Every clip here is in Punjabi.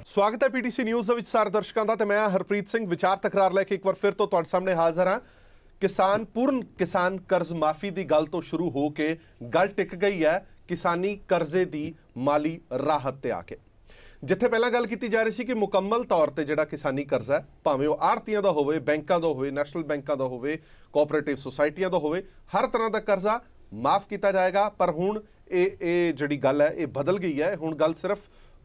स्वागत है पीटीसी न्यूज़ ਵਿੱਚ ਸਾਰੇ ਦਰਸ਼ਕਾਂ ਦਾ ਤੇ ਮੈਂ ਹਰਪ੍ਰੀਤ ਸਿੰਘ ਵਿਚਾਰ ਤਕਰਾਰ ਲੈ ਕੇ ਇੱਕ ਵਾਰ ਫਿਰ ਤੋਂ ਤੁਹਾਡੇ ਸਾਹਮਣੇ ਹਾਜ਼ਰ ਹਾਂ। ਕਿਸਾਨ ਕਰਜ਼ ਮਾਫੀ ਦੀ ਗੱਲ ਤੋਂ ਸ਼ੁਰੂ ਹੋ ਕੇ ਗੱਲ ਟਿਕ ਗਈ ਹੈ ਕਿਸਾਨੀ ਕਰਜ਼ੇ ਦੀ ਮਾਲੀ ਰਾਹਤ ਤੇ ਆ ਕੇ। ਜਿੱਥੇ ਪਹਿਲਾਂ ਗੱਲ ਕੀਤੀ ਜਾ ਰਹੀ ਸੀ ਕਿ ਮੁਕੰਮਲ ਤੌਰ ਤੇ ਜਿਹੜਾ ਕਿਸਾਨੀ ਕਰਜ਼ਾ ਹੈ ਭਾਵੇਂ ਉਹ ਆੜਤੀਆਂ ਦਾ ਹੋਵੇ, ਬੈਂਕਾਂ ਦਾ ਹੋਵੇ, ਨੈਸ਼ਨਲ ਬੈਂਕਾਂ ਦਾ ਹੋਵੇ, ਕੋਆਪਰੇਟਿਵ ਸੁਸਾਇਟੀਆਂ ਦਾ ਹੋਵੇ, ਹਰ ਤਰ੍ਹਾਂ ਦਾ ਕਰਜ਼ਾ ਮਾਫ ਕੀਤਾ ਜਾਏਗਾ। ਪਰ ਹੁਣ ਇਹ ਜਿਹੜੀ ਗੱਲ ਹੈ ਇਹ ਬਦਲ ਗਈ ਹੈ। ਹੁਣ ਗੱਲ ਸਿਰਫ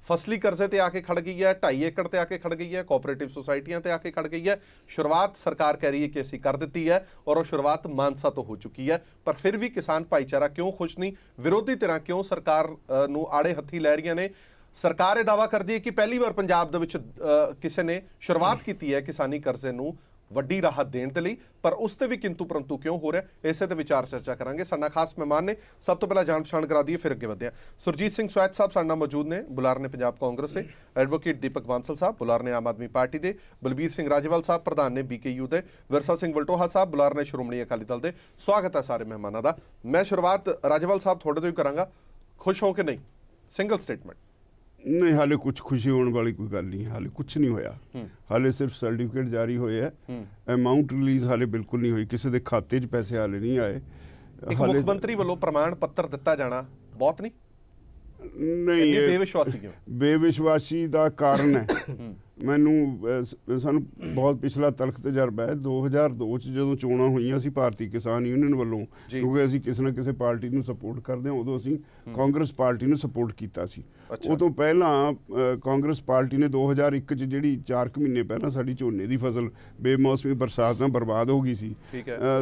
फसली कर्जे ते आके खड़ गई है, 2.5 एकड़ ते आके खड़ गई है, कोऑपरेटिव सोसाइटियां ते आके खड़ गई है। शुरुआत सरकार कह रही है कि असीं कर दी है और वो शुरुआत मानसा तो हो चुकी है। पर फिर भी किसान भाईचारा क्यों खुश नहीं, विरोधी धिरां क्यों सरकार नूं आड़े हत्थी लै रहीआं ने। सरकार ये दावा करदी है कि पहली बार पंजाब दे विच किसी ने शुरुआत की है किसानी कर्जे नूं ਵੱਡੀ ਰਾਹਤ ਦੇਣ ਦੇ ਲਈ, ਪਰ ਉਸ ਤੇ ਵੀ ਕਿੰਤੂ ਪਰੰਤੂ ਕਿਉਂ ਹੋ ਰਿਹਾ, ਇਸੇ ਤੇ ਵਿਚਾਰ ਚਰਚਾ ਕਰਾਂਗੇ। ਸਾਡਾ ਖਾਸ ਮਹਿਮਾਨ ਨੇ, ਸਭ ਤੋਂ ਪਹਿਲਾਂ ਜਾਣ ਪਛਾਣ ਕਰਾ ਦਈਏ ਫਿਰ ਅੱਗੇ ਵਧਦੇ ਹਾਂ। ਸੁਰਜੀਤ ਸਿੰਘ ਸਵੈਤ ਸਾਹਿਬ ਸਾਡੇ ਨਾਲ ਮੌਜੂਦ ਨੇ, ਬੁਲਾਰ ਨੇ ਪੰਜਾਬ ਕਾਂਗਰਸ ਦੇ। ਐਡਵੋਕੇਟ ਦੀਪਕ ਬਾਂਸਲ ਸਾਹਿਬ ਬੁਲਾਰ ਨੇ ਆਮ ਆਦਮੀ ਪਾਰਟੀ ਦੇ। ਬਲਬੀਰ ਸਿੰਘ ਰਾਜੇਵਾਲ ਸਾਹਿਬ ਪ੍ਰਧਾਨ ਨੇ BKU ਦੇ। ਵਿਰਸਾ ਸਿੰਘ ਵਲਟੋਹਾ ਸਾਹਿਬ ਬੁਲਾਰ ਨੇ ਸ਼੍ਰੋਮਣੀ ਅਕਾਲੀ ਦਲ ਦੇ। ਸਵਾਗਤ ਹੈ ਸਾਰੇ ਮਹਿਮਾਨਾਂ ਦਾ। ਮੈਂ ਸ਼ੁਰੂਆਤ ਰਾਜੇਵਾਲ ਸਾਹਿਬ ਤੁਹਾਡੇ ਤੋਂ ਹੀ ਕਰਾਂਗਾ। ਖੁਸ਼ ਹੋ ਕਿ ਨਹੀਂ? Single statement. नहीं, हाले कुछ खुशी होने वाली कोई गल नहीं, हाले कुछ नहीं होया। हाले सिर्फ सर्टिफिकेट जारी होए है, अमाउंट रिलीज हाले बिल्कुल नहीं हुई, किसी के खाते च पैसे हाले नहीं आए। मुख मंत्री वालों प्रमाण पत्र दिता जाना बहुत नहीं बेविश्वासी बेविश्वासी का कारण है। मैनू सानू बहुत पिछला तलख तजर्बा है। 2002 च जदों चोणां होईयां सी भारतीय किसान यूनियन वालों, क्योंकि असीं किसी ना किसी पार्टी नूं सपोर्ट करदे हां, उदों असीं कांग्रेस पार्टी नूं सपोर्ट कीता सी। उदों पहलां कांग्रेस पार्टी ने 2001 च जिहड़ी 4 महीने पहलां साडी झोने दी फसल बेमौसमी बरसात नाल बर्बाद हो गई सी,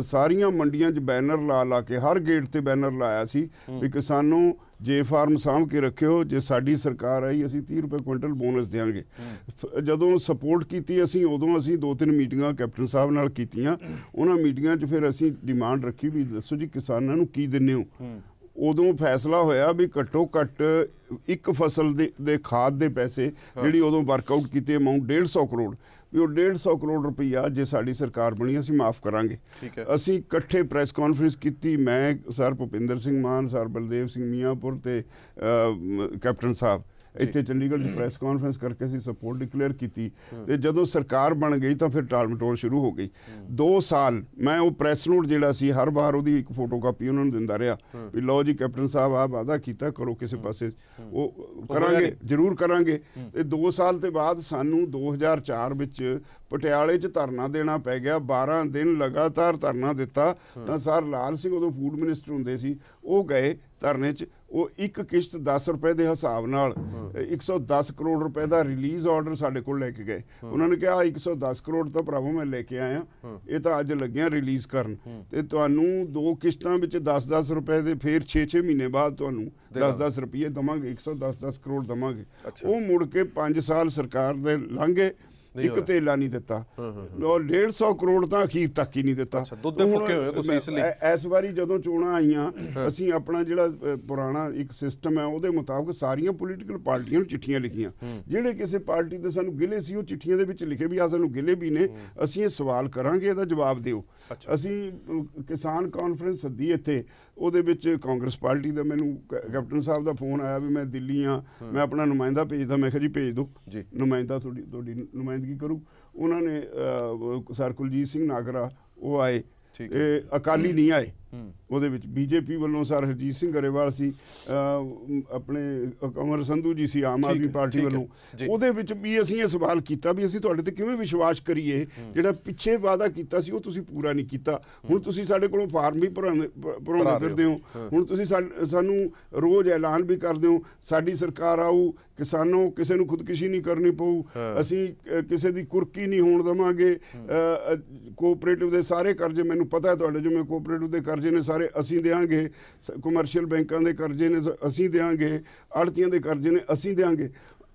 सारियां मंडियां च बैनर ला के हर गेट ते बैनर लाया सी भी किसानों जे फार्म साਂਭ के रखियो, जे साडी सरकार आई असीं 30 रुपए क्विंटल बोनस देंगे। जदों सपोर्ट की असीं उदों असीं 2-3 मीटिंगां कैप्टन साहब नाल कीतियां। उन्हां मीटिंगां च फिर असीं डिमांड रखी भी दसो जी किसानां नूं की दिंदे हो। उदों फैसला होया भी घट्टो घट्ट एक फसल दे खाद दे पैसे जिहड़ी उदों वर्कआउट कीती अमाउंट 150 करोड़ भी, वो 150 करोड़ रुपया जे साडी सरकार बनी असीं माफ़ करांगे। असीं इकट्ठे प्रैस कॉन्फ्रेंस की, मैं सर भुपिंदर सिंह मान, सर बलदेव सिंह मियांपुर ते कैप्टन साहब इत्थे चंडीगढ़ प्रैस कॉन्फ्रेंस करके असीं सपोर्ट डिकलेयर की। ते जदों सरकार बन गई तो फिर टाल मटोल शुरू हो गई। 2 साल मैं वो प्रैस नोट जिहड़ा सी हर बार उहदी एक फोटो कापी उन्होंने दिंदा रहा भी लो जी कैप्टन साहब आ वादा कीता करो किसी पासे, वो करांगे जरूर करांगे। ते 2 साल ते बाद सानू 2004 विच पटियाले च धरना देना पै गया। 12 दिन लगातार धरना दिता। तां सर लाल सिंह उदों फूड मिनिस्टर हुंदे सी, वो गए धरने च। वो एक किश्त 10 रुपए के हिसाब नाल 110 करोड़ रुपए का रिलीज़ ऑर्डर साडे कोल लैके गए। उन्होंने कहा 110 करोड़ तो भरावो मैं लेके आया, ये तो अज लगे रिलीज़ करन ते तुहानू 2 किश्तां विच 10-10 रुपए दे फिर 6-6 महीने बाद तुहानू 10-10 रुपये दवांगे, 110 करोड़ दवांगे। वो मुड़ के 5 साल सरकार दे लंघ गए, एक तेला नहीं दिता और 150 करोड़ तो अखीर तक ही नहीं दिता। इस बारी जदों चोणां आईयां असीं अपना जिहड़ा पुराना एक सिस्टम है उहदे मुताबिक सारियां पोलीटिकल पार्टियां नूं चिट्ठियां लिखियां। जिहड़े किसी पार्टी दे सानूं गिले सी, वो चिट्ठियां दे विच लिखे भी आ सानूं गिले भी ने, असीं ये सवाल करांगे, इहदा जवाब दिओ। असीं किसान कॉन्फ्रेंस सद्दी इत्थे, उहदे विच कांग्रेस पार्टी दा मैनूं कैप्टन साहब दा फोन आया भी मैं दिल्ली हाँ, मैं अपना नुमाइंदा भेजदा। मैं कहा जी भेज दो, नुमाइंदा तुहाडी नुमाइंदा करूँ। उन्होंने सर कुलजीत सिंह नागरा वो आए, अकाली नहीं आए। ਉਹਦੇ ਵਿੱਚ बीजेपी ਵੱਲੋਂ सर हरजीत सिंह गरेवाल सी, अपने अमर संधू जी सी आम आदमी पार्टी ਵੱਲੋਂ। ਉਹਦੇ ਵਿੱਚ ਵੀ ਅਸੀਂ ਇਹ ਸਵਾਲ ਕੀਤਾ ਵੀ ਅਸੀਂ ਤੁਹਾਡੇ ਤੇ ਕਿਵੇਂ ਵਿਸ਼ਵਾਸ ਕਰੀਏ, ਜਿਹੜਾ ਪਿੱਛੇ ਵਾਅਦਾ ਕੀਤਾ ਸੀ ਉਹ ਤੁਸੀਂ ਪੂਰਾ ਨਹੀਂ ਕੀਤਾ। ਹੁਣ ਤੁਸੀਂ ਸਾਡੇ ਕੋਲੋਂ ਫਾਰਮ ਵੀ ਭਰਾਉਂਦੇ ਫਿਰਦੇ ਹੋ, ਹੁਣ ਤੁਸੀਂ ਸਾਨੂੰ ਰੋਜ਼ ਐਲਾਨ ਵੀ ਕਰਦੇ ਹੋ ਸਾਡੀ ਸਰਕਾਰ ਆਊ, ਕਿਸਾਨੋਂ ਕਿਸੇ ਨੂੰ ਖੁਦਕੁਸ਼ੀ ਨਹੀਂ ਕਰਨੀ ਪਊ, ਅਸੀਂ ਕਿਸੇ ਦੀ ਕੁਰਕੀ ਨਹੀਂ ਹੋਣ ਦੇਵਾਂਗੇ, ਕੋਆਪਰੇਟਿਵ ਦੇ ਸਾਰੇ ਕਰਜ਼ੇ ਮੈਨੂੰ ਪਤਾ ਹੈ ਤੁਹਾਡੇ ਜਿਵੇਂ ਕੋਆਪਰੇਟਿਵ ਦੇ ਕਰਜ਼ੇ ने सारे असीं देंगे, कमर्शियल बैंकों के कर्जे ने असीं देंगे, आड़तियां के कर्जे ने असीं देंगे।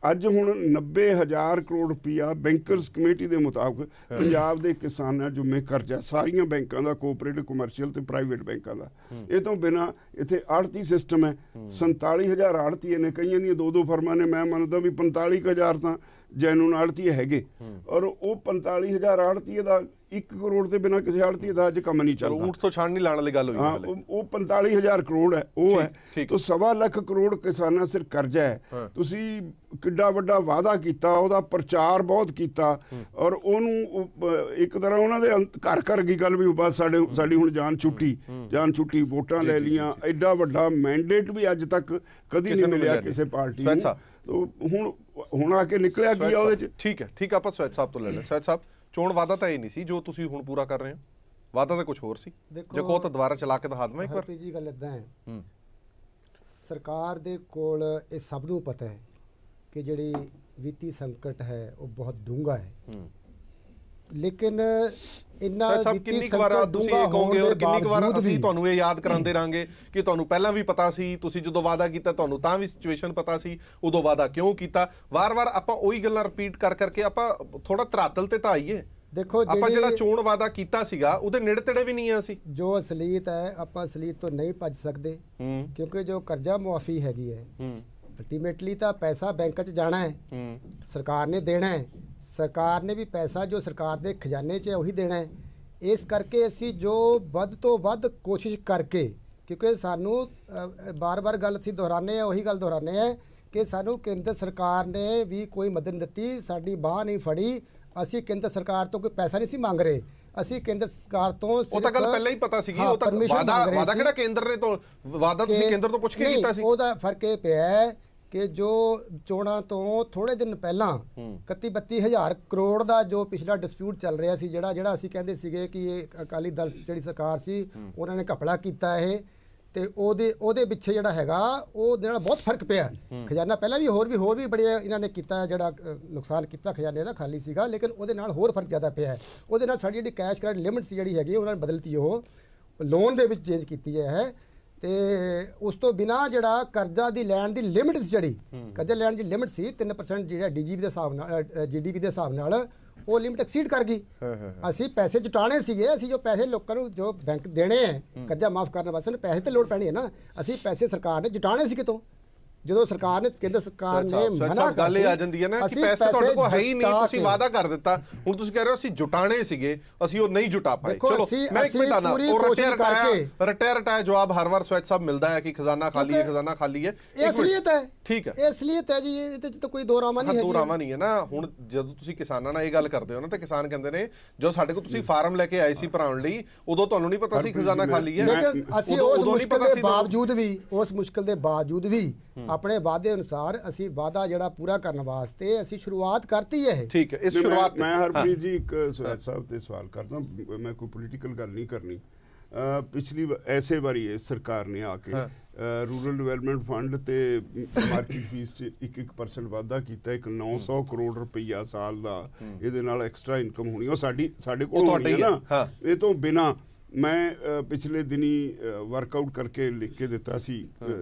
अज हुण 90,000 करोड़ रुपया बैंकरस कमेटी के मुताबिक पंजाब के किसानां जुम्मे कर्जा सारियां बैंकों का, कोआपरेटिव कमर्शियल ते प्राइवेट बैंकों का। ये तो बिना इत्थे आड़ती सिस्टम है। 47,000 आड़ती ने, कईयां दी 2-2 फर्मां ने, मैं मनदा भी 45,000 तो जैनून आड़ती हैगे। और वो 45,000 आड़ती का 1 ਕਰੋੜ ਦੇ ਬਿਨਾਂ ਕਿਸੇ ਆੜਤੀ ਦਾ ਅੱਜ ਕੰਮ ਨਹੀਂ ਚੱਲਦਾ। ਊਂਠ ਤੋਂ ਛਾਣ ਨਹੀਂ ਲਾਣ ਵਾਲੀ ਗੱਲ ਹੋਈ। ਹਾਂ, ਉਹ 45,000 ਕਰੋੜ ਹੈ, ਉਹ ਹੈ। ਤਾਂ 1.25 ਲੱਖ ਕਰੋੜ ਕਿਸਾਨਾਂ ਸਿਰ ਕਰਜ਼ਾ ਹੈ। ਤੁਸੀਂ ਕਿੱਡਾ ਵੱਡਾ ਵਾਅਦਾ ਕੀਤਾ, ਉਹਦਾ ਪ੍ਰਚਾਰ ਬਹੁਤ ਕੀਤਾ, ਔਰ ਉਹਨੂੰ ਇੱਕ ਤਰ੍ਹਾਂ ਉਹਨਾਂ ਦੇ ਘਰ ਘਰ ਗਈ ਗੱਲ ਵੀ ਬਸ ਸਾਡੀ ਹੁਣ ਜਾਨ ਛੁੱਟੀ ਵੋਟਾਂ ਲੈ ਲੀਆਂ। ਐਡਾ ਵੱਡਾ ਮੈਂਡੇਟ ਵੀ ਅੱਜ ਤੱਕ ਕਦੀ ਨਹੀਂ ਮਿਲਿਆ ਕਿਸੇ ਪਾਰਟੀ ਨੂੰ। ਹੁਣ ਆ ਕੇ ਨਿਕਲਿਆ ਕੀ ਆ ਉਹਦੇ ਚ। ਠੀਕ ਹੈ, ਆਪਾਂ ਸਵੈਤ ਸਾਹਿਬ ਤੋਂ ਲੈ ਲੈ। ਸਵੈਤ ਸਾਹਿਬ, ਚੋਣ ਵਾਅਦਾ ਤਾਂ ਇਹ ਨਹੀਂ ਸੀ ਜੋ ਤੁਸੀਂ ਹੁਣ ਪੂਰਾ ਕਰ ਰਹੇ ਹੋ, ਵਾਅਦਾ ਤਾਂ ਕੁਝ ਹੋਰ ਸੀ। ਜੇ ਕਹੋ ਤਾਂ ਦੁਬਾਰਾ ਚਲਾ ਕੇ ਦਿਖਾ ਦਵਾਂ ਇੱਕ ਵਾਰ। ਜੀ ਗੱਲ ਇਦਾਂ ਹੈ, ਸਰਕਾਰ ਦੇ ਕੋਲ ਇਹ ਸਭ ਨੂੰ ਪਤਾ ਹੈ ਕਿ ਜਿਹੜੀ ਵਿੱਤੀ ਸੰਕਟ ਹੈ ਉਹ ਬਹੁਤ ਡੂੰਘਾ ਹੈ, ਲੇਕਿਨ ਇੰਨਾ ਕਿੰਨੀ ਕੁ ਵਾਰ ਤੁਸੀਂ ਇਹ ਕਹੋਗੇ ਔਰ ਕਿੰਨੀ ਕੁ ਵਾਰ ਅਸੀਂ ਤੁਹਾਨੂੰ ਇਹ ਯਾਦ ਕਰਾਉਂਦੇ ਰਾਂਗੇ ਕਿ ਤੁਹਾਨੂੰ ਪਹਿਲਾਂ ਵੀ ਪਤਾ ਸੀ, ਤੁਸੀਂ ਜਦੋਂ ਵਾਅਦਾ ਕੀਤਾ ਤੁਹਾਨੂੰ ਤਾਂ ਵੀ ਸਿਚੁਏਸ਼ਨ ਪਤਾ ਸੀ, ਉਦੋਂ ਵਾਅਦਾ ਕਿਉਂ ਕੀਤਾ? ਵਾਰ-ਵਾਰ ਆਪਾਂ ਉਹੀ ਗੱਲਾਂ ਰਿਪੀਟ ਕਰਕੇ ਆਪਾਂ ਥੋੜਾ ਧਰਾਤਲ ਤੇ ਤਾਂ ਆਈਏ। ਦੇਖੋ, ਆਪਾਂ ਜਿਹੜਾ ਚੋਣ ਵਾਅਦਾ ਕੀਤਾ ਸੀਗਾ ਉਹਦੇ ਨੇੜੇ ਤੇੜੇ ਵੀ ਨਹੀਂ ਆ ਅਸੀਂ। ਜੋ ਅਸਲੀਅਤ ਹੈ, ਆਪਾਂ ਅਸਲੀਅਤ ਤੋਂ ਨਹੀਂ ਭੱਜ ਸਕਦੇ, ਕਿਉਂਕਿ ਜੋ ਕਰਜ਼ਾ ਮੁਆਫੀ ਹੈਗੀ ਹੈ, ਅਲਟੀਮੇਟਲੀ ਤਾਂ ਪੈਸਾ ਬੈਂਕ 'ਚ ਜਾਣਾ ਹੈ, ਸਰਕਾਰ ਨੇ ਦੇਣਾ ਹੈ। ਸਰਕਾਰ ਨੇ ਵੀ ਪੈਸਾ ਜੋ ਸਰਕਾਰ ਦੇ ਖਜ਼ਾਨੇ 'ਚ ਹੈ ਉਹੀ ਦੇਣਾ ਹੈ। ਇਸ ਕਰਕੇ ਅਸੀਂ ਜੋ ਵੱਧ ਤੋਂ ਵੱਧ ਕੋਸ਼ਿਸ਼ ਕਰਕੇ, ਕਿਉਂਕਿ ਸਾਨੂੰ ਬਾਰ-ਬਾਰ ਗੱਲ ਅਸੀਂ ਦੁਹਰਾਉਂਦੇ ਹਾਂ, ਉਹੀ ਗੱਲ ਦੁਹਰਾਉਂਦੇ ਹਾਂ ਕਿ ਸਾਨੂੰ ਕੇਂਦਰ ਸਰਕਾਰ ਨੇ ਵੀ ਕੋਈ ਮਦਦ ਨਹੀਂ ਦਿੱਤੀ, ਸਾਡੀ ਬਾਂਹ ਨਹੀਂ ਫੜੀ। ਅਸੀਂ ਕੇਂਦਰ ਸਰਕਾਰ ਤੋਂ ਕੋਈ ਪੈਸਾ ਨਹੀਂ ਸੀ ਮੰਗ ਰਹੇ, ਅਸੀਂ ਕੇਂਦਰ ਸਰਕਾਰ ਤੋਂ ਉਹ ਤਾਂ ਗੱਲ ਪਹਿਲਾਂ ਹੀ ਪਤਾ ਸੀਗੀ। ਉਹ ਤਾਂ ਵਾਅਦਾ ਕਿਹੜਾ ਕੇਂਦਰ ਨੇ ਤੋਂ ਵਾਅਦਾ ਤੁਸੀਂ ਕੇਂਦਰ ਤੋਂ ਪੁੱਛ ਕੇ ਕੀਤਾ ਸੀ। ਉਹਦਾ ਫਰਕ ਇਹ ਪਿਆ ਹੈ ਕਿ ਜੋ ਚੋਣਾਂ ਤੋਂ ਥੋੜੇ ਦਿਨ ਪਹਿਲਾਂ 31-32 ਹਜ਼ਾਰ ਕਰੋੜ ਦਾ ਜੋ ਪਿਛਲਾ ਡਿਸਪਿਊਟ ਚੱਲ ਰਿਹਾ ਸੀ, ਜਿਹੜਾ ਅਸੀਂ ਕਹਿੰਦੇ ਸੀਗੇ ਕਿ ਇਹ ਅਕਾਲੀ ਦਲ ਜਿਹੜੀ ਸਰਕਾਰ ਸੀ ਉਹਨਾਂ ਨੇ ਘਪਲਾ ਕੀਤਾ ਇਹ, ਤੇ ਉਹਦੇ ਪਿੱਛੇ ਜਿਹੜਾ ਹੈਗਾ ਉਹਦੇ ਨਾਲ ਬਹੁਤ ਫਰਕ ਪਿਆ। ਖਜ਼ਾਨਾ ਪਹਿਲਾਂ ਵੀ ਹੋਰ ਵੀ ਬੜੇ ਇਹਨਾਂ ਨੇ ਕੀਤਾ, ਜਿਹੜਾ ਨੁਕਸਾਨ ਕੀਤਾ ਖਜ਼ਾਨੇ ਦਾ ਖਾਲੀ ਸੀਗਾ, ਲੇਕਿਨ ਉਹਦੇ ਨਾਲ ਹੋਰ ਫਰਕ ਜ਼ਿਆਦਾ ਪਿਆ। ਉਹਦੇ ਨਾਲ ਸਾਡੀ ਜਿਹੜੀ ਕੈਸ਼ ਕ੍ਰੈਡਿਟ ਲਿਮਿਟ ਸੀ ਜਿਹੜੀ ਹੈਗੀ ਉਹਨਾਂ ਨੇ ਬਦਲਤੀ, ਉਹ ਲੋਨ ਦੇ ਵਿੱਚ ਚੇਂਜ ਕੀਤੀ ਹੈ। ਤੇ ਉਸ ਤੋਂ ਬਿਨਾਂ ਜਿਹੜਾ ਕਰਜ਼ਾ ਦੀ ਲੈਣ ਦੀ ਲਿਮਿਟ ਸੀ, ਜਿਹੜੀ ਕਰਜ਼ਾ ਲੈਣ ਦੀ ਲਿਮਿਟ ਸੀ 3% ਜਿਹੜਾ DGP ਦੇ ਹਿਸਾਬ ਨਾਲ, GDP ਦੇ ਹਿਸਾਬ ਨਾਲ, ਉਹ ਲਿਮਿਟ ਐਕਸੀਡ ਕਰ ਗਈ। ਅਸੀਂ ਪੈਸੇ ਜੁਟਾਣੇ ਸੀਗੇ, ਅਸੀਂ ਜੋ ਪੈਸੇ ਲੋਕਾਂ ਨੂੰ ਜੋ ਬੈਂਕ ਦੇਣੇ ਹੈ ਕਰਜ਼ਾ ਮਾਫ ਕਰਨ ਵਾਸਤੇ, ਪੈਸੇ ਤੇ ਲੋੜ ਪੈਣੀ ਹੈ ਨਾ। ਅਸੀਂ ਪੈਸੇ ਸਰਕਾਰ ਨੇ ਜੁਟਾਣੇ ਸੀ ਕਿਤੋਂ, ਜਦੋਂ ਸਰਕਾਰ ਨੇ ਕੇਂਦਰ ਸਰਕਾਰ ਨੇ ਮਨਾ ਕਰ ਗੱਲ ਇਹ ਆ ਜਾਂਦੀ ਹੈ ਨਾ ਕਿ ਪੈਸੇ ਤੁਹਾਡੇ ਕੋਲ ਹੈ ਹੀ ਨਹੀਂ, ਤੁਸੀਂ ਵਾਅਦਾ ਕਰ ਦਿੱਤਾ, ਹੁਣ ਤੁਸੀਂ ਕਹਿ ਰਹੇ ਹੋ ਅਸੀਂ ਜੁਟਾਣੇ ਸੀਗੇ, ਅਸੀਂ ਉਹ ਨਹੀਂ ਜੁਟਾ ਪਾਏ। ਚਲੋ ਮੈਂ ਇੱਕ ਮਿੰਟ ਆਣਾ, ਰਟਾਇਆ ਜਵਾਬ ਹਰ ਵਾਰ ਸਵੈਤ ਸਾਹਿਬ ਮਿਲਦਾ ਹੈ ਕਿ ਖਜ਼ਾਨਾ ਖਾਲੀ ਹੈ, ਖਜ਼ਾਨਾ ਖਾਲੀ ਹੈ। ਇਹ ਅਸਲੀਅਤ ਹੈ, ਠੀਕ ਹੈ, ਇਹ ਅਸਲੀਅਤ ਹੈ ਜੀ, ਇਹਦੇ ਚ ਤਾਂ ਕੋਈ ਦੋ ਰਾਮਾ ਨਹੀਂ ਹੈ। ਦੋ ਰਾਮਾ ਨਹੀਂ ਹੈ ਨਾ। ਹੁਣ ਜਦੋਂ ਤੁਸੀਂ ਕਿਸਾਨਾਂ ਨਾਲ ਇਹ ਗੱਲ ਕਰਦੇ ਹੋ ਨਾ, ਤੇ ਕਿਸਾਨ ਕਹਿੰਦੇ ਨੇ ਜੋ ਸਾਡੇ ਕੋਲ ਤੁਸੀਂ ਫਾਰਮ ਲੈ ਕੇ ਆਏ ਸੀ ਭਰਾਉਣ ਲਈ, ਉਦੋਂ ਤੁਹਾਨੂੰ ਨਹੀਂ ਪਤਾ ਸੀ ਖਜ਼ਾਨਾ ਖਾਲੀ ਹੈ। ਅਸੀਂ ਉਸ ਮੁਸ਼ਕਲ ਦੇ ਬਾਵਜੂਦ ਵੀ ਆਪਣੇ ਵਾਅਦੇ ਅਨੁਸਾਰ ਅਸੀਂ ਵਾਅਦਾ ਜਿਹੜਾ ਪੂਰਾ ਕਰਨ ਵਾਸਤੇ ਅਸੀਂ ਸ਼ੁਰੂਆਤ ਕਰਤੀ ਹੈ। ਠੀਕ ਹੈ, ਇਸ ਸ਼ੁਰੂਆਤ ਮੈਂ ਹਰਪ੍ਰੀਤ ਜੀ ਇੱਕ ਸਵੈਤ ਸਾਹਿਬ ਤੇ ਸਵਾਲ ਕਰਦਾ, ਮੈਂ ਕੋਈ ਪੋਲੀਟੀਕਲ ਗੱਲ ਨਹੀਂ ਕਰਨੀ। ਪਿਛਲੀ ਐਸੇ ਵਾਰੀ ਇਸ ਸਰਕਾਰ ਨੇ ਆ ਕੇ ਰੂਰਲ ਡਿਵੈਲਪਮੈਂਟ ਫੰਡ ਤੇ ਮਾਰਕੀਟ ਫੀਸ 'ਚ 1% ਵਾਧਾ ਕੀਤਾ, ਇੱਕ 900 ਕਰੋੜ ਰੁਪਈਆ ਸਾਲ ਦਾ ਇਹਦੇ ਨਾਲ ਐਕਸਟਰਾ ਇਨਕਮ ਹੋਣੀ, ਉਹ ਸਾਡੇ ਕੋਲ ਹੋਣੀ ਹੈ ਨਾ। ਇਹ ਤੋਂ ਬਿਨਾਂ ਮੈਂ ਪਿਛਲੇ ਦਿਨੀ ਵਰਕਆਊਟ ਕਰਕੇ ਲਿਖ ਕੇ ਦਿੱਤਾ ਸੀ,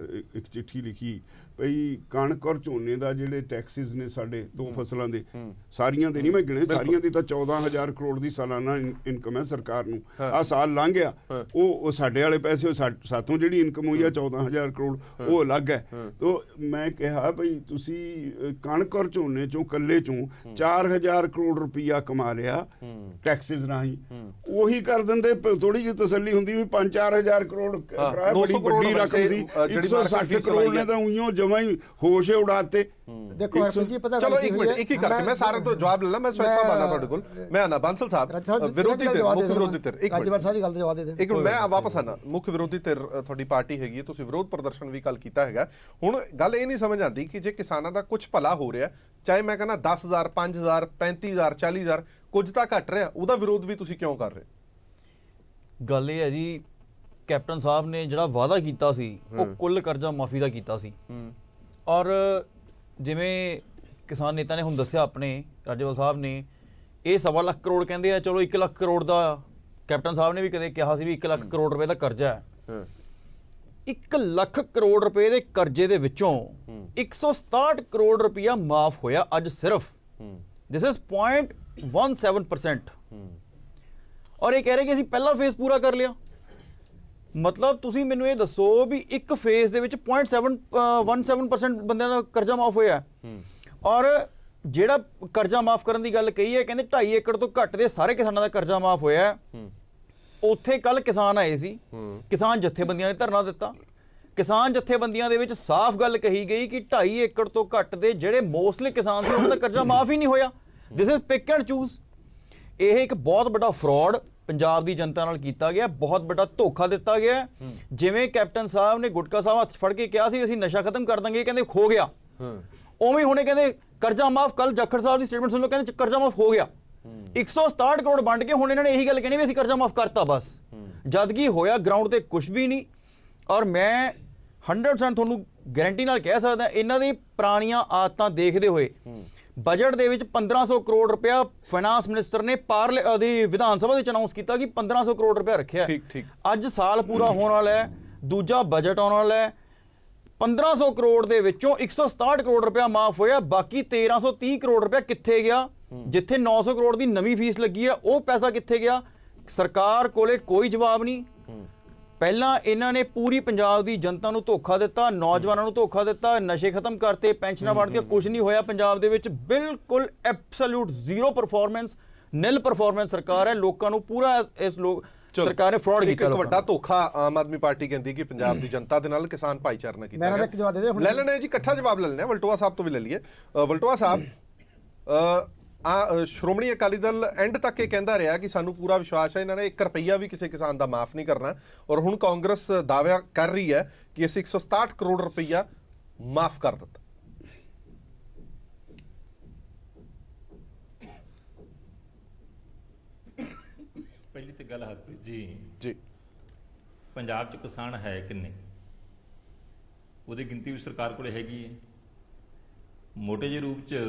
ਇੱਕ ਚਿੱਠੀ ਲਿਖੀ ਭਈ ਕਣਕ ਔਰ ਝੋਨੇ ਦਾ ਜਿਹੜੇ ਟੈਕਸਿਸ ਨੇ ਸਾਡੇ ਦੋ ਫਸਲਾਂ ਦੇ, ਸਾਰੀਆਂ ਦੇ ਨਹੀਂ ਮੈਂ ਗਿਣੇ, ਸਾਰੀਆਂ ਦੀ ਤਾਂ 14,000 ਕਰੋੜ ਦੀ ਸਾਲਾਨਾ ਇਨਕਮ ਹੈ ਸਰਕਾਰ ਨੂੰ। ਆਹ ਸਾਲ ਲੰਘ ਗਿਆ, ਉਹ ਸਾਡੇ ਵਾਲੇ ਪੈਸੇ, ਸਾਥੋਂ ਜਿਹੜੀ ਇਨਕਮ ਹੋਈ ਆ 14,000 ਕਰੋੜ ਉਹ ਅਲੱਗ ਹੈ। ਤੋ ਮੈਂ ਕਿਹਾ ਭਈ ਤੁਸੀਂ ਕਣਕ ਔਰ ਝੋਨੇ ਚੋਂ ਕੱਲੇ ਚੋਂ 4,000 ਕਰੋੜ ਰੁਪਈਆ ਕਮਾ ਲਿਆ ਟੈਕਸਿਸ ਰਾਹੀਂ, ਉਹੀ ਕਰ ਦਿੰਦੇ, ਥੋੜੀ ਜਿਹੀ ਤਸੱਲੀ ਹੁੰਦੀ ਵੀ 5-4,000 ਕਰੋੜ ਬੜੀ ਵੱਡੀ ਰਕਮ ਸੀ। 160 ਕਰੋੜ ਨੇ ਤਾਂ ਉਈਓ ਜਮਾਂ ਹੀ ਹੋਸ਼ ਉਡਾਤੇ। ਦੇਖੋ ਹਰਪ੍ਰੀਤ ਜੀ, ਪਤਾ ਚਲੋ ਇੱਕ ਮਿੰਟ, ਇੱਕ ਹੀ ਕਰਕੇ ਮੈਂ ਸਾਰੇ ਤੋਂ ਜਵਾਬ ਲੈ ਲਾਂ। ਮੈਂ ਸਵੈਤ ਸਾਹਿਬ ਆਣਾ ਤੁਹਾਡੇ ਕੋਲ, ਮੈਂ ਆਣਾ ਬਾਂਸਲ ਸਾਹਿਬ, ਵਿਰੋਧੀ ਧਿਰ, ਮੁੱਖ ਵਿਰੋਧੀ ਧਿਰ, ਇੱਕ ਮਿੰਟ ਸਾਹਿਬ ਦੀ ਗੱਲ ਦਾ ਜਵਾਬ ਦੇ ਦੇ। ਇੱਕ ਮਿੰਟ ਮੈਂ ਵਾਪਸ ਆਣਾ। ਮੁੱਖ ਵਿਰੋਧੀ ਧਿਰ ਤੁਹਾਡੀ ਪਾਰਟੀ ਹੈਗੀ ਹੈ, ਤੁਸੀਂ ਵਿਰੋਧ ਪ੍ਰਦਰਸ਼ਨ ਵੀ ਕੱਲ ਕੀਤਾ ਹੈਗਾ। ਹੁਣ ਗੱਲ ਇਹ ਨਹੀਂ ਸਮਝ ਆਉਂਦੀ ਕਿ ਜੇ ਕਿਸਾਨਾਂ ਦਾ ਕੁਝ ਭਲਾ ਹੋ ਰਿਹਾ, ਚਾਹੇ ਮੈਂ ਕਹਿੰਦਾ 10,000, 5,000, 35,000, 40,000, ਕੁਝ ਤਾਂ ਘਟ ਰਿਹਾ, ਉਹਦਾ ਵਿਰੋਧ ਵੀ ਤੁਸੀਂ ਕਿਉਂ ਕਰ ਰਹੇ? ਗੱਲ ਇਹ ਹੈ ਜੀ, ਕੈਪਟਨ ਸਾਹਿਬ ਨੇ ਜਿਹੜਾ ਵਾਅਦਾ ਕੀਤਾ ਸੀ ਉਹ ਕੁੱਲ ਕਰਜ਼ਾ ਮਾਫੀ ਦਾ ਕੀਤਾ ਸੀ, ਔਰ ਜਿਵੇਂ ਕਿਸਾਨ ਨੇਤਾ ਨੇ ਹੁਣ ਦੱਸਿਆ ਆਪਣੇ ਰਾਜੇਵਾਲ ਸਾਹਿਬ ਨੇ, ਇਹ 1.25 ਲੱਖ ਕਰੋੜ ਕਹਿੰਦੇ ਆ, ਚਲੋ 1 ਲੱਖ ਕਰੋੜ ਦਾ ਕੈਪਟਨ ਸਾਹਿਬ ਨੇ ਵੀ ਕਦੇ ਕਿਹਾ ਸੀ ਵੀ 1 ਲੱਖ ਕਰੋੜ ਰੁਪਏ ਦਾ ਕਰਜ਼ਾ ਹੈ। 1 ਲੱਖ ਕਰੋੜ ਰੁਪਏ ਦੇ ਕਰਜ਼ੇ ਦੇ ਵਿੱਚੋਂ 167 ਕਰੋੜ ਰੁਪਇਆ ਮਾਫ ਹੋਇਆ ਅੱਜ ਸਿਰਫ। This is 0.17%। ਔਰ ਇਹ ਕਹਿ ਰਹੇ ਕਿ ਅਸੀਂ ਪਹਿਲਾ ਫੇਜ਼ ਪੂਰਾ ਕਰ ਲਿਆ। ਮਤਲਬ ਤੁਸੀਂ ਮੈਨੂੰ ਇਹ ਦੱਸੋ ਵੀ ਇੱਕ ਫੇਜ਼ ਦੇ ਵਿੱਚ 0.17% ਬੰਦਿਆਂ ਦਾ ਕਰਜ਼ਾ ਮਾਫ ਹੋਇਆ, ਔਰ ਜਿਹੜਾ ਕਰਜ਼ਾ ਮਾਫ ਕਰਨ ਦੀ ਗੱਲ ਕਹੀ ਹੈ, ਕਹਿੰਦੇ 2.5 ਏਕੜ ਤੋਂ ਘੱਟ ਦੇ ਸਾਰੇ ਕਿਸਾਨਾਂ ਦਾ ਕਰਜ਼ਾ ਮਾਫ ਹੋਇਆ। ਉੱਥੇ ਕੱਲ ਕਿਸਾਨ ਆਏ ਸੀ, ਕਿਸਾਨ ਜਥੇਬੰਦੀਆਂ ਨੇ ਧਰਨਾ ਦਿੱਤਾ। ਕਿਸਾਨ ਜਥੇਬੰਦੀਆਂ ਦੇ ਵਿੱਚ ਸਾਫ਼ ਗੱਲ ਕਹੀ ਗਈ ਕਿ 2.5 ਏਕੜ ਤੋਂ ਘੱਟ ਦੇ ਜਿਹੜੇ ਮੋਸਟਲੀ ਕਿਸਾਨ ਸੀ ਉਹਨਾਂ ਦਾ ਕਰਜ਼ਾ ਮਾਫ ਹੀ ਨਹੀਂ ਹੋਇਆ। This is pick and choose. ਇਹ ਇੱਕ ਬਹੁਤ ਵੱਡਾ ਫਰਾਡ ਪੰਜਾਬ ਦੀ ਜਨਤਾ ਨਾਲ ਕੀਤਾ ਗਿਆ, ਬਹੁਤ ਵੱਡਾ ਧੋਖਾ ਦਿੱਤਾ ਗਿਆ। ਜਿਵੇਂ ਕੈਪਟਨ ਸਾਹਿਬ ਨੇ ਗੁਟਕਾ ਸਾਹਿਬ ਹੱਥ ਫੜ ਕੇ ਕਿਹਾ ਸੀ ਅਸੀਂ ਨਸ਼ਾ ਖਤਮ ਕਰ ਦਾਂਗੇ, ਕਹਿੰਦੇ ਖੋ ਗਿਆ। ਉਵੇਂ ਹੁਣੇ ਕਹਿੰਦੇ ਕਰਜ਼ਾ ਮਾਫ, ਕੱਲ ਜਾਖੜ ਸਾਹਿਬ ਦੀ ਸਟੇਟਮੈਂਟ ਸੁਣ ਲਓ, ਕਹਿੰਦੇ ਕਰਜ਼ਾ ਮਾਫ ਹੋ ਗਿਆ। 167 ਕਰੋੜ ਵੰਡ ਕੇ ਹੁਣ ਇਹਨਾਂ ਨੇ ਇਹੀ ਗੱਲ ਕਹਿਣੀ ਵੀ ਅਸੀਂ ਕਰਜ਼ਾ ਮਾਫ ਕਰਤਾ ਬਸ, ਜਦਕਿ ਹੋਇਆ ਗਰਾਊਂਡ ਤੇ ਕੁਝ ਵੀ ਨਹੀਂ। ਔਰ ਮੈਂ 100% ਤੁਹਾਨੂੰ ਗਾਰੰਟੀ ਨਾਲ ਕਹਿ ਸਕਦਾ ਇਹਨਾਂ ਦੀ ਪੁਰਾਣੀਆਂ ਆਦਤਾਂ ਦੇਖਦੇ ਹੋਏ ਬਜਟ ਦੇ ਵਿੱਚ 1500 ਕਰੋੜ ਰੁਪਇਆ ਫਾਈਨਾਂਸ ਮਿਨਿਸਟਰ ਨੇ ਵਿਧਾਨ ਸਭਾ ਵਿੱਚ ਅਨਾਉਂਸ ਕੀਤਾ ਕਿ 1500 ਕਰੋੜ ਰੁਪਇਆ ਰੱਖਿਆ। ਅੱਜ ਸਾਲ ਪੂਰਾ ਹੋਣ ਵਾਲਾ ਹੈ, ਦੂਜਾ ਬਜਟ ਆਉਣ ਵਾਲਾ ਹੈ। 1500 ਕਰੋੜ ਦੇ ਵਿੱਚੋਂ 167 ਕਰੋੜ ਰੁਪਇਆ ਮਾਫ ਹੋਇਆ, ਬਾਕੀ 1330 ਕਰੋੜ ਰੁਪਇਆ ਕਿੱਥੇ ਗਿਆ? ਜਿੱਥੇ 900 ਕਰੋੜ ਦੀ ਨਵੀਂ ਫੀਸ ਲੱਗੀ ਹੈ ਉਹ ਪੈਸਾ ਕਿੱਥੇ ਗਿਆ? ਸਰਕਾਰ ਕੋਲੇ ਕੋਈ ਜਵਾਬ ਨਹੀਂ। ਪਹਿਲਾਂ ਇਹਨਾਂ ਨੇ ਪੂਰੀ ਪੰਜਾਬ ਦੀ ਜਨਤਾ ਨੂੰ ਧੋਖਾ ਦਿੱਤਾ, ਨੌਜਵਾਨਾਂ ਨੂੰ ਧੋਖਾ ਦਿੱਤਾ, ਨਸ਼ੇ ਖਤਮ ਕਰਤੇ, ਪੈਨਸ਼ਨਾਂ ਵੰਡਤੀਆਂ, ਕੁਝ ਨਹੀਂ ਹੋਇਆ ਪੰਜਾਬ ਦੇ ਵਿੱਚ। ਬਿਲਕੁਲ absolute zero performance, nil performance ਸਰਕਾਰ ਹੈ। ਲੋਕਾਂ ਨੂੰ ਪੂਰਾ ਇਸ ਸਰਕਾਰ ਨੇ ਫਰਾਡ ਕੀਤਾ। ਇੱਕ ਵੱਡਾ ਧੋਖਾ ਆਮ ਆਦਮੀ ਪਾਰਟੀ ਕਹਿੰਦੀ ਕਿ ਪੰਜਾਬ ਦੀ ਜਨਤਾ ਦੇ ਨਾਲ ਕਿਸਾਨ ਭਾਈਚਾਰੇ ਨਾਲ ਕੀਤਾ ਗਿਆ। ਲੈ ਲੈਣੇ ਜੀ, ਇਕੱਠਾ ਜਵਾਬ ਲੈ ਲੈਣੇ, ਵਲਟੋਆ ਸਾਹਿਬ ਤੋਂ ਵੀ ਲੈ ਲਈਏ। ਵਲਟੋਆ ਸਾਹਿਬ, ਸ਼੍ਰੋਮਣੀ ਅਕਾਲੀ ਦਲ ਐਂਡ ਤੱਕ ਇਹ ਕਹਿੰਦਾ ਰਿਹਾ ਕਿ ਸਾਨੂੰ ਪੂਰਾ ਵਿਸ਼ਵਾਸ ਹੈ ਇਹਨਾਂ ਨੇ 1 ਰੁਪਈਆ ਵੀ ਕਿਸੇ ਕਿਸਾਨ ਦਾ ਮਾਫ ਨਹੀਂ ਕਰਨਾ, ਔਰ ਹੁਣ ਕਾਂਗਰਸ ਦਾਅਵਾ ਕਰ ਰਹੀ ਹੈ ਕਿ ਅਸੀਂ 167 ਕਰੋੜ ਰੁਪਈਆ ਮਾਫ ਕਰ ਦਿੱਤਾ। ਪਹਿਲੀ ਤੇ ਗੱਲ ਹਰਪ੍ਰੀਤ ਜੀ, ਪੰਜਾਬ 'ਚ ਕਿਸਾਨ ਹੈ ਕਿੰਨੇ? ਉਹਦੀ ਗਿਣਤੀ ਵੀ ਸਰਕਾਰ ਕੋਲੇ ਹੈਗੀ ਹੈ। ਮੋਟੇ ਜਿਹੇ ਰੂਪ 'ਚ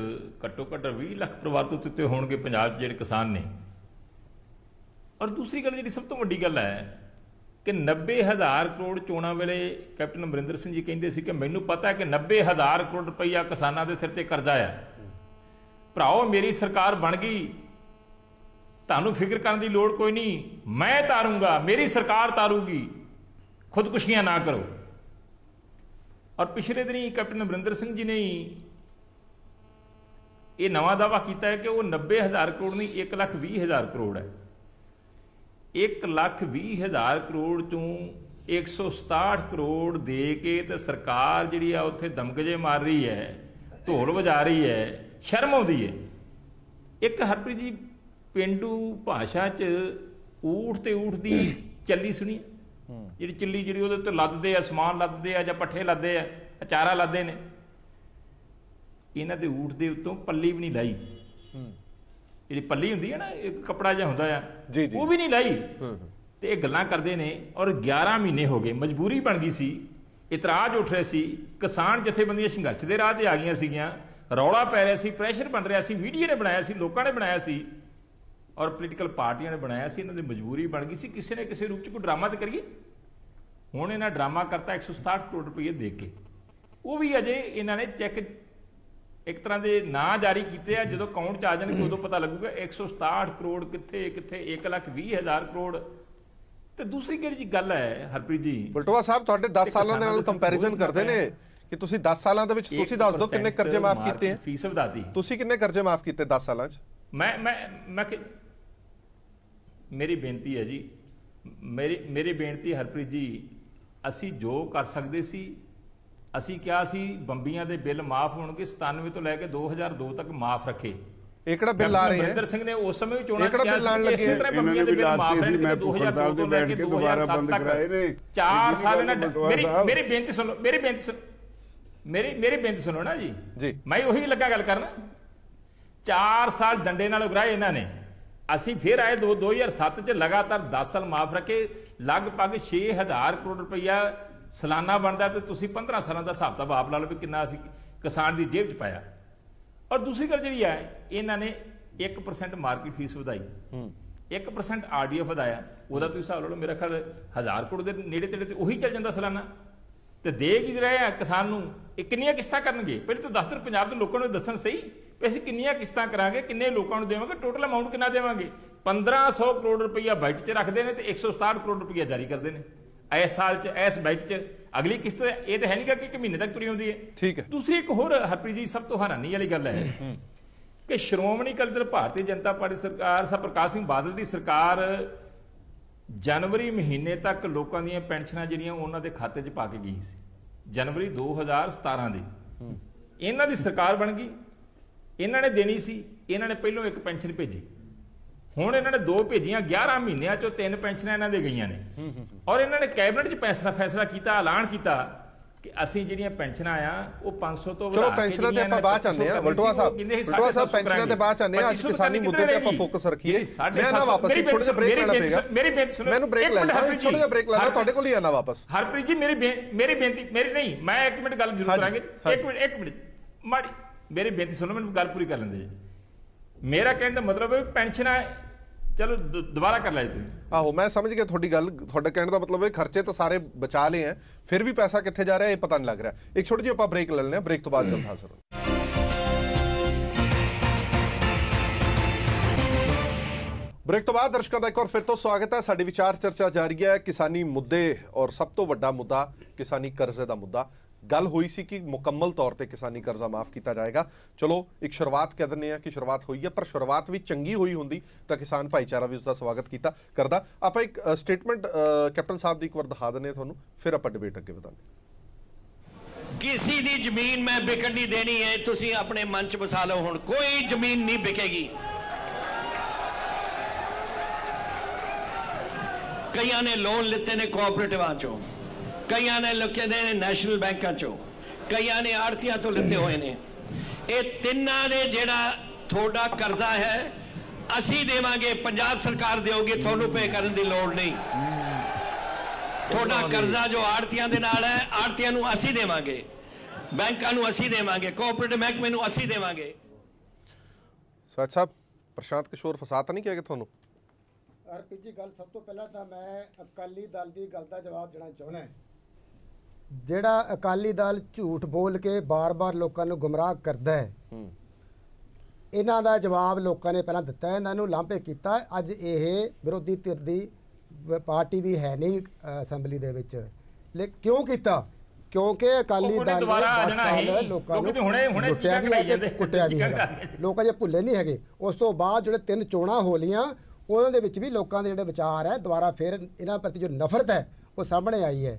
ਘੱਟੋ ਘੱਟ 20 ਲੱਖ ਪਰਿਵਾਰ ਤੋਂ ਉੱਤੇ ਹੋਣਗੇ ਪੰਜਾਬ 'ਚ ਜਿਹੜੇ ਕਿਸਾਨ ਨੇ। ਔਰ ਦੂਸਰੀ ਗੱਲ ਜਿਹੜੀ ਸਭ ਤੋਂ ਵੱਡੀ ਗੱਲ ਹੈ ਕਿ 90,000 ਕਰੋੜ ਚੋਣਾਂ ਵੇਲੇ ਕੈਪਟਨ ਅਮਰਿੰਦਰ ਸਿੰਘ ਜੀ ਕਹਿੰਦੇ ਸੀ ਕਿ ਮੈਨੂੰ ਪਤਾ ਹੈ ਕਿ 90,000 ਕਰੋੜ ਰੁਪਈਆ ਕਿਸਾਨਾਂ ਦੇ ਸਿਰ ਤੇ ਕਰਜ਼ਾ ਆ। ਭਰਾਓ, ਮੇਰੀ ਸਰਕਾਰ ਬਣ ਗਈ, ਤੁਹਾਨੂੰ ਫਿਕਰ ਕਰਨ ਦੀ ਲੋੜ ਕੋਈ ਨਹੀਂ, ਮੈਂ ਤਾਰੂੰਗਾ, ਮੇਰੀ ਸਰਕਾਰ ਤਾਰੂਗੀ, ਖੁਦਕੁਸ਼ੀਆਂ ਨਾ ਕਰੋ। ਔਰ ਪਿਛਲੇ ਦਿਨੀ ਕੈਪਟਨ ਅਮਰਿੰਦਰ ਸਿੰਘ ਜੀ ਨੇ ਇਹ ਨਵਾਂ ਦਾਅਵਾ ਕੀਤਾ ਹੈ ਕਿ ਉਹ 90,000 ਕਰੋੜ ਨਹੀਂ 1,20,000 ਕਰੋੜ ਹੈ। 1,20,000 ਕਰੋੜ ਚੋਂ 167 ਕਰੋੜ ਦੇ ਕੇ ਤੇ ਸਰਕਾਰ ਜਿਹੜੀ ਆ ਉੱਥੇ ਦਮਗਜੇ ਮਾਰ ਰਹੀ ਹੈ, ਢੋਲ ਵਜਾ ਰਹੀ ਹੈ, ਸ਼ਰਮ ਆਉਂਦੀ ਹੈ। ਇੱਕ ਹਰਪ੍ਰੀਤ ਜੀ ਪੇਂਡੂ ਭਾਸ਼ਾ 'ਚ ਊਠ ਤੇ ਊਠ ਦੀ ਚੱਲੀ ਸੁਣੀ, ਜਿਹੜੀ ਚੱਲੀ ਜਿਹੜੀ ਉਹਦੇ ਉੱਤੇ ਲੱਦਦੇ ਆ, ਸਮਾਨ ਲੱਦਦੇ ਆ ਜਾਂ ਪੱਠੇ ਲੱਦਦੇ ਆ, ਚਾਰਾ ਲੱਦਦੇ ਨੇ। ਇਹਨਾਂ ਦੇ ਊਠ ਦੇ ਉੱਤੋਂ ਪੱਲੀ ਵੀ ਨਹੀਂ ਲਾਈ। ਜਿਹੜੀ ਪੱਲੀ ਹੁੰਦੀ ਹੈ ਨਾ, ਇੱਕ ਕੱਪੜਾ ਜਿਹਾ ਹੁੰਦਾ ਆ, ਉਹ ਵੀ ਨਹੀਂ ਲਾਈ। ਤੇ ਇਹ ਗੱਲਾਂ ਕਰਦੇ ਨੇ। ਔਰ 11 ਮਹੀਨੇ ਹੋ ਗਏ, ਮਜਬੂਰੀ ਬਣ ਗਈ ਸੀ, ਇਤਰਾਜ਼ ਉੱਠ ਰਹੇ ਸੀ, ਕਿਸਾਨ ਜਥੇਬੰਦੀਆਂ ਸੰਘਰਸ਼ ਦੇ ਰਾਹ ਤੇ ਆ ਗਈਆਂ ਸੀਗੀਆਂ, ਰੌਲਾ ਪੈ ਰਿਹਾ ਸੀ, ਪ੍ਰੈਸ਼ਰ ਬਣ ਰਿਹਾ ਸੀ, ਮੀਡੀਆ ਨੇ ਬਣਾਇਆ ਸੀ, ਲੋਕਾਂ ਨੇ ਬਣਾਇਆ ਸੀ, ਔਰ ਪੋਲੀਟੀਕਲ ਪਾਰਟੀਆਂ ਨੇ ਬਣਾਇਆ ਸੀ। ਇਹਨਾਂ ਦੀ ਮਜਬੂਰੀ ਬਣ ਗਈ ਸੀ, ਕਿਸੇ ਨੇ ਕਿਸੇ ਰੂਪ 'ਚ ਕੋਈ ਡਰਾਮਾ ਤਾਂ ਕਰੀਏ। ਹੁਣ ਇਹਨਾਂ ਡਰਾਮਾ ਕਰਤਾ 167 ਕਰੋੜ ਰੁਪਏ ਦੇ ਕੇ। ਉਹ ਵੀ ਅਜੇ ਇਹਨਾਂ ਨੇ ਚੈੱਕ ਇੱਕ ਤਰ੍ਹਾਂ ਦੇ ਨਾਂ ਜਾਰੀ ਕੀਤੇ ਆ, ਜਦੋਂ ਅਕਾਊਂਟ 'ਚ ਆ ਜਾਣਗੇ ਉਦੋਂ ਪਤਾ ਲੱਗੂਗਾ 167 ਕਰੋੜ ਕਿੱਥੇ ਕਿੱਥੇ 1,20,000 ਕਰੋੜ। ਤੇ ਦੂਸਰੀ ਕਿਹੜੀ ਜੀ ਗੱਲ ਹੈ ਹਰਪ੍ਰੀਤ ਜੀ, ਵਲਟੋਆ ਸਾਹਿਬ ਤੁਹਾਡੇ 10 ਸਾਲਾਂ ਦੇ ਨਾਲ ਕੰਪੈਰੀਜ਼ਨ ਕਰਦੇ ਨੇ ਕਿ ਤੁਸੀਂ 10 ਸਾਲਾਂ ਦੇ ਵਿੱਚ ਤੁਸੀਂ ਦੱਸ ਦਿਓ ਕਿੰਨੇ ਕਰਜ਼ੇ ਮਾਫ ਕੀਤੇ ਆ। ਫੀਸ ਵਧਾਤੀ, ਤੁਸੀਂ ਕਿੰਨੇ ਕਰਜ਼ੇ ਮਾਫ ਕੀਤੇ 10 ਸਾਲਾਂ 'ਚ? ਮੈਂ ਮੇਰੀ ਬੇਨਤੀ ਹੈ ਜੀ, ਮੇਰੀ ਬੇਨਤੀ ਹਰਪ੍ਰੀਤ ਜੀ, ਅਸੀਂ ਜੋ ਕਰ ਸਕਦੇ ਸੀ ਅਸੀਂ ਕਿਹਾ ਸੀ ਬੰਬੀਆਂ ਦੇ ਬਿੱਲ ਮਾਫ ਹੋਣਗੇ। 97 ਤੋਂ ਲੈ ਕੇ 2002 ਤੱਕ ਮਾਫ ਰੱਖੇ। ਇਹ ਕਿਹੜਾ ਬਿੱਲ ਆ ਰਹੇ ਹੈ? ਅਮਰਿੰਦਰ ਸਿੰਘ ਨੇ ਉਸ ਸਮੇਂ ਵੀ ਚੋਣਾਂ ਕਿਹਾ ਸੀ ਇਸੇ ਤਰ੍ਹਾਂ ਬੰਬੀਆਂ ਦੇ ਬਿੱਲ ਮਾਫ ਹੈ। ਮੈਂ ਪੁੱਛਤਾਲ ਦੇ ਬੈਠ ਕੇ ਦੁਬਾਰਾ ਬੰਦ ਕਰਾਏ ਨੇ 4 ਸਾਲ ਇਹਨਾਂ। ਮੇਰੀ ਬੇਨਤੀ ਸੁਣੋ, ਮੇਰੀ ਬੇਨਤੀ ਸੁਣੋ ਨਾ ਜੀ। ਮੈਂ ਉਹੀ ਲੱਗਾ ਗੱਲ ਕਰਨ। 4 ਸਾਲ ਡੰਡੇ ਨਾਲ ਉਗਰਾਏ ਇਹਨਾਂ ਨੇ। ਅਸੀਂ ਫਿਰ ਆਏ 2007 ਚ ਲਗਾਤਾਰ 10 ਸਾਲ ਮਾਫ ਰੱਖੇ। ਲਗਭਗ 6,000 ਕਰੋੜ ਰੁਪਈਆ ਸਾਲਾਨਾ ਬਣਦਾ ਤੇ ਤੁਸੀਂ 15 ਸਾਲਾਂ ਦਾ ਹਿਸਾਬ ਤਾਂ ਆਪ ਲਾ ਲਓ ਵੀ ਕਿੰਨਾ ਅਸੀਂ ਕਿਸਾਨ ਦੀ ਜੇਬ 'ਚ ਪਾਇਆ। ਔਰ ਦੂਸਰੀ ਗੱਲ ਜਿਹੜੀ ਹੈ, ਇਹਨਾਂ ਨੇ 1% ਮਾਰਕੀਟ ਫੀਸ ਵਧਾਈ, 1% RDF ਵਧਾਇਆ। ਉਹਦਾ ਤੁਸੀਂ ਹਿਸਾਬ ਲਾ ਲਓ, ਮੇਰਾ ਖਿਆਲ 1000 ਕਰੋੜ ਦੇ ਨੇੜੇ ਤੇੜੇ ਤੇ ਉਹੀ ਚੱਲ ਜਾਂਦਾ ਸਾਲਾਨਾ। ਤੇ ਦੇ ਕੀ ਰਹੇ ਆ ਕਿਸਾਨ ਨੂੰ? ਇਹ ਕਿੰਨੀਆਂ ਕਿਸ਼ਤਾਂ ਕਰਨਗੇ? ਪਹਿਲੇ ਤਾਂ ਦੱਸ ਦਿਓ ਪੰਜਾਬ ਦੇ ਲੋਕਾਂ ਨੂੰ ਦੱਸਣ ਸਹੀ ਵੀ ਅਸੀਂ ਕਿੰਨੀਆਂ ਕਿਸ਼ਤਾਂ ਕਰਾਂਗੇ, ਕਿੰਨੇ ਲੋਕਾਂ ਨੂੰ ਦੇਵਾਂਗੇ, ਟੋਟਲ ਅਮਾਊਂਟ ਕਿੰਨਾ ਦੇਵਾਂਗੇ। 1500 ਕਰੋੜ ਰੁਪਈਆ ਬਜਟ 'ਚ ਰੱਖਦੇ ਨੇ ਤੇ 167 ਕਰੋੜ ਰੁਪਈਆ ਜਾਰੀ ਕਰਦੇ ਨੇ ਇਸ ਸਾਲ 'ਚ, ਇਸ ਬਜਟ 'ਚ। ਅਗਲੀ ਕਿਸ਼ਤ ਇਹ ਤਾਂ ਹੈ ਨਹੀਂ ਕਿ 1 ਮਹੀਨੇ ਤੱਕ ਤੁਰੀ ਆਉਂਦੀ ਹੈ। ਠੀਕ ਹੈ। ਦੂਸਰੀ ਇੱਕ ਹੋਰ ਹਰਪ੍ਰੀਤ ਜੀ ਸਭ ਤੋਂ ਹੈਰਾਨੀ ਵਾਲੀ ਗੱਲ ਹੈ ਕਿ ਸ਼੍ਰੋਮਣੀ ਅਕਾਲੀ ਦਲ ਭਾਰਤੀ ਜਨਤਾ ਪਾਰਟੀ ਸਰਕਾਰ ਸਰ ਪ੍ਰਕਾਸ਼ ਸਿੰਘ ਬਾਦਲ ਦੀ ਸਰਕਾਰ ਜਨਵਰੀ ਮਹੀਨੇ ਤੱਕ ਲੋਕਾਂ ਦੀਆਂ ਪੈਨਸ਼ਨਾਂ ਜਿਹੜੀਆਂ ਉਹਨਾਂ ਦੇ ਖਾਤੇ 'ਚ ਪਾ ਕੇ ਗਈ ਸੀ। ਜਨਵਰੀ 2017 ਦੀ ਇਹਨਾਂ ਦੀ ਸਰਕਾਰ ਬਣ ਗਈ, ਇਹਨਾਂ ਨੇ ਦੇਣੀ ਸੀ, ਇਹਨਾਂ ਨੇ ਪਹਿਲੋਂ ਇੱਕ ਪੈਨਸ਼ਨ ਭੇਜੀ, ਹੁਣ ਇਹਨਾਂ ਨੇ 2 ਭੇਜੀਆਂ। 11 ਮਹੀਨਿਆਂ 'ਚੋਂ 3 ਪੈਨਸ਼ਨਾਂ ਇਹਨਾਂ ਦੇ ਗਈਆਂ ਨੇ ਔਰ ਇਹਨਾਂ ਨੇ ਕੈਬਨਿਟ 'ਚ ਫੈਸਲਾ ਕੀਤਾ, ਐਲਾਨ ਕੀਤਾ ਕਿ ਅਸੀਂ ਜਿਹੜੀਆਂ ਪੈਨਸ਼ਨਾਂ ਆ ਉਹ 500 ਤੋਂ ਚਲੋ ਪੈਨਸ਼ਨਾਂ ਤੇ ਆਪਾਂ ਬਾਅਦ ਚ ਆਨੇ ਆ। ਵਲਟੋਆ ਸਾਹਿਬ ਪੈਨਸ਼ਨਾਂ ਤੇ ਬਾਅਦ ਚ ਆਨੇ ਆ। ਅੱਜ ਕਿਸਾਨੀ ਮੁੱਦੇ ਤੇ ਆਪਾਂ ਫੋਕਸ ਰੱਖੀਏ। ਮੈਂ ਨਾ ਵਾਪਸ ਥੋੜਾ ਜਿਹਾ ਬ੍ਰੇਕ ਲੈਣਾ ਪਏਗਾ। ਮੇਰੀ ਬੇਨਤੀ ਸੁਣੋ, ਮੈਨੂੰ ਬ੍ਰੇਕ ਲੈਣਾ, ਥੋੜਾ ਜਿਹਾ ਬ੍ਰੇਕ ਲੈਣਾ, ਤੁਹਾਡੇ ਕੋਲ ਹੀ ਆਣਾ ਵਾਪਸ। ਹਰਪ੍ਰੀਤ ਜੀ ਮੇਰੀ ਬੇਨਤੀ ਮੇਰੀ ਨਹੀਂ, ਮੈਂ 1 ਮਿੰਟ ਗੱਲ ਜ਼ਰੂਰ ਕਰਾਂਗੇ। 1 ਮਿੰਟ ਮਾੜੀ ਮੇਰੀ ਬੇਨਤੀ ਸੁਣੋ, ਮੈਨੂੰ ਗੱਲ ਪੂਰੀ ਕਰ ਲੈਂਦੇ ਜੀ। ਮੇਰਾ ਕਹਿਣ ਦਾ ਮਤਲਬ ਹੈ ਪੈਨਸ਼ਨਾਂ ਚਲੋ ਦੁਬਾਰਾ ਕਰ ਲਿਆ ਤੁਸੀਂ। ਆਹੋ ਮੈਂ ਸਮਝ ਗਿਆ ਤੁਹਾਡੀ ਗੱਲ। ਤੁਹਾਡਾ ਕਹਿਣ ਦਾ ਮਤਲਬ ਹੈ ਖਰਚੇ ਤਾਂ ਸਾਰੇ ਬਚਾ ਲਏ ਹੈ, ਫਿਰ ਵੀ ਪੈਸਾ ਕਿੱਥੇ ਜਾ ਰਿਹਾ ਇਹ ਪਤਾ ਨਹੀਂ ਲੱਗ ਰਿਹਾ। ਇੱਕ ਛੋਟੀ ਜਿਹੀ ਆਪਾਂ ਬ੍ਰੇਕ ਲੈ ਲੈਂਦੇ ਹਾਂ, ਬ੍ਰੇਕ ਤੋਂ ਬਾਅਦ ਜਲਦ ਹਾਜ਼ਰ ਹਾਂ। ਬ੍ਰੇਕ ਤੋਂ ਬਾਅਦ ਦਰਸ਼ਕਾਂ ਦਾ ਇੱਕ ਵਾਰ ਫਿਰ ਤੋਂ ਸਵਾਗਤ ਹੈ। ਸਾਡੀ ਵਿਚਾਰ ਚਰਚਾ ਜਾਰੀ ਹੈ ਕਿਸਾਨੀ ਮੁੱਦੇ ਔਰ ਸਭ ਤੋਂ ਵੱਡਾ ਮੁੱਦਾ ਕਿਸਾਨੀ ਕਰਜ਼ੇ ਦਾ ਮੁੱਦਾ। ਗੱਲ ਹੋਈ ਸੀ ਕਿ ਮੁਕੰਮਲ ਤੌਰ ਤੇ ਕਿਸਾਨੀ ਕਰਜ਼ਾ ਮਾਫ ਕੀਤਾ ਜਾਏਗਾ। ਚਲੋ ਇੱਕ ਸ਼ੁਰੂਆਤ ਕਹਿ ਦਿੰਦੇ ਆ ਕਿ ਸ਼ੁਰੂਆਤ ਹੋਈ ਹੈ, ਪਰ ਸ਼ੁਰੂਆਤ ਵੀ ਚੰਗੀ ਹੋਈ ਹੁੰਦੀ ਤਾਂ ਕਿਸਾਨ ਭਾਈਚਾਰਾ ਵੀ ਉਸ ਦਾ ਸਵਾਗਤ ਕਰਦਾ। ਆਪਾਂ ਇੱਕ ਸਟੇਟਮੈਂਟ ਕੈਪਟਨ ਸਾਹਿਬ ਦੀ ਇੱਕ ਵਾਰ ਦਿਖਾ ਦਿੰਦੇ ਆ ਤੁਹਾਨੂੰ, ਫਿਰ ਆਪਾਂ ਡਿਬੇਟ ਅੱਗੇ ਵਧਾਂਗੇ। किसी दी जमीन मैं बिकन नहीं देनी है, तुसी अपने मन च बसा लो। हुण कोई जमीन नहीं बिकेगी। कईयां ने लोन लिते ने कोऑपरेटिवां चों, कईयां ने लिते ने नैशनल बैंकां चों, कईयां ने आड़तियां तो लिते हुए ने। ये तिन्नां ने जेड़ा थोड़ा कर्जा है असी देवांगे, पंजाब सरकार देगी, थोनू पे करन दी लोड़ नहीं। थोड़ा कर्जा जो आड़तियां दे नाल है, आड़तियां नू असी देवांगे, बैंकां नू असी देवांगे, कोऑपरेटिव महकमे नू असी देवांगे। ਸਵੈਤ ਸਾਹਿਬ ਪ੍ਰਸ਼ਾਂਤ ਕਿਸ਼ੋਰ ਫਸਾ ਤਾਂ ਨਹੀਂ ਕਿਹਾ ਕਿ ਤੁਹਾਨੂੰ? ਹਰਪ੍ਰੀਤ ਜੀ ਗੱਲ ਸਭ ਤੋਂ ਪਹਿਲਾਂ ਤਾਂ ਮੈਂ ਅਕਾਲੀ ਦਲ ਦੀ ਗੱਲ ਦਾ ਜਵਾਬ ਦੇਣਾ ਚਾਹੁੰਦਾ। ਜਿਹੜਾ ਅਕਾਲੀ ਦਲ ਝੂਠ ਬੋਲ ਕੇ ਬਾਰ-ਬਾਰ ਲੋਕਾਂ ਨੂੰ ਗੁੰਮਰਾਹ ਕਰਦਾ ਹੈ, ਇਹਨਾਂ ਦਾ ਜਵਾਬ ਲੋਕਾਂ ਨੇ ਪਹਿਲਾਂ ਦਿੱਤਾ ਹੈ, ਇਹਨਾਂ ਨੂੰ ਲਾਂਭੇ ਕੀਤਾ। ਅੱਜ ਇਹ ਵਿਰੋਧੀ ਧਿਰ ਦੀ ਪਾਰਟੀ ਵੀ ਹੈ ਨਹੀਂ ਅਸੈਂਬਲੀ ਦੇ ਵਿੱਚ, ਕਿਉਂ ਕੀਤਾ? ਕਿਉਂਕਿ ਅਕਾਲੀ ਦਲ ਨੇ 10 ਸਾਲ ਲੋਕਾਂ ਨੂੰ ਲੁੱਟਿਆ ਵੀ ਹੈ ਤੇ ਕੁੱਟਿਆ ਵੀ ਹੈਗਾ। ਲੋਕ ਅਜੇ ਭੁੱਲੇ ਨਹੀਂ ਹੈਗੇ। ਉਸ ਤੋਂ ਬਾਅਦ ਜਿਹੜੇ 3 ਚੋਣਾਂ ਹੋ ਲਈਆਂ, ਉਹਨਾਂ ਦੇ ਵਿੱਚ ਵੀ ਲੋਕਾਂ ਦੇ ਜਿਹੜੇ ਵਿਚਾਰ ਹੈ ਦੁਬਾਰਾ ਫਿਰ ਇਹਨਾਂ ਪ੍ਰਤੀ ਜੋ ਨਫ਼ਰਤ ਹੈ ਉਹ ਸਾਹਮਣੇ ਆਈ ਹੈ।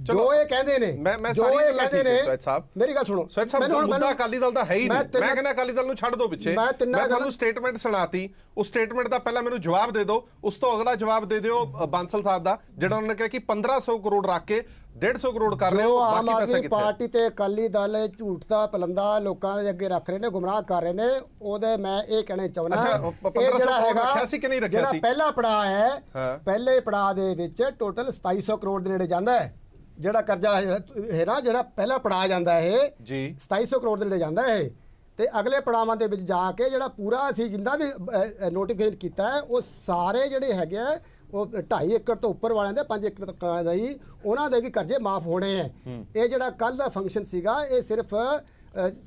ਜੋ ਇਹ ਕਹਿੰਦੇ ਨੇ, ਜੋ ਇਹ ਕਹਿੰਦੇ ਨੇ, ਮੇਰੀ ਗੱਲ ਸੁਣੋ। ਮੁੱਦਾ ਅਕਾਲੀ ਦਲ ਦਾ ਹੈ ਹੀ ਨਹੀਂ। ਮੈਂ ਕਹਿੰਦਾ ਅਕਾਲੀ ਦਲ ਨੂੰ ਛੱਡ ਦਿਓ ਪਿੱਛੇ। ਮੈਂ ਤੁਹਾਨੂੰ ਸਟੇਟਮੈਂਟ ਸੁਣਾਤੀ, ਉਸ ਸਟੇਟਮੈਂਟ ਦਾ ਪਹਿਲਾਂ ਮੈਨੂੰ ਜਵਾਬ ਦੇ ਦਿਓ, ਉਸ ਤੋਂ ਅਗਲਾ ਜਵਾਬ ਦੇ ਦਿਓ ਬਾਂਸਲ ਸਾਹਿਬ ਦਾ, ਜਿਹੜਾ ਉਹਨਾਂ ਨੇ ਕਿਹਾ ਕਿ 1500 ਕਰੋੜ ਰੱਖ ਕੇ 150 ਕਰੋੜ ਕਰ ਰਹੇ ਹੋ, ਬਾਕੀ ਪੈਸੇ ਕਿੱਥੇ? ਪਾਰਟੀ ਤੇ ਅਕਾਲੀ ਦਲ ਝੂਠ ਦਾ ਪਲੰਦਾ ਲੋਕਾਂ ਦੇ ਅੱਗੇ ਰੱਖ ਰਹੇ ਨੇ, ਗੁੰਮਰਾਹ ਕਰ ਰਹੇ ਨੇ। ਉਹਦੇ ਮੈਂ ਇਹ ਕਹਿਣਾ ਚਾਹੁੰਦਾ, ਇਹ ਜਿਹੜਾ ਹੈਗਾ ਜਿਹੜਾ ਪਹਿਲਾ ਪੜਾਅ ਹੈ, ਪਹਿਲੇ ਪੜਾਅ ਦੇ ਵਿੱਚ ਟੋਟਲ 2700 ਕਰੋੜ ਦੇ ਨੇੜੇ ਜਾਂਦਾ ਹੈ। ਜਿਹੜਾ ਕਰਜ਼ਾ ਹੈ ਨਾ, ਜਿਹੜਾ ਪਹਿਲਾ ਪੜਾਅ ਜਾਂਦਾ ਇਹ 2700 ਕਰੋੜ ਦੇ ਨੇੜੇ ਜਾਂਦਾ ਇਹ। ਤੇ ਅਗਲੇ ਪੜਾਵਾਂ ਦੇ ਵਿੱਚ ਜਾ ਕੇ ਜਿਹੜਾ ਪੂਰਾ ਅਸੀਂ ਜਿੰਨਾ ਵੀ ਨੋਟੀਫਿਕੇਸ਼ਨ ਕੀਤਾ ਹੈ, ਉਹ ਸਾਰੇ ਜਿਹੜੇ ਹੈਗੇ ਆ ਉਹ 2.5 ਏਕੜ ਤੋਂ ਉੱਪਰ ਵਾਲਿਆਂ ਦੇ 5 ਏਕੜ ਤੱਕ ਦਾ ਹੀ ਉਹਨਾਂ ਦੇ ਵੀ ਕਰਜ਼ੇ ਮਾਫ ਹੋਣੇ ਹੈ। ਇਹ ਜਿਹੜਾ ਕੱਲ ਦਾ ਫੰਕਸ਼ਨ ਸੀਗਾ, ਇਹ ਸਿਰਫ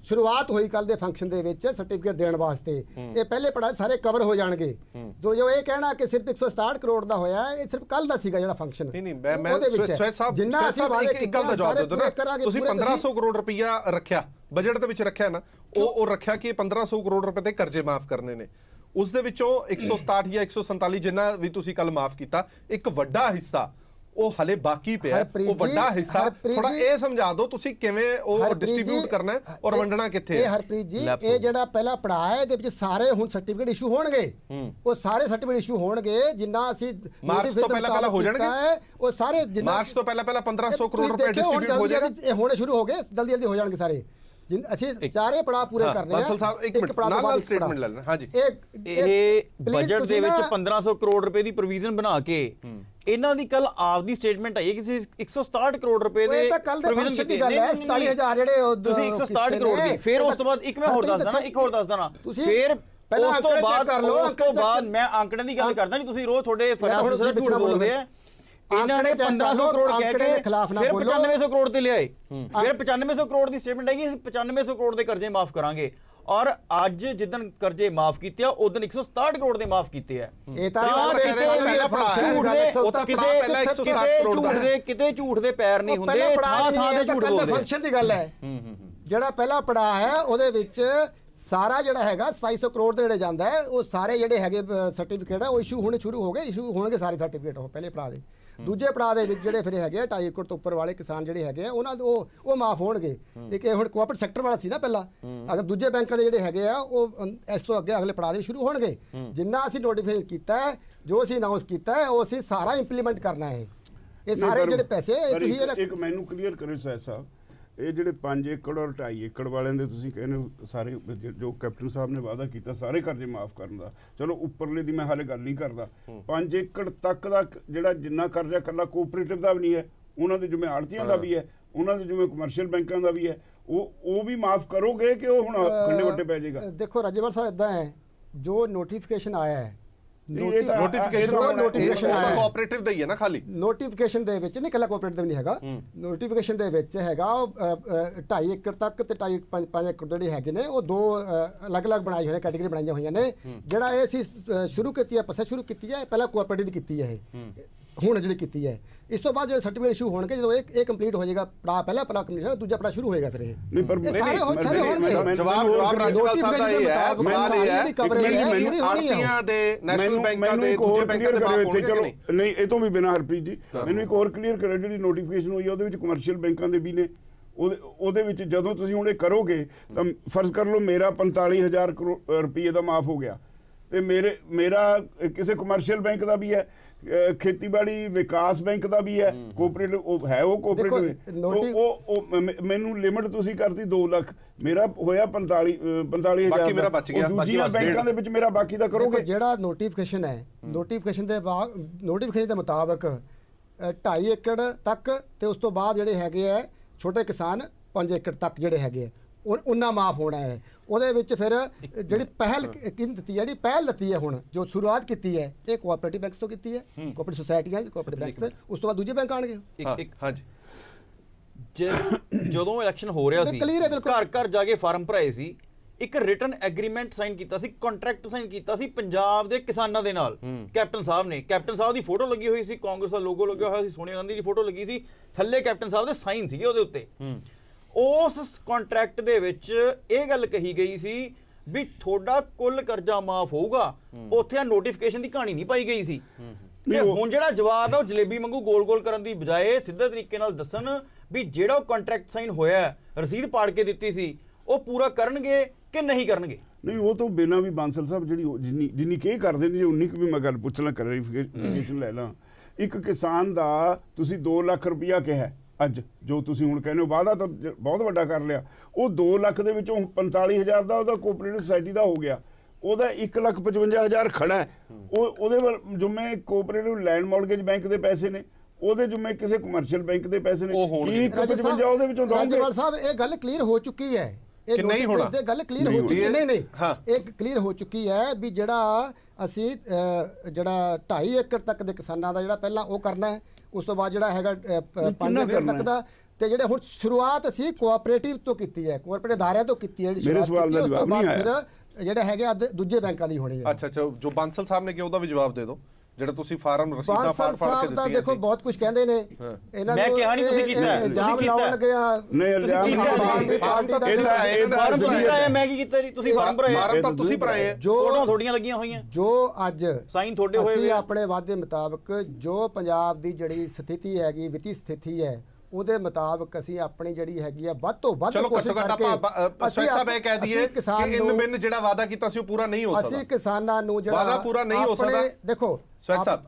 ਸ਼ੁਰੂਆਤ ਹੋਈ ਕੱਲ ਦੇ ਫੰਕਸ਼ਨ ਦੇ ਵਿੱਚ ਸਰਟੀਫਿਕੇਟ ਦੇਣ ਵਾਸਤੇ। ਇਹ ਪਹਿਲੇ ਪੜਾਅ ਸਾਰੇ ਕਵਰ ਹੋ ਜਾਣਗੇ। ਜੋ ਇਹ ਕਹਿਣਾ ਕਿ ਸਿਰਫ 167 ਕਰੋੜ ਦਾ ਹੋਇਆ, ਇਹ ਸਿਰਫ ਕੱਲ ਦਾ ਸੀਗਾ ਜਿਹੜਾ ਫੰਕਸ਼ਨ। ਜਿੰਨਾ ਅਸੀਂ ਵਾਅਦੇ ਕੀਤੇ ਸਾਰੇ ਪੂਰੇ ਕਰਾਂਗੇ। ਤੁਸੀਂ 1500 ਕਰੋੜ ਰੁਪਈਆ ਰੱਖਿਆ ਬਜਟ ਦੇ ਵਿੱਚ, ਰੱਖਿਆ ਨਾ, ਉਹ ਰੱਖਿਆ ਕਿ 1500 ਕਰੋੜ ਰੁਪਏ ਦੇ ਕਰਜ਼ੇ ਮਾਫ ਕਰਨੇ ਨੇ। ਉਸ ਦੇ ਵਿੱਚੋਂ 167 ਜਾਂ 147 ਜਿੰਨਾ ਵੀ ਤੁਸੀਂ ਕੱਲ ਮਾਫ ਕੀਤਾ, ਇੱਕ ਵੱਡਾ ਹਿੱਸਾ ਉਹ ਹਲੇ ਬਾਕੀ ਪਿਆ। ਉਹ ਵੱਡਾ ਹਿੱਸਾ ਥੋੜਾ ਇਹ ਸਮਝਾ ਦਿਓ ਤੁਸੀਂ ਕਿਵੇਂ ਉਹ ਡਿਸਟ੍ਰੀਬਿਊਟ ਕਰਨਾ ਔਰ ਵੰਡਣਾ ਕਿੱਥੇ ਹੈ। ਹਰਪ੍ਰੀਤ ਜੀ, ਇਹ ਜਿਹੜਾ ਪਹਿਲਾ ਪੜਾਅ ਹੈ, ਇਹਦੇ ਵਿੱਚ ਸਾਰੇ ਹੁਣ ਸਰਟੀਫਿਕੇਟ ਇਸ਼ੂ ਹੋਣਗੇ। ਉਹ ਸਾਰੇ ਸਰਟੀਫਿਕੇਟ ਇਸ਼ੂ ਹੋਣਗੇ ਜਿੰਨਾ ਅਸੀਂ ਮਾਰਚ ਤੋਂ ਪਹਿਲਾਂ ਹੋ ਜਾਣਗੇ। ਉਹ ਸਾਰੇ ਮਾਰਚ ਤੋਂ ਪਹਿਲਾਂ 1500 ਕਰੋੜ ਰੁਪਏ ਡਿਸਟ੍ਰੀਬਿਊਟ ਹੋ ਜਾਣਗੇ। ਇਹ ਹੋਣੇ ਸ਼ੁਰੂ ਹੋ ਗਏ, ਜਲਦੀ ਜਲਦੀ ਹੋ ਜਾਣਗੇ ਸਾਰੇ। ਅਸੀਂ ਚਾਰੇ ਪੜਾਅ ਪੂਰੇ ਕਰਨੇ ਆ। ਬਾਂਸਲ ਸਾਹਿਬ ਇੱਕ ਮਿੰਟ ਨਾਲ ਸਟੇਟਮੈਂਟ ਲੈ ਲੈਣਾ। ਹਾਂਜੀ, ਇਹ ਬਜਟ ਦੇ ਵਿੱਚ 1500 ਕਰੋੜ ਰੁਪਏ ਦੀ ਪ੍ਰੋਵੀਜ਼ਨ ਬਣਾ ਕੇ ਇਹਨਾਂ ਦੀ ਕੱਲ ਆਪਦੀ ਸਟੇਟਮੈਂਟ ਆਈ ਹੈ ਕਿ 167 ਕਰੋੜ ਰੁਪਏ ਦੇ ਪ੍ਰੋਵੀਜ਼ਨ ਦੀ ਗੱਲ ਹੈ। 47000 ਜਿਹੜੇ ਤੁਸੀਂ 167 ਕਰੋੜ ਦੀ, ਫਿਰ ਉਸ ਤੋਂ ਬਾਅਦ ਇੱਕ ਮੈਂ ਹੋਰ ਦੱਸਦਾ ਨਾ, ਇੱਕ ਹੋਰ ਦੱਸਦਾ ਨਾ, ਫਿਰ ਪਹਿਲਾਂ ਉਸ ਤੋਂ ਬਾਅਦ ਮੈਂ ਆંકੜੇ ਦੀ ਗੱਲ ਕਰਦਾ ਨਹੀਂ। ਤੁਸੀਂ ਰੋਜ਼ ਤੁਹਾਡੇ ਫਾਈਨਾਂਸ ਮਿਨਿਸਟਰ ਝੂਠ ਬੋਲਦੇ ਆ। ਇਹਨਾਂ ਨੇ 1500 ਕਰੋੜ ਕਹਿ ਕੇ ਫਿਰ 9500 ਕਰੋੜ ਤੇ ਲਿਆਏ, ਫਿਰ 9500 ਕਰੋੜ ਦੀ ਸਟੇਟਮੈਂਟ ਆਈ ਕਿ 9500 ਕਰੋੜ ਦੇ ਕਰਜ਼ੇ ਮਾਫ ਕਰਾਂਗੇ। ਔਰ ਅੱਜ ਜਿੱਦਣ ਕਰਜ਼ੇ ਮਾਫ ਕੀਤੇ ਆ, ਉਦੋਂ 167 ਕਰੋੜ ਦੇ ਮਾਫ ਕੀਤੇ ਆ। ਕਿਤੇ ਝੂਠ ਦੇ ਪੈਰ ਨਹੀਂ ਹੁੰਦੇ, ਥਾਂ ਥਾਂ ਤੇ ਝੂਠ ਬੋਲਦੇ। ਫੰਕਸ਼ਨ ਦੀ ਗੱਲ ਹੈ। ਜਿਹੜਾ ਪਹਿਲਾ ਪੜਾਅ ਹੈ ਉਹਦੇ ਵਿੱਚ ਸਾਰਾ ਜਿਹੜਾ ਹੈਗਾ 2700 ਕਰੋੜ ਦੇ ਜਿਹੜੇ ਜਾਂਦਾ ਹੈ ਉਹ ਸਾਰੇ ਜਿਹੜੇ ਹੈਗੇ ਸਰਟੀਫਿਕੇਟ ਹੈ ਉਹ ਇਸ਼ੂ ਹੋਣੇ ਸ਼ੁਰੂ ਹੋ ਗਏ, ਇਸ਼ੂ ਹੋਣਗੇ ਸਾਰੇ ਸਰਟੀਫਿਕੇਟ ਉਹ ਪਹਿਲੇ ਪੜਾਅ ਦੇ। ਦੂਜੇ ਪੜਾਅ ਦੇ ਵਿੱਚ ਜਿਹੜੇ ਫਿਰ ਹੈਗੇ 2.5 ਏਕੜ ਤੋਂ ਉੱਪਰ ਵਾਲੇ ਕਿਸਾਨ ਜਿਹੜੇ ਹੈਗੇ ਆ ਉਹਨਾਂ ਦੇ ਉਹ ਮਾਫ ਹੋਣਗੇ। ਇੱਕ ਇਹ ਹੁਣ ਕੋਆਪਰੇਟ ਸੈਕਟਰ ਵਾਲਾ ਸੀ ਨਾ ਪਹਿਲਾਂ, ਅਗਰ ਦੂਜੇ ਬੈਂਕਾਂ ਦੇ ਜਿਹੜੇ ਹੈਗੇ ਆ ਉਹ ਇਸ ਤੋਂ ਅੱਗੇ ਅਗਲੇ ਪੜਾਅ ਦੇ ਸ਼ੁਰੂ ਹੋਣਗੇ। ਜਿੰਨਾ ਅਸੀਂ ਨੋਟੀਫਾਈ ਕੀਤਾ ਹੈ, ਜੋ ਅਸੀਂ ਅਨਾਉਂਸ ਕੀਤਾ ਹੈ, ਉਹ ਅਸੀਂ ਸਾਰਾ ਇੰਪਲੀਮੈਂਟ ਕਰਨਾ ਹੈ। ਇਹ ਸਾਰੇ ਜਿਹੜੇ ਪੈਸੇ ਤੁਸੀਂ ਇੱਕ ਮੈਨੂੰ ਕਲੀਅਰ ਕਰੋ ਸੈਦ ਸਾਹਿਬ, ਇਹ ਜਿਹੜੇ 5 ਏਕੜ ਔਰ 2.5 ਏਕੜ ਵਾਲਿਆਂ ਦੇ ਤੁਸੀਂ ਕਹਿੰਦੇ ਹੋ ਸਾਰੇ ਜੋ ਕੈਪਟਨ ਸਾਹਿਬ ਨੇ ਵਾਅਦਾ ਕੀਤਾ ਸਾਰੇ ਕਰਜ਼ੇ ਮਾਫ ਕਰਨ ਦਾ, ਚਲੋ ਉੱਪਰਲੇ ਦੀ ਮੈਂ ਹਾਲੇ ਗੱਲ ਨਹੀਂ ਕਰਦਾ। 5 ਏਕੜ ਤੱਕ ਦਾ ਜਿਹੜਾ ਜਿੰਨਾ ਕਰਜ਼ਾ ਇਕੱਲਾ ਕੋਆਪਰੇਟਿਵ ਦਾ ਵੀ ਨਹੀਂ ਹੈ, ਉਹਨਾਂ ਦੇ ਜਿਵੇਂ ਆੜਤੀਆਂ ਦਾ ਵੀ ਹੈ, ਉਹਨਾਂ ਦੇ ਜਿਵੇਂ ਕਮਰਸ਼ੀਅਲ ਬੈਂਕਾਂ ਦਾ ਵੀ ਹੈ, ਉਹ ਵੀ ਮਾਫ ਕਰੋਗੇ ਕਿ ਉਹ ਹੁਣ ਖੰਡੇ ਵੱਟੇ ਪੈ ਜਾਏਗਾ? ਦੇਖੋ ਰਾਜੇਵਾਲ ਸਾਹਿਬ ਇਦਾਂ ਹੈ, ਜੋ ਨੋਟੀਫਿਕੇਸ਼ਨ ਆਇਆ ਹੈ ਕੋਆਪਰੇਟਿਵ ਦਾ ਹੀ ਹੈ ਨਾ, ਖਾਲੀ ਨੋਟੀਫਿਕੇਸ਼ਨ ਦੇ ਵਿੱਚ ਨਹੀਂ, ਕੱਲਾ ਕੋਆਪਰੇਟਿਵ ਨਹੀਂ ਹੈਗਾ। ਨੋਟੀਫਿਕੇਸ਼ਨ ਦੇ ਵਿੱਚ ਹੈਗਾ 2.5 ਏਕੜ ਤੱਕ ਤੇ 5 ਏਕੜ ਜਿਹੜੇ ਹੈਗੇ ਨੇ ਉਹ ਦੋ ਅਲੱਗ-ਅਲੱਗ ਬਣਾਈ ਹੋਏ ਨੇ, ਕੈਟੇਗਰੀ ਬਣਾਈਆਂ ਹੋਈਆਂ ਨੇ। ਜਿਹੜਾ ਇਹ ਅਸੀਂ ਸ਼ੁਰੂ ਕੀਤੀ ਹੈ, ਪ੍ਰੋਸੈਸ ਸ਼ੁਰੂ ਕੀਤੀ ਹੈ, ਪਹਿਲਾਂ ਕੋਆਪਰੇਟਿਵ ਦੀ ਕੀਤੀ ਹੈ, ਹੁਣ ਜਿਹੜੀ ਕੀਤੀ ਹੈ। ਇਸ ਤੋਂ ਬਾਅਦ ਜਿਹੜੇ ਸਰਟੀਫਿਕੇਟ ਇਸ਼ੂ ਹੋਣਗੇ, ਜਦੋਂ ਇਹ ਕੰਪਲੀਟ ਹੋ ਜਾਏਗਾ ਪੜਾ ਪਹਿਲਾ ਕੰਪਲੀਟ ਹੋਏਗਾ, ਦੂਜਾ ਪੜਾ ਸ਼ੁਰੂ ਹੋਏਗਾ। ਫਿਰ ਇਹ ਨਹੀਂ ਪਰ ਸਾਰੇ ਹੋਣਗੇ। ਜਵਾਬ ਰਾਜਪਾਲ ਸਾਹਿਬ ਦਾ ਇਹ ਹੈ, ਸਵਾਲ ਇਹ ਹੈ ਕਿ ਆੜਤੀਆਂ ਦੇ ਨੈਸ਼ਨਲ ਬੈਂਕਾਂ ਦੇ ਦੂਜੇ ਬੈਂਕਾਂ ਦੇ ਮਾਫ ਹੋਣਗੇ। ਚਲੋ ਨਹੀਂ, ਇਹ ਤੋਂ ਵੀ ਬਿਨਾਂ ਹਰਪ੍ਰੀਤ ਜੀ ਮੈਨੂੰ ਇੱਕ ਹੋਰ ਕਲੀਅਰ ਕਰੋ, ਜਿਹੜੀ ਨੋਟੀਫਿਕੇਸ਼ਨ ਹੋਈ ਹੈ ਉਹਦੇ ਵਿੱਚ ਕਮਰਸ਼ੀਅਲ ਬੈਂਕਾਂ ਦੇ ਵੀ ਨੇ, ਉਹਦੇ ਵਿੱਚ ਜਦੋਂ ਤੁਸੀਂ ਹੁਣ ਇਹ ਕਰੋਗੇ ਤਾਂ ਫਰਜ਼ ਕਰ ਲਓ ਮੇਰਾ 45,000 ਰੁਪਏ ਦਾ ਮਾਫ ਹੋ ਗਿਆ ਤੇ ਮੇਰਾ ਕਿਸੇ ਕਮਰਸ਼ੀਅਲ ਬੈਂਕ ਦਾ ਵੀ ਹੈ, ਖੇਤੀਬਾੜੀ ਵਿਕਾਸ ਬੈਂਕ ਦਾ ਵੀ ਹੈ, ਕੋਆਪਰੇਟਿਵ ਹੈ, ਉਹ ਕੋਆਪਰੇਟਿਵ ਮੈਨੂੰ ਲਿਮਿਟ ਤੁਸੀਂ ਕਰਤੀ 2 ਲੱਖ, ਮੇਰਾ ਹੋਇਆ 45,000, ਬਾਕੀ ਮੇਰਾ ਬਚ ਗਿਆ। ਦੂਜੀਆਂ ਬੈਂਕਾਂ ਦੇ ਵਿੱਚ ਮੇਰਾ ਬਾਕੀ ਦਾ ਕਰੋਗੇ। ਜਿਹੜਾ ਨੋਟੀਫਿਕੇਸ਼ਨ ਹੈ, ਨੋਟੀਫਿਕੇਸ਼ਨ ਦੇ ਮੁਤਾਬਕ 2.5 ਏਕੜ ਤੱਕ ਤੇ ਉਸ ਤੋਂ ਬਾਅਦ ਜਿਹੜੇ ਹੈਗੇ ਆ ਛੋਟੇ ਕਿਸਾਨ 5 ਏਕੜ ਤੱਕ ਜਿਹੜੇ ਹੈਗੇ ਉਹਨਾਂ ਮਾਫ ਹੋਣਾ ਹੈ। ਉਹਦੇ ਵਿੱਚ ਫਿਰ ਜਿਹੜੀ ਪਹਿਲ ਦਿੱਤੀ ਹੈ, ਜਿਹੜੀ ਪਹਿਲ ਦਿੱਤੀ ਹੈ ਹੁਣ ਜੋ ਸ਼ੁਰੂਆਤ ਕੀਤੀ ਹੈ, ਇਹ ਕੋਆਪਰੇਟਿਵ ਬੈਂਕਸ ਤੋਂ ਕੀਤੀ ਹੈ, ਕੋਆਪਰੇਟਿਵ ਸੁਸਾਇਟੀਆਂ, ਕੋਆਪਰੇਟਿਵ ਬੈਂਕਸ, ਉਸ ਤੋਂ ਬਾਅਦ ਦੂਜੇ ਬੈਂਕ ਆਣਗੇ। ਹਾਂਜੀ, ਜਦੋਂ ਇਲੈਕਸ਼ਨ ਹੋ ਰਿਹਾ ਸੀ ਘਰ ਘਰ ਜਾ ਕੇ ਫਾਰਮ ਭਰਾਏ ਸੀ, ਇੱਕ ਰਿਟਨ ਐਗਰੀਮੈਂਟ ਸਾਈਨ ਕੀਤਾ ਸੀ, ਕੰਟਰੈਕਟ ਸਾਈਨ ਕੀਤਾ ਸੀ ਪੰਜਾਬ ਦੇ ਕਿਸਾਨਾਂ ਦੇ ਨਾਲ ਕੈਪਟਨ ਸਾਹਿਬ ਨੇ। ਕੈਪਟਨ ਸਾਹਿਬ ਦੀ ਫੋਟੋ ਲੱਗੀ ਹੋਈ ਸੀ, ਕਾਂਗਰਸ ਦਾ ਲੋਗੋ ਲੱਗਿਆ ਹੋਇਆ ਸੀ, ਸੋਨੀਆ ਗਾਂਧੀ ਦੀ ਫੋਟੋ ਲੱਗੀ ਸੀ, ਥੱਲੇ ਕੈਪਟਨ ਸਾਹਿਬ ਦੇ ਸਾਈਨ ਸੀਗੇ ਉਹਦੇ ਉੱਤੇ। ਉਸ ਕੰਟਰੈਕਟ ਦੇ ਵਿੱਚ ਇਹ ਗੱਲ ਕਹੀ ਗਈ ਸੀ ਵੀ ਤੁਹਾਡਾ ਕੁੱਲ ਕਰਜ਼ਾ ਮਾਫ ਹੋਊਗਾ, ਉੱਥੇ ਆ ਨੋਟੀਫਿਕੇਸ਼ਨ ਦੀ ਕਹਾਣੀ ਨਹੀਂ ਪਾਈ ਗਈ ਸੀ। ਤੇ ਹੁਣ ਜਿਹੜਾ ਜਵਾਬ ਹੈ ਉਹ ਜਲੇਬੀ ਵਾਂਗੂ ਗੋਲ-ਗੋਲ ਕਰਨ ਦੀ ਬਜਾਏ ਸਿੱਧੇ ਤਰੀਕੇ ਨਾਲ ਦੱਸਣ ਵੀ ਜਿਹੜਾ ਉਹ ਕੰਟਰੈਕਟ ਸਾਈਨ ਹੋਇਆ, ਰਸੀਦ ਪਾੜ ਕੇ ਦਿੱਤੀ ਸੀ, ਉਹ ਪੂਰਾ ਕਰਨਗੇ ਕਿ ਨਹੀਂ ਕਰਨਗੇ। ਨਹੀਂ, ਉਹ ਤੋਂ ਬਿਨਾਂ ਵੀ ਬਾਂਸਲ ਸਾਹਿਬ ਜਿਹੜੀ ਜਿੰਨੀ ਕੀ ਕਰਦੇ ਨੇ, ਉਨੀ ਕੁ ਵੀ ਮੈਂ ਗੱਲ ਪੁੱਛ ਲਾਂ, ਕਲੈਰੀਫਿਕੇਸ਼ਨ ਲੈ ਲਾਂ। ਇੱਕ ਕਿਸਾਨ ਦਾ ਤੁਸੀਂ 2 ਲੱਖ ਰੁਪਇਆ ਕਿਹਾ ਅੱਜ, ਜੋ ਤੁਸੀਂ ਹੁਣ ਕਹਿੰਦੇ ਹੋ ਵਾਅਦਾ ਤਾਂ ਬਹੁਤ ਵੱਡਾ ਕਰ ਲਿਆ, ਉਹ 2 ਲੱਖ ਦੇ ਵਿੱਚੋਂ 45,000 ਦਾ ਉਹਦਾ ਕੋਆਪਰੇਟਿਵ ਸੁਸਾਇਟੀ ਦਾ ਹੋ ਗਿਆ, ਉਹਦਾ 1,55,000 ਖੜਾ ਹੈ, ਉਹਦੇ ਜੁਮੇ ਕੋਆਪਰੇਟਿਵ ਲੈਂਡ ਮੌਰਗੇਜ ਬੈਂਕ ਦੇ ਪੈਸੇ ਨੇ, ਉਹਦੇ ਜੁਮੇ ਕਿਸੇ ਕਮਰਸ਼ੀਅਲ ਬੈਂਕ ਦੇ ਪੈਸੇ ਨੇ, ਕੀ 55 ਉਹਦੇ ਵਿੱਚੋਂ ਦੋਗੇ? ਰਾਜਪਾਲ ਸਾਹਿਬ ਇਹ ਗੱਲ ਕਲੀਅਰ ਹੋ ਚੁੱਕੀ ਹੈ, ਇਹ ਨਹੀਂ ਹੋਣਾ, ਗੱਲ ਕਲੀਅਰ ਹੋ ਚੁੱਕੀ ਹੈ। ਨਹੀਂ ਇਹ ਕਲੀਅਰ ਹੋ ਚੁੱਕੀ ਹੈ ਵੀ ਜਿਹੜਾ ਅਸੀਂ ਜਿਹੜਾ 2.5 ਏਕੜ ਤੱਕ ਦੇ ਕਿਸਾਨਾਂ ਦਾ ਜਿਹੜਾ ਪਹਿਲਾਂ ਉਹ ਕਰਨਾ ਹੈ, ਉਸ ਤੋਂ ਬਾਅਦ ਜਿਹੜਾ ਹੈਗਾ 5 ਏਕੜ ਤੱਕ ਦਾ, ਤੇ ਜਿਹੜੇ ਹੁਣ ਸ਼ੁਰੂਆਤ ਅਸੀਂ ਕੋਆਪਰੇਟਿਵ ਤੋਂ ਕੀਤੀ ਹੈ, ਕੋਆਪਰੇਟਿਵ ਅਦਾਰਿਆਂ ਤੋਂ ਕੀਤੀ ਹੈ। ਮੇਰੇ ਸਵਾਲ ਦਾ ਜਵਾਬ ਨਹੀਂ ਆਇਆ। ਜਿਹੜਾ ਹੈਗਾ ਦੂਜੇ ਬੈਂਕਾਂ ਦੀ ਹੋਣੀ ਹੈ। ਅੱਛਾ, ਜੋ ਬਾਂਸਲ ਸਾਹਿਬ ਨੇ ਕਿਹਾ ਉਹਦਾ ਵੀ ਜਵਾਬ ਦੇ ਦਿਓ, ਜਿਹੜਾ ਤੁਸੀਂ ਫਾਰਮ ਰਸੀਦਾਂ ਫਾੜ ਕੇ ਦਿੱਤੀਆਂ। ਤਾਂ ਦੇਖੋ ਬਹੁਤ ਕੁਝ ਕਹਿੰਦੇ ਨੇ ਇਹਨਾਂ ਨੂੰ, ਮੈਂ ਕਿਹਾ ਨਹੀਂ ਤੁਸੀਂ ਕੀਤਾ, ਇਲਜ਼ਾਮ ਲਾਉਣ ਲੱਗਿਆ। ਨਹੀਂ, ਇਲਜ਼ਾਮ ਮੈਂ ਕੀ ਕੀਤਾ ਜੀ? ਤੁਸੀਂ ਫਾਰਮ ਭਰਾਏ, ਫਾਰਮ ਤਾਂ ਤੁਸੀਂ ਭਰਾਏ, ਫੋਟੋਆਂ ਥੋੜੀਆਂ ਲੱਗੀਆਂ ਹੋਈਆਂ, ਜੋ ਅੱਜ ਸਾਈਨ ਤੁਹਾਡੇ ਹੋਏ ਅਸੀਂ ਆਪਣੇ ਵਾਅਦੇ ਮੁਤਾਬਕ ਜੋ ਪੰਜਾਬ ਦੀ ਜਿਹੜੀ ਸਥਿਤੀ ਹੈਗੀ, ਵਿੱਤੀ ਸਥਿਤੀ ਹੈ, ਉਹਦੇ ਮੁਤਾਬਕ ਅਸੀਂ ਆਪਣੀ ਜਿਹੜੀ ਹੈਗੀ ਆ ਵੱਧ ਤੋਂ ਵੱਧ ਕੋਸ਼ਿਸ਼ ਕਰਕੇ ਅਸੀਂ ਸਾਹਿਬ ਇਹ ਕਹਿ ਦਈਏ ਕਿ ਇਨ ਬਿਨ ਜਿਹੜਾ ਵਾਅਦਾ ਕੀਤਾ ਸੀ ਉਹ ਪੂਰਾ ਨਹੀਂ ਹੋ ਸਕਦਾ। ਅਸੀਂ ਕਿਸਾਨਾਂ ਨੂੰ ਜਿਹੜਾ ਵਾਅਦਾ ਪੂਰਾ ਨਹੀਂ ਹੋ ਸਕਦਾ। ਦੇਖੋ ਸਵੈਤ ਸਾਹਿਬ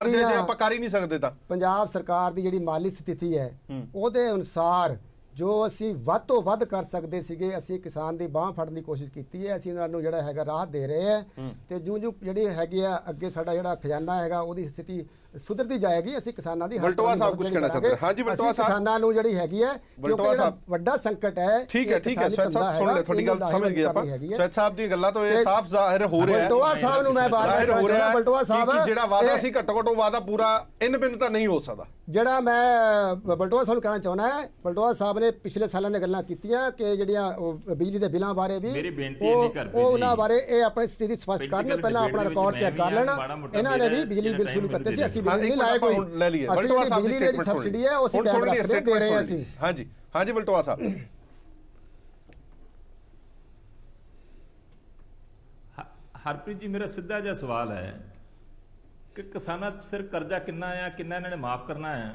ਜੇ ਆਪਾਂ ਕਰ ਹੀ ਨਹੀਂ ਸਕਦੇ ਤਾਂ ਪੰਜਾਬ ਸਰਕਾਰ ਦੀ ਜਿਹੜੀ ਮਾਲੀ ਸਥਿਤੀ ਹੈ ਉਹਦੇ ਅਨੁਸਾਰ ਜੋ ਅਸੀਂ ਵੱਧ ਤੋਂ ਵੱਧ ਕਰ ਸਕਦੇ ਸੀਗੇ, ਅਸੀਂ ਕਿਸਾਨ ਦੀ ਬਾਹ ਫੜਨ ਦੀ ਕੋਸ਼ਿਸ਼ ਕੀਤੀ ਹੈ। ਅਸੀਂ ਉਹਨਾਂ ਨੂੰ ਜਿਹੜਾ ਹੈਗਾ ਰਾਹਤ ਦੇ ਰਹੇ ਹਾਂ, ਤੇ ਜੋ ਜਿਹੜੀ ਹੈਗੀ ਆ ਅੱਗੇ ਸਾਡਾ ਜਿਹੜਾ ਖਜ਼ਾਨਾ ਹੈਗਾ ਉਹਦੀ ਸਥਿਤੀ ਸੁਧਰਦੀ ਜਾਏਗੀ। ਅਸੀਂ ਕਿਸਾਨਾਂ ਦੀ ਵਲਟੋਆ ਸਾਹਿਬ ਕੁਝ ਕਹਿਣਾ ਚਾਹੁੰਦੇ। ਹਾਂਜੀ ਵਲਟੋਆ ਸਾਹਿਬ, ਕਿਸਾਨਾਂ ਨੂੰ ਜਿਹੜੀ ਹੈਗੀ ਹੈ ਕਿਉਂਕਿ ਜਿਹੜਾ ਵੱਡਾ ਸੰਕਟ ਹੈ। ਠੀਕ ਹੈ ਸਵੈਤ ਸਾਹਿਬ, ਸੁਣ ਲੈ, ਤੁਹਾਡੀ ਗੱਲ ਸਮਝ ਗਏ ਆਪਾਂ। ਸਵੈਤ ਸਾਹਿਬ ਦੀਆਂ ਗੱਲਾਂ ਤੋਂ ਇਹ ਸਾਫ਼ ਜ਼ਾਹਿਰ ਹੋ ਰਿਹਾ ਹੈ, ਵਲਟੋਆ ਸਾਹਿਬ ਨੂੰ ਮੈਂ ਬਾਰ-ਬਾਰ ਕਹਿ ਰਿਹਾ, ਵਲਟੋਆ ਸਾਹਿਬ ਜਿਹੜਾ ਵਾਅਦਾ ਸੀ ਘੱਟੋ ਘੱਟ ਉਹ ਵਾਅਦਾ ਪੂਰਾ ਇਨ ਬਿਨ ਤਾਂ ਨਹੀਂ ਹੋ ਸਕਦਾ। ਜਿਹੜਾ ਮੈਂ ਵਲਟੋਆ ਸਾਹਿਬ ਨੂੰ ਕਹਿਣਾ ਚਾਹੁੰਦਾ ਹੈ, ਵਲਟੋਆ ਸਾਹਿਬ ਨੇ ਪਿਛਲੇ ਸਾਲਾਂ ਦੀਆਂ ਗੱਲਾਂ ਕੀਤੀਆਂ ਕਿ ਜਿਹੜੀਆਂ ਬਿਜਲੀ ਦੇ ਬਿੱਲਾਂ ਬਾਰੇ ਵੀ ਉਹ ਉਹਨਾਂ ਬਾਰੇ ਇਹ ਆਪਣੀ ਸਥਿਤੀ ਸਪਸ਼ਟ ਕਰਨ, ਪਹਿਲਾਂ ਆਪਣਾ ਰਿਕਾਰਡ ਚੈੱਕ ਕਰ ਲੈਣ। ਇਹਨਾਂ ਨੇ ਵੀ ਬਿਜਲੀ ਬਿੱਲ ਸ਼ੁਰੂ ਕਰਤੇ ਸੀ, ਅਸੀਂ ਬਿਜਲੀ ਨਹੀਂ ਲਾਏ ਕੋਈ, ਲੈ ਲਈਏ ਵਲਟੋਆ ਸਾਹਿਬ ਦੀ ਜਿਹੜੀ ਸਬਸਿਡੀ ਹੈ ਉਹ ਅਸੀਂ ਕੈਬ ਰੱਖਦੇ ਦੇ ਰਹੇ ਹਾਂ ਅਸੀਂ। ਹਾਂਜੀ ਵਲਟੋਆ ਸਾਹਿਬ, ਹਰਪ੍ਰੀਤ ਜੀ, ਮੇਰਾ ਸਿੱਧਾ ਜਿਹਾ ਸਵਾਲ ਹੈ ਕਿ ਕਿਸਾਨਾਂ ਸਿਰ ਕਰਜ਼ਾ ਕਿੰਨਾ ਆ, ਕਿੰਨਾ ਇਹਨਾਂ ਨੇ ਮਾਫ ਕਰਨਾ ਹੈ,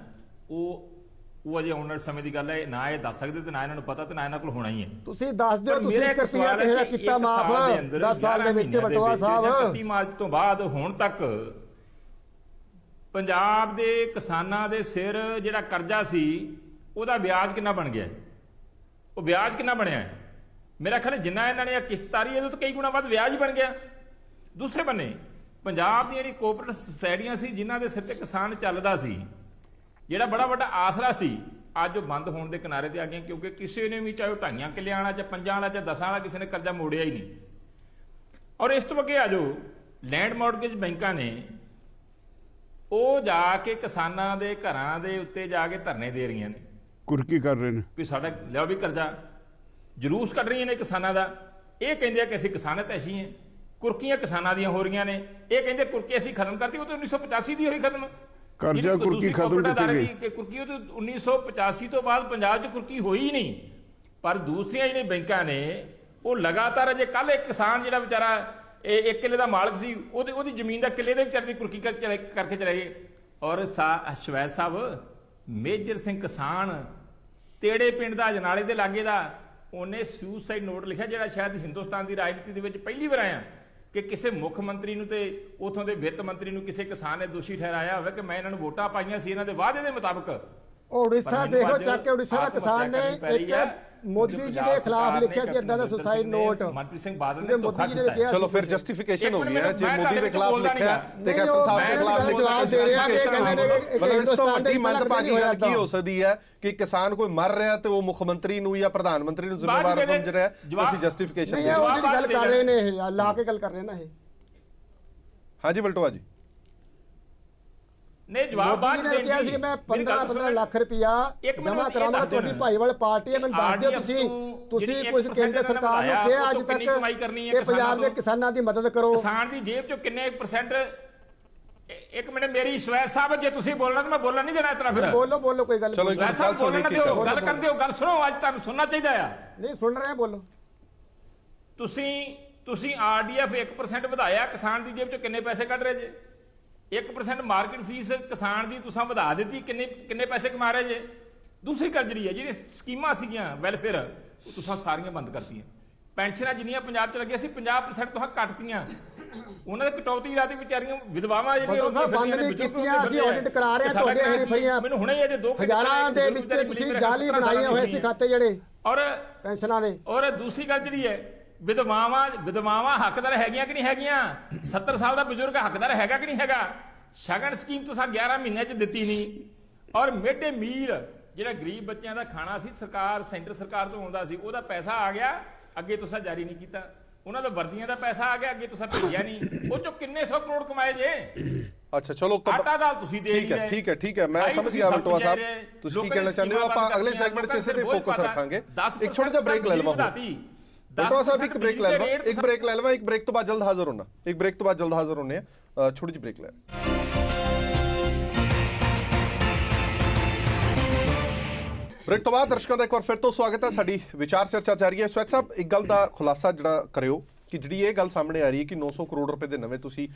ਉਹ ਅਜੇ ਆਉਣ ਵਾਲੇ ਸਮੇਂ ਦੀ ਗੱਲ ਹੈ। ਨਾ ਇਹ ਦੱਸ ਸਕਦੇ ਤੇ ਨਾ ਇਹਨਾਂ ਨੂੰ ਪਤਾ ਤੇ ਨਾ ਇਹਨਾਂ ਕੋਲ ਹੋਣਾ ਹੀ ਹੈ। ਤੁਸੀਂ ਦੱਸ ਦਿਓ, ਤੁਸੀਂ 1 ਰੁਪਿਆ ਕਿਸੇ ਦਾ ਕੀਤਾ ਮਾਫ 10 ਸਾਲ ਦੇ ਵਿੱਚ ਬਟਵਾ ਸਾਹਿਬ? 31 ਮਾਰਚ ਤੋਂ ਬਾਅਦ ਹੁਣ ਤੱਕ ਪੰਜਾਬ ਦੇ ਕਿਸਾਨਾਂ ਦੇ ਸਿਰ ਜਿਹੜਾ ਕਰਜ਼ਾ ਸੀ ਉਹਦਾ ਵਿਆਜ ਕਿੰਨਾ ਬਣ ਗਿਆ? ਉਹ ਵਿਆਜ ਕਿੰਨਾ ਬਣਿਆ? ਮੇਰਾ ਖਿਆਲ ਜਿੰਨਾ ਇਹਨਾਂ ਨੇ ਕਿਸ਼ਤ ਤਾਰੀ ਇਹਦੇ ਤੋਂ ਕਈ ਗੁਣਾ ਵੱਧ ਵਿਆਜ ਹੀ ਬਣ ਗਿਆ। ਦੂਸਰੇ ਬੰਨੇ ਪੰਜਾਬ ਦੀ ਜਿਹੜੀ ਕੋਆਪਰੇਟਿਵ ਸੁਸਾਇਟੀਆਂ ਸੀ ਜਿਨ੍ਹਾਂ ਦੇ ਸਿਰ ਤੇ ਕਿਸਾਨ ਚੱਲਦਾ ਸੀ, ਜਿਹੜਾ ਬੜਾ ਵੱਡਾ ਆਸਰਾ ਸੀ, ਅੱਜ ਉਹ ਬੰਦ ਹੋਣ ਦੇ ਕਿਨਾਰੇ ਤੇ ਆ ਗਏ, ਕਿਉਂਕਿ ਕਿਸੇ ਨੇ ਵੀ, ਚਾਹੇ ਉਹ 2.5 ਕਿੱਲਿਆਂ ਵਾਲਾ, ਚਾਹੇ 5 ਵਾਲਾ, ਚਾਹੇ 10 ਵਾਲਾ, ਕਿਸੇ ਨੇ ਕਰਜ਼ਾ ਮੋੜਿਆ ਹੀ ਨਹੀਂ। ਔਰ ਇਸ ਤੋਂ ਅੱਗੇ ਆ ਜਾਓ, ਲੈਂਡ ਮੌਰਗੇਜ ਬੈਂਕਾਂ ਨੇ ਉਹ ਜਾ ਕੇ ਕਿਸਾਨਾਂ ਦੇ ਘਰਾਂ ਦੇ ਉੱਤੇ ਜਾ ਕੇ ਧਰਨੇ ਦੇ ਰਹੀਆਂ ਨੇ, ਕੁਰਕੀ ਕਰ ਰਹੇ ਨੇ ਵੀ ਸਾਡਾ ਲਿਆਓ ਵੀ ਕਰਜ਼ਾ, ਜਲੂਸ ਕੱਢ ਰਹੀਆਂ ਨੇ ਕਿਸਾਨਾਂ ਦਾ। ਇਹ ਕਹਿੰਦੇ ਆ ਕਿ ਅਸੀਂ ਕਿਸਾਨਤ ਐਸੀ ਹੈ, ਕੁਰਕੀਆਂ ਕਿਸਾਨਾਂ ਦੀਆਂ ਹੋ ਰਹੀਆਂ ਨੇ। ਇਹ ਕਹਿੰਦੇ ਕੁਰਕੀ ਅਸੀਂ ਖਤਮ ਕਰਤੀ, ਉਹ ਤਾਂ 1985 ਦੀ ਹੋਈ ਖਤਮ। ਕਰਜ਼ਾ ਕੁਰਕੀ ਖਤਮ ਕੀਤੀ ਗਈ ਕਿ ਕੁਰਕੀ ਉਹ ਤਾਂ 1985 ਤੋਂ ਬਾਅਦ ਪੰਜਾਬ 'ਚ ਕੁਰਕੀ ਹੋਈ ਨਹੀਂ। ਪਰ ਦੂਸਰੀਆਂ ਜਿਹੜੀਆਂ ਬੈਂਕਾਂ ਨੇ ਉਹ ਲਗਾਤਾਰ, ਅਜੇ ਕੱਲ ਇੱਕ ਕਿਸਾਨ ਜਿਹੜਾ ਵਿਚਾਰਾ 1 ਕਿੱਲੇ ਦਾ ਮਾਲਕ ਸੀ, ਉਹਦੀ ਜ਼ਮੀਨ ਦਾ ਕਿੱਲੇ ਦੇ ਵਿਚਾਰੇ ਦੀ ਕੁਰਕੀ ਕਰਕੇ ਚਲੇ ਗਏ। ਔਰ ਸ਼ਵੈਦ ਸਾਹਿਬ, ਮੇਜਰ ਸਿੰਘ ਕਿਸਾਨ ਤੇੜੇ ਪਿੰਡ ਦਾ, ਜਨਾਲੇ ਦੇ ਲਾਗੇ ਦਾ, ਉਹਨੇ ਸੁਸਾਈਡ ਨੋਟ ਲਿਖਿਆ, ਜਿਹੜਾ ਸ਼ਾਇਦ ਹਿੰਦੁਸਤਾਨ ਦੀ ਰਾਜਨੀਤੀ ਦੇ ਵਿੱਚ ਪਹਿਲੀ ਵਾਰ ਆਇਆ ਕਿ ਕਿਸੇ ਮੁੱਖ ਮੰਤਰੀ ਨੂੰ ਤੇ ਉਥੋਂ ਦੇ ਵਿੱਤ ਮੰਤਰੀ ਨੂੰ ਕਿਸੇ ਕਿਸਾਨ ਨੇ ਦੋਸ਼ੀ ਠਹਿਰਾਇਆ ਹੋਵੇ ਕਿ ਮੈਂ ਇਹਨਾਂ ਨੂੰ ਵੋਟਾਂ ਪਾਈਆਂ ਸੀ ਇਹਨਾਂ ਦੇ ਵਾਅਦੇ ਦੇ ਮੁਤਾਬਕ। ਉੜੀਸਾ ਦੇਖੋ, ਚੱਕ ਕੇ ਉੜੀਸਾ ਦਾ ਕਿਸਾਨ ਨੇ ਇੱਕ ਮੋਦੀ ਜੀ ਦੇ ਖਿਲਾਫ ਲਿਖਿਆ ਸੀ ਇਦਾਂ ਦਾ ਸੁਸਾਈਡ ਨੋਟ। ਮਨਪ੍ਰੀਤ ਸਿੰਘ ਬਾਦਲ ਨੇ ਮੋਦੀ ਜੀ ਨੇ ਕਿਹਾ, ਚਲੋ ਫਿਰ ਜਸਟੀਫਿਕੇਸ਼ਨ ਹੋ ਗਈ ਹੈ ਜੇ ਮੋਦੀ ਦੇ ਖਿਲਾਫ ਲਿਖਿਆ ਤੇ ਕੈਪਟਨ ਸਾਹਿਬ ਦੇ ਖਿਲਾਫ ਜਵਾਬ ਦੇ ਰਿਹਾ ਕਿ ਕਹਿੰਦੇ ਨੇ ਕਿ ਹਿੰਦੁਸਤਾਨ ਦੇ ਮੰਦਭਾਗੀ ਗੱਲ ਕੀ ਹੋ ਸਕਦੀ ਹੈ ਕਿ ਕਿਸਾਨ ਕੋਈ ਮਰ ਰਿਹਾ ਤੇ ਉਹ ਮੁੱਖ ਮੰਤਰੀ ਨੂੰ ਜਾਂ ਪ੍ਰਧਾਨ ਮੰਤਰੀ ਨੂੰ ਜ਼ਿੰਮੇਵਾਰ ਸਮਝ ਰਿਹਾ, ਅਸੀਂ ਜਸਟੀਫਿਕੇਸ਼ਨ ਨਹੀਂ, ਉਹ ਜਿਹੜੀ ਗੱਲ ਕਰ ਰਹੇ ਨੇ ਇਹ ਲਾ ਕੇ ਗੱਲ ਕਰ ਰਹੇ ਨਾ ਇਹ। ਹਾਂਜੀ ਬਲਟੋਆ ਜੀ, ਨੇ ਜਵਾਬ ਬਾਅਦ ਨੇ ਕਿਹਾ ਸੀ ਮੈਂ 15 ਲੱਖ ਰੁਪਇਆ ਜਮ੍ਹਾਂ ਕਰਾਵਾਂਗਾ, ਤੁਹਾਡੀ ਭਾਈਵਾਲ ਪਾਰਟੀ ਹੈ, ਮੈਨੂੰ ਦੱਸ ਦਿਓ ਤੁਸੀਂ ਕੁਝ ਕੇਂਦਰ ਸਰਕਾਰ ਨੂੰ ਕਿਹਾ ਅੱਜ ਤੱਕ ਕਿ ਪੰਜਾਬ ਦੇ ਕਿਸਾਨਾਂ ਦੀ ਮਦਦ ਕਰੋ। ਕਿਸਾਨ ਦੀ ਜੇਬ ਚੋਂ ਕਿੰਨੇ %? ਇੱਕ ਮਿੰਟ ਮੇਰੀ ਸ਼ਵੈਦ ਸਾਹਿਬ, ਜੇ ਤੁਸੀਂ ਬੋਲਣਾ ਤਾਂ ਮੈਂ ਬੋਲਣ ਨਹੀਂ ਦੇਣਾ ਇਤਨਾ। ਫਿਰ ਬੋਲੋ ਕੋਈ ਗੱਲ ਨਹੀਂ, ਗੱਲ ਕਰ ਦਿਓ, ਗੱਲ ਸੁਣੋ, ਅੱਜ ਤੁਹਾਨੂੰ ਸੁਣਨਾ ਚਾਹੀਦਾ ਆ। ਨਹੀਂ ਸੁਣ ਰਹੇ, ਬੋਲੋ। ਤੁਸੀਂ RDF 1% ਵਧਾਇਆ, ਕਿਸਾਨ ਦੀ ਜੇਬ ਚੋਂ ਕਿੰਨੇ ਪੈਸੇ ਕੱਢ ਰਹੇ ਜੇ? 1% ਮਾਰਕੀਟ ਫੀਸ ਕਿਸਾਨ ਦੀ ਤੁਸੀਂ ਵਧਾ ਦਿੱਤੀ, ਕਿੰਨੇ ਪੈਸੇ ਕਮਾ ਰਹੇ ਜੇ? ਦੂਸਰੀ ਗੱਲ ਜਿਹੜੀ ਹੈ, ਜਿਹੜੀ ਸਕੀਮਾਂ ਸੀਗੀਆਂ ਵੈਲਫੇਅਰ, ਉਹ ਤੁਸੀਂ ਸਾਰੀਆਂ ਬੰਦ ਕਰਤੀਆਂ। ਪੈਨਸ਼ਨਾਂ ਜਿੰਨੀਆਂ ਪੰਜਾਬ 'ਚ ਲੱਗੀਆਂ ਸੀ 50% ਤੋਂ ਕੱਟਤੀਆਂ, ਉਹਨਾਂ ਦੇ ਕਟੌਤੀ ਲਾਤੀ। ਵਿਚਾਰੀਆਂ ਵਿਧਵਾਵਾਂ ਜਿਹੜੀਆਂ ਬੰਦ ਨਹੀਂ ਕੀਤੀਆਂ, ਅਸੀਂ ਆਡਿਟ ਕਰਾ ਰਹੇ ਹਾਂ ਤੁਹਾਡੇ ਹਰੀਫਰੀਆਂ। ਮੈਨੂੰ ਹੁਣੇ ਅਜੇ 2 ਹਜ਼ਾਰਾਂ ਦੇ ਵਿੱਚ ਤੁਸੀਂ ਜਾਲੀ ਬਣਾਏ ਹੋਏ ਸੀ ਖਾਤੇ ਜਿਹੜੇ ਔਰ ਪੈਨਸ਼ਨਾਂ ਦੇ। ਔਰ ਦੂਸਰੀ ਗੱਲ ਜਿਹੜੀ ਹੈ, ਵਿਧਵਾਵਾਂ ਹੱਕਦਾਰ ਹੈਗੀਆਂ ਕਿ ਨਹੀਂ ਹੈਗੀਆਂ? 70 ਸਾਲ ਦਾ ਬਜ਼ੁਰਗ ਹੱਕਦਾਰ ਹੈਗਾ ਕਿ ਨਹੀਂ ਹੈਗਾ? ਸ਼ਗਨ ਸਕੀਮ ਤੁਸੀਂ 11 ਮਹੀਨਿਆਂ 'ਚ ਦਿੱਤੀ ਨਹੀਂ। ਔਰ ਮਿਡ ਡੇ ਮੀਲ ਜਿਹੜਾ ਗਰੀਬ ਬੱਚਿਆਂ ਦਾ ਖਾਣਾ ਸੀ, ਸਰਕਾਰ ਸੈਂਟਰ ਸਰਕਾਰ ਤੋਂ ਆਉਂਦਾ ਸੀ, ਉਹਦਾ ਪੈਸਾ ਆ ਗਿਆ, ਅੱਗੇ ਤੁਸੀਂ ਜਾਰੀ ਨਹੀਂ ਕੀਤਾ। ਉਹਨਾਂ ਦਾ ਵਰਦੀਆਂ ਦਾ ਪੈਸਾ ਆ ਗਿਆ, ਅੱਗੇ ਤੁਸੀਂ ਭੇਜਿਆ ਨਹੀਂ। ਉਹ 'ਚੋਂ ਕਿੰਨੇ 100 ਕਰੋੜ ਕਮਾਏ ਜੇ? ਅੱਛਾ ਚਲੋ, ਆਟਾ ਦਾਲ ਤੁਸੀਂ ਦੇ ਰਹੇ। ਠੀਕ ਹੈ, ਮੈਂ ਸਮਝ ਗਿਆ ਬਲਟੋਆ ਸਾਹਿਬ ਤੁਸੀਂ ਕੀ ਕਹਿਣਾ ਚਾਹੁੰਦੇ ਹੋ। ਆਪਾਂ ਅਗਲੇ ਸੈਗਮੈਂਟ 'ਚ ਇਸੇ ਤੇ ਫੋਕਸ ਰੱਖਾਂਗੇ। ਇੱਕ ਛੋਟਾ ਜਿਹਾ ਬ੍ਰੇਕ ਲੈ ਲਵਾਂ ਬਲਟੋਆ ਸਾਹਿਬ, ਇੱਕ ਬ੍ਰੇਕ ਲੈ ਲਵਾਂ, ਇੱਕ ਬ੍ਰੇਕ ਤੋਂ ਬਾਅਦ ਜਲਦ ਹਾਜ਼ਰ ਹੋਣਾ, ਛੋਟੀ ਜਿਹੀ ਬ੍ਰੇਕ ਲੈ। ਬ੍ਰੇਕ ਤੋਂ ਬਾਅਦ ਦਰਸ਼ਕਾਂ ਦਾ ਇੱਕ ਵਾਰ ਫਿਰ ਤੋਂ ਸਵਾਗਤ ਹੈ। ਸਾਡੀ ਵਿਚਾਰ ਚਰਚਾ ਜਾਰੀ ਹੈ। ਸਵੈਤ ਸਾਹਿਬ, ਇੱਕ ਗੱਲ ਦਾ ਖੁਲਾਸਾ ਜਿਹੜਾ ਕਰਿਓ ਕਿ ਜਿਹੜੀ ਇਹ ਗੱਲ ਸਾਹਮਣੇ ਆ ਰਹੀ ਹੈ ਕਿ 900 ਕਰੋੜ ਰੁਪਏ ਦੇ ਨਵੇਂ ਤੁਸੀਂ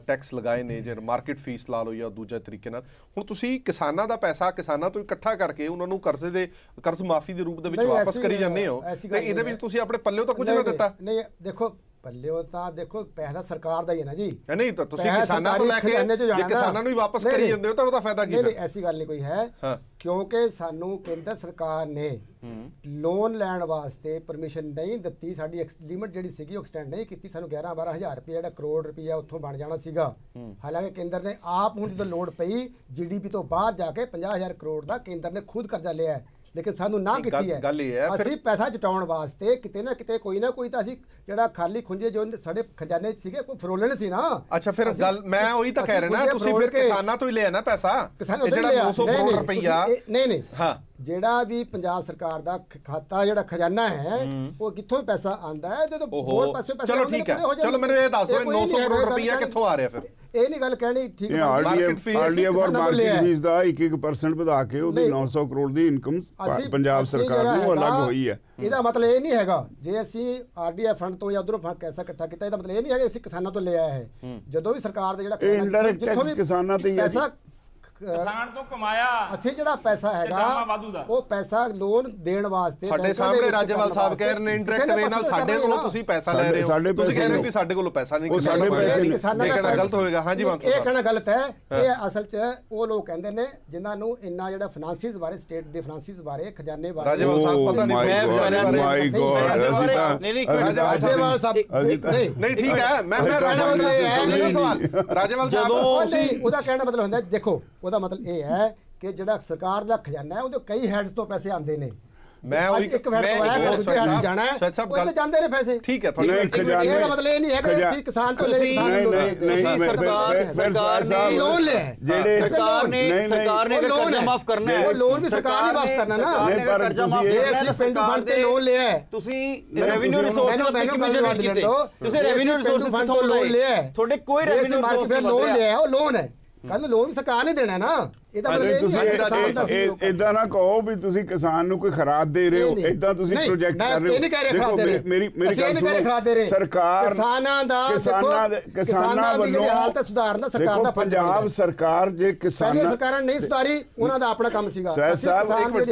ਟੈਕਸ ਲਗਾਏ ਨੇ, ਜੇ ਮਾਰਕੀਟ ਫੀਸ ਲਾ ਲਓ ਜਾਂ ਦੂਜੇ ਤਰੀਕੇ ਨਾਲ, ਹੁਣ ਤੁਸੀਂ ਕਿਸਾਨਾਂ ਦਾ ਪੈਸਾ ਕਿਸਾਨਾਂ ਤੋਂ ਇਕੱਠਾ ਕਰਕੇ ਉਹਨਾਂ ਨੂੰ ਕਰਜ਼ ਮਾਫੀ ਦੇ ਰੂਪ ਦੇ ਵਿੱਚ ਵਾਪਸ ਕਰੀ ਜਾਂਦੇ ਹੋ, ਤੇ ਇਹਦੇ ਵਿੱਚ ਤੁਸੀਂ ਆਪਣੇ ਪੱਲਿਓਂ ਤਾਂ ਕੁਝ ਨਾ ਦਿੱਤਾ। ਨਹੀਂ ਦੇਖੋ, ਪੱਲਿਓ ਤਾਂ ਦੇਖੋ ਪੈਸਾ ਸਰਕਾਰ ਦਾ ਹੀ ਹੈ ਨਾ ਜੀ। ਨਹੀਂ ਤਾਂ ਤੁਸੀਂ ਕਿਸਾਨਾਂ ਨੂੰ ਲੈ ਕੇ ਜੇ ਕਿਸਾਨਾਂ ਨੂੰ ਹੀ ਵਾਪਸ ਕਰੀ ਜਾਂਦੇ ਹੋ ਤਾਂ ਉਹਦਾ ਫਾਇਦਾ ਕੀ ਹੈ? ਨਹੀਂ, ਐਸੀ ਗੱਲ ਨਹੀਂ ਕੋਈ ਹੈ, ਕਿਉਂਕਿ ਸਾਨੂੰ ਕੇਂਦਰ ਸਰਕਾਰ ਨੇ ਲੋਨ ਲੈਣ ਵਾਸਤੇ ਪਰਮਿਸ਼ਨ ਨਹੀਂ ਦਿੱਤੀ। ਸਾਡੀ ਲਿਮਿਟ ਜਿਹੜੀ ਸੀਗੀ ਉਹ ਐਕਸਟੈਂਡ ਨਹੀਂ ਕੀਤੀ। ਸਾਨੂੰ 11-12 ਹਜ਼ਾਰ ਰੁਪਏ ਜਿਹੜਾ ਕਰੋੜ ਰੁਪਇਆ ਉੱਥੋਂ ਬਣ ਜਾਣਾ ਸੀਗਾ। ਹਾਲਾਂਕਿ ਕੇਂਦਰ ਨੇ ਆਪ ਹੁਣ ਜਦੋਂ ਲੋੜ ਪਈ GDP ਤੋਂ ਬਾਹਰ ਜਾ ਕੇ 50,000 ਕਰੋੜ ਦਾ ਕੇਂਦਰ ਨੇ ਖੁਦ ਕਰਜ਼ਾ ਲਿਆ, ਲੇਕਿਨ ਸਾਨੂੰ ਨਾ ਕੀਤੀ ਹੈ। ਅਸੀਂ ਪੈਸਾ ਜਟਾਉਣ ਵਾਸਤੇ ਕਿਤੇ ਨਾ ਕਿਤੇ ਕੋਈ ਨਾ ਕੋਈ ਤਾਂ ਅਸੀਂ ਜਿਹੜਾ ਖਾਲੀ ਖੁੰਝੇ ਜੋ ਸਾਡੇ ਖਜ਼ਾਨੇ 'ਚ ਸੀਗੇ ਕੋਈ ਫਰੋਲਣ ਸੀ ਨਾ। ਅੱਛਾ, ਫਿਰ ਗੱਲ ਮੈਂ ਉਹੀ ਤਾਂ ਕਹਿ ਰਿਹਾ ਨਾ, ਤੁਸੀਂ ਫਿਰ ਕਿਸਾਨਾਂ ਤੋਂ ਹੀ ਲਿਆ ਨਾ ਪੈਸਾ, ਜਿਹੜਾ 900 ਕਰੋੜ ਰੁਪਈਆ। ਨਹੀਂ ਹਾਂ, ਜਿਹੜਾ ਵੀ ਪੰਜਾਬ ਸਰਕਾਰ ਦਾ ਖਾਤਾ ਜਿਹੜਾ ਖਜ਼ਾਨਾ ਹੈ ਉਹ ਕਿੱਥੋਂ ਪੈਸਾ ਆਂਦਾ ਹੈ? ਜਦੋਂ ਹੋਰ ਪਾਸੇ ਪੈਸਾ ਚਲੋ ਠੀਕ ਹੈ, ਚਲੋ ਮੈਨੂੰ ਇਹ ਦੱਸ ਦਿਓ 900 ਕਰੋੜ ਰੁਪਈਆ ਕਿੱਥੋਂ ਆ ਰਿਹਾ? ਫਿਰ ਇਹ ਨਹੀਂ ਗੱਲ ਕਹਿਣੀ ਠੀਕ ਇਹ ਹੈ ਆਰਡੀਐਫ ਔਰ ਮਾਰਕੀਟ ਫੀਸ ਦਾ 1% ਵਧਾ ਕੇ ਉਹਦੀ 900 ਕਰੋੜ ਦੀ ਇਨਕਮ ਪੰਜਾਬ ਸਰਕਾਰ ਨੂੰ ਅਲੱਗ ਹੋਈ ਹੈ। ਇਹਦਾ ਮਤਲਬ ਇਹ ਨਹੀਂ ਹੈਗਾ ਜੇ ਅਸੀਂ ਆਰਡੀਐਫ ਫੰਡ ਤੋਂ ਜਾਂ ਉਧਰੋਂ ਪੈਸਾ ਇਕੱਠਾ ਕੀਤਾ, ਇਹਦਾ ਮਤਲਬ ਇਹ ਨਹੀਂ ਹੈਗਾ ਅਸੀਂ ਕਿਸਾਨਾਂ ਤੋਂ ਲਿਆ ਹੈ। ਜਦੋਂ ਵੀ ਸਰਕਾਰ ਦੇ ਜਿਹੜਾ ਇਨਡਾਇਰੈਕਟ ਟੈਕਸ ਕਿਸਾਨਾਂ ਤੇ ਹੀ ਹੈ, ਕਿਸਾਨ ਤੋਂ ਕਮਾਇਆ ਅਸੀਂ ਜਿਹੜਾ ਪੈਸਾ ਹੈਗਾ ਉਹ ਪੈਸਾ ਲੋਨ ਦੇਣ ਵਾਸਤੇ ਸਾਡੇ ਸਾਹਮਣੇ ਰਾਜੇਵਾਲ ਸਾਹਿਬ ਕਹਿ ਰਹੇ ਨੇ ਇੰਡਾਇਰੈਕਟ ਵੇ ਨਾਲ ਸਾਡੇ ਕੋਲੋਂ ਤੁਸੀਂ ਪੈਸਾ ਲੈ ਰਹੇ ਹੋ, ਤੁਸੀਂ ਕਹਿ ਰਹੇ ਹੋ ਕਿ ਸਾਡੇ ਕੋਲੋਂ ਪੈਸਾ ਨਹੀਂ, ਉਹ ਸਾਡੇ ਪੈਸੇ ਨਹੀਂ, ਕਿਸਾਨਾਂ ਦਾ ਗਲਤ ਹੋਏਗਾ। ਹਾਂਜੀ ਇਹ ਕਹਿਣਾ ਗਲਤ ਹੈ। ਇਹ ਅਸਲ 'ਚ ਉਹ ਲੋਕ ਕਹਿੰਦੇ ਨੇ ਜਿਨ੍ਹਾਂ ਨੂੰ ਇੰਨਾ ਜਿਹੜਾ ਫਾਈਨਾਂਸਿਸ ਬਾਰੇ, ਸਟੇਟ ਦੇ ਫਾਈਨਾਂਸਿਸ ਬਾਰੇ, ਖਜ਼ਾਨੇ ਬਾਰੇ ਰਾਜੇਵਾਲ ਸਾਹਿਬ ਪਤਾ ਨਹੀਂ। ਮਾਈ ਗॉड ਅਸੀਂ ਤਾਂ ਰਾਜੇਵਾਲ ਸਾਹਿਬ ਨਹੀਂ ਠੀਕ ਹੈ, ਮੈਂ ਰਾਜੇਵਾਲ ਸਾਹਿਬ ਨਹੀਂ, ਉਹਦਾ ਕਹਿਣਾ ਮਤਲਬ ਹੁੰਦਾ ਦੇਖੋ, ਉਹਦਾ ਮਤਲਬ ਇਹ ਹੈ ਕਿ ਜਿਹੜਾ ਸਰਕਾਰ ਦਾ ਖਜ਼ਾਨਾ ਹੈ ਉਹਦੇ ਕਈ ਹੈਡਸ ਤੋਂ ਪੈਸੇ ਆਉਂਦੇ ਨੇ। ਮੈਂ ਉਹੀ ਇੱਕ ਹੈਡ ਤੋਂ ਆਇਆ ਦੂਜੇ ਹੈਡ ਜਾਣਾ ਹੈ, ਉਹ ਜਾਂਦੇ ਨੇ ਪੈਸੇ। ਠੀਕ ਹੈ, ਇਹਦਾ ਮਤਲਬ ਇਹ ਨਹੀਂ ਹੈ ਕਿ ਅਸੀਂ ਕਿਸਾਨ ਤੋਂ ਲੈ ਕਿਸਾਨ ਨੂੰ ਸਰਕਾਰ ਨੇ ਲੋਨ ਲਿਆ, ਜਿਹੜੇ ਸਰਕਾਰ ਨੇ ਕਰਜ਼ਾ ਮਾਫ ਕਰਨਾ ਹੈ, ਉਹ ਲੋਨ ਵੀ ਸਰਕਾਰ ਨੇ ਵਾਪਸ ਕਰਨਾ ਨਾ। ਕਰਜ਼ਾ ਮਾਫ ਜੇ ਅਸੀਂ ਪਿੰਡੂ ਫੰਡ ਤੇ ਲੋਨ ਲਿਆ ਹੈ, ਤੁਸੀਂ ਰੈਵਨਿਊ ਰਿਸੋਰਸਸ ਮੈਨੂੰ ਗੱਲ ਜਵਾਬ ਦੇ ਦਿਓ, ਤੁਸੀਂ ਰੈਵਨਿਊ ਰਿਸੋਰਸਸ ਫੰਡ ਤੋਂ ਲੋਨ ਲਿਆ ਹੈ, ਤੁਹਾਡੇ ਕੋਈ ਰੈਵਨਿਊ ਮਾਰਕੀਟ ਲੋਨ ਲਿਆ ਹੈ, ਉਹ ਲੋਨ ਹੈ, ਕੱਲ ਲੋਨ ਸਰਕਾਰ ਨੇ ਦੇਣਾ ਨਾ। ਇਹਦਾ ਮਤਲਬ ਤੁਸੀਂ ਇਦਾਂ ਨਾ ਕਹੋ ਵੀ ਤੁਸੀਂ ਕਿਸਾਨ ਨੂੰ ਕੋਈ ਖਰਾਦ ਦੇ ਰਹੇ ਹੋ, ਇਦਾਂ ਤੁਸੀਂ ਪ੍ਰੋਜੈਕਟ ਕਰ ਰਹੇ ਹੋ। ਇਹ ਨਹੀਂ ਕਹਿ ਰਹੇ ਖਰਾਦ ਦੇ ਰਹੇ, ਮੇਰੀ ਗੱਲ ਸੁਣੋ, ਸਰਕਾਰ ਕਿਸਾਨਾਂ ਵੱਲੋਂ ਹਾਲਤ ਸੁਧਾਰਨਾ ਸਰਕਾਰ ਦਾ ਫਰਜ਼ ਹੈ। ਪੰਜਾਬ ਸਰਕਾਰ ਜੇ ਕਿਸਾਨਾਂ ਸਰਕਾਰਾਂ ਨਹੀਂ ਸੁਧਾਰੀ, ਉਹਨਾਂ ਦਾ ਆਪਣਾ ਕੰਮ ਸੀਗਾ। ਪੰਜਾਬ ਵਿੱਚ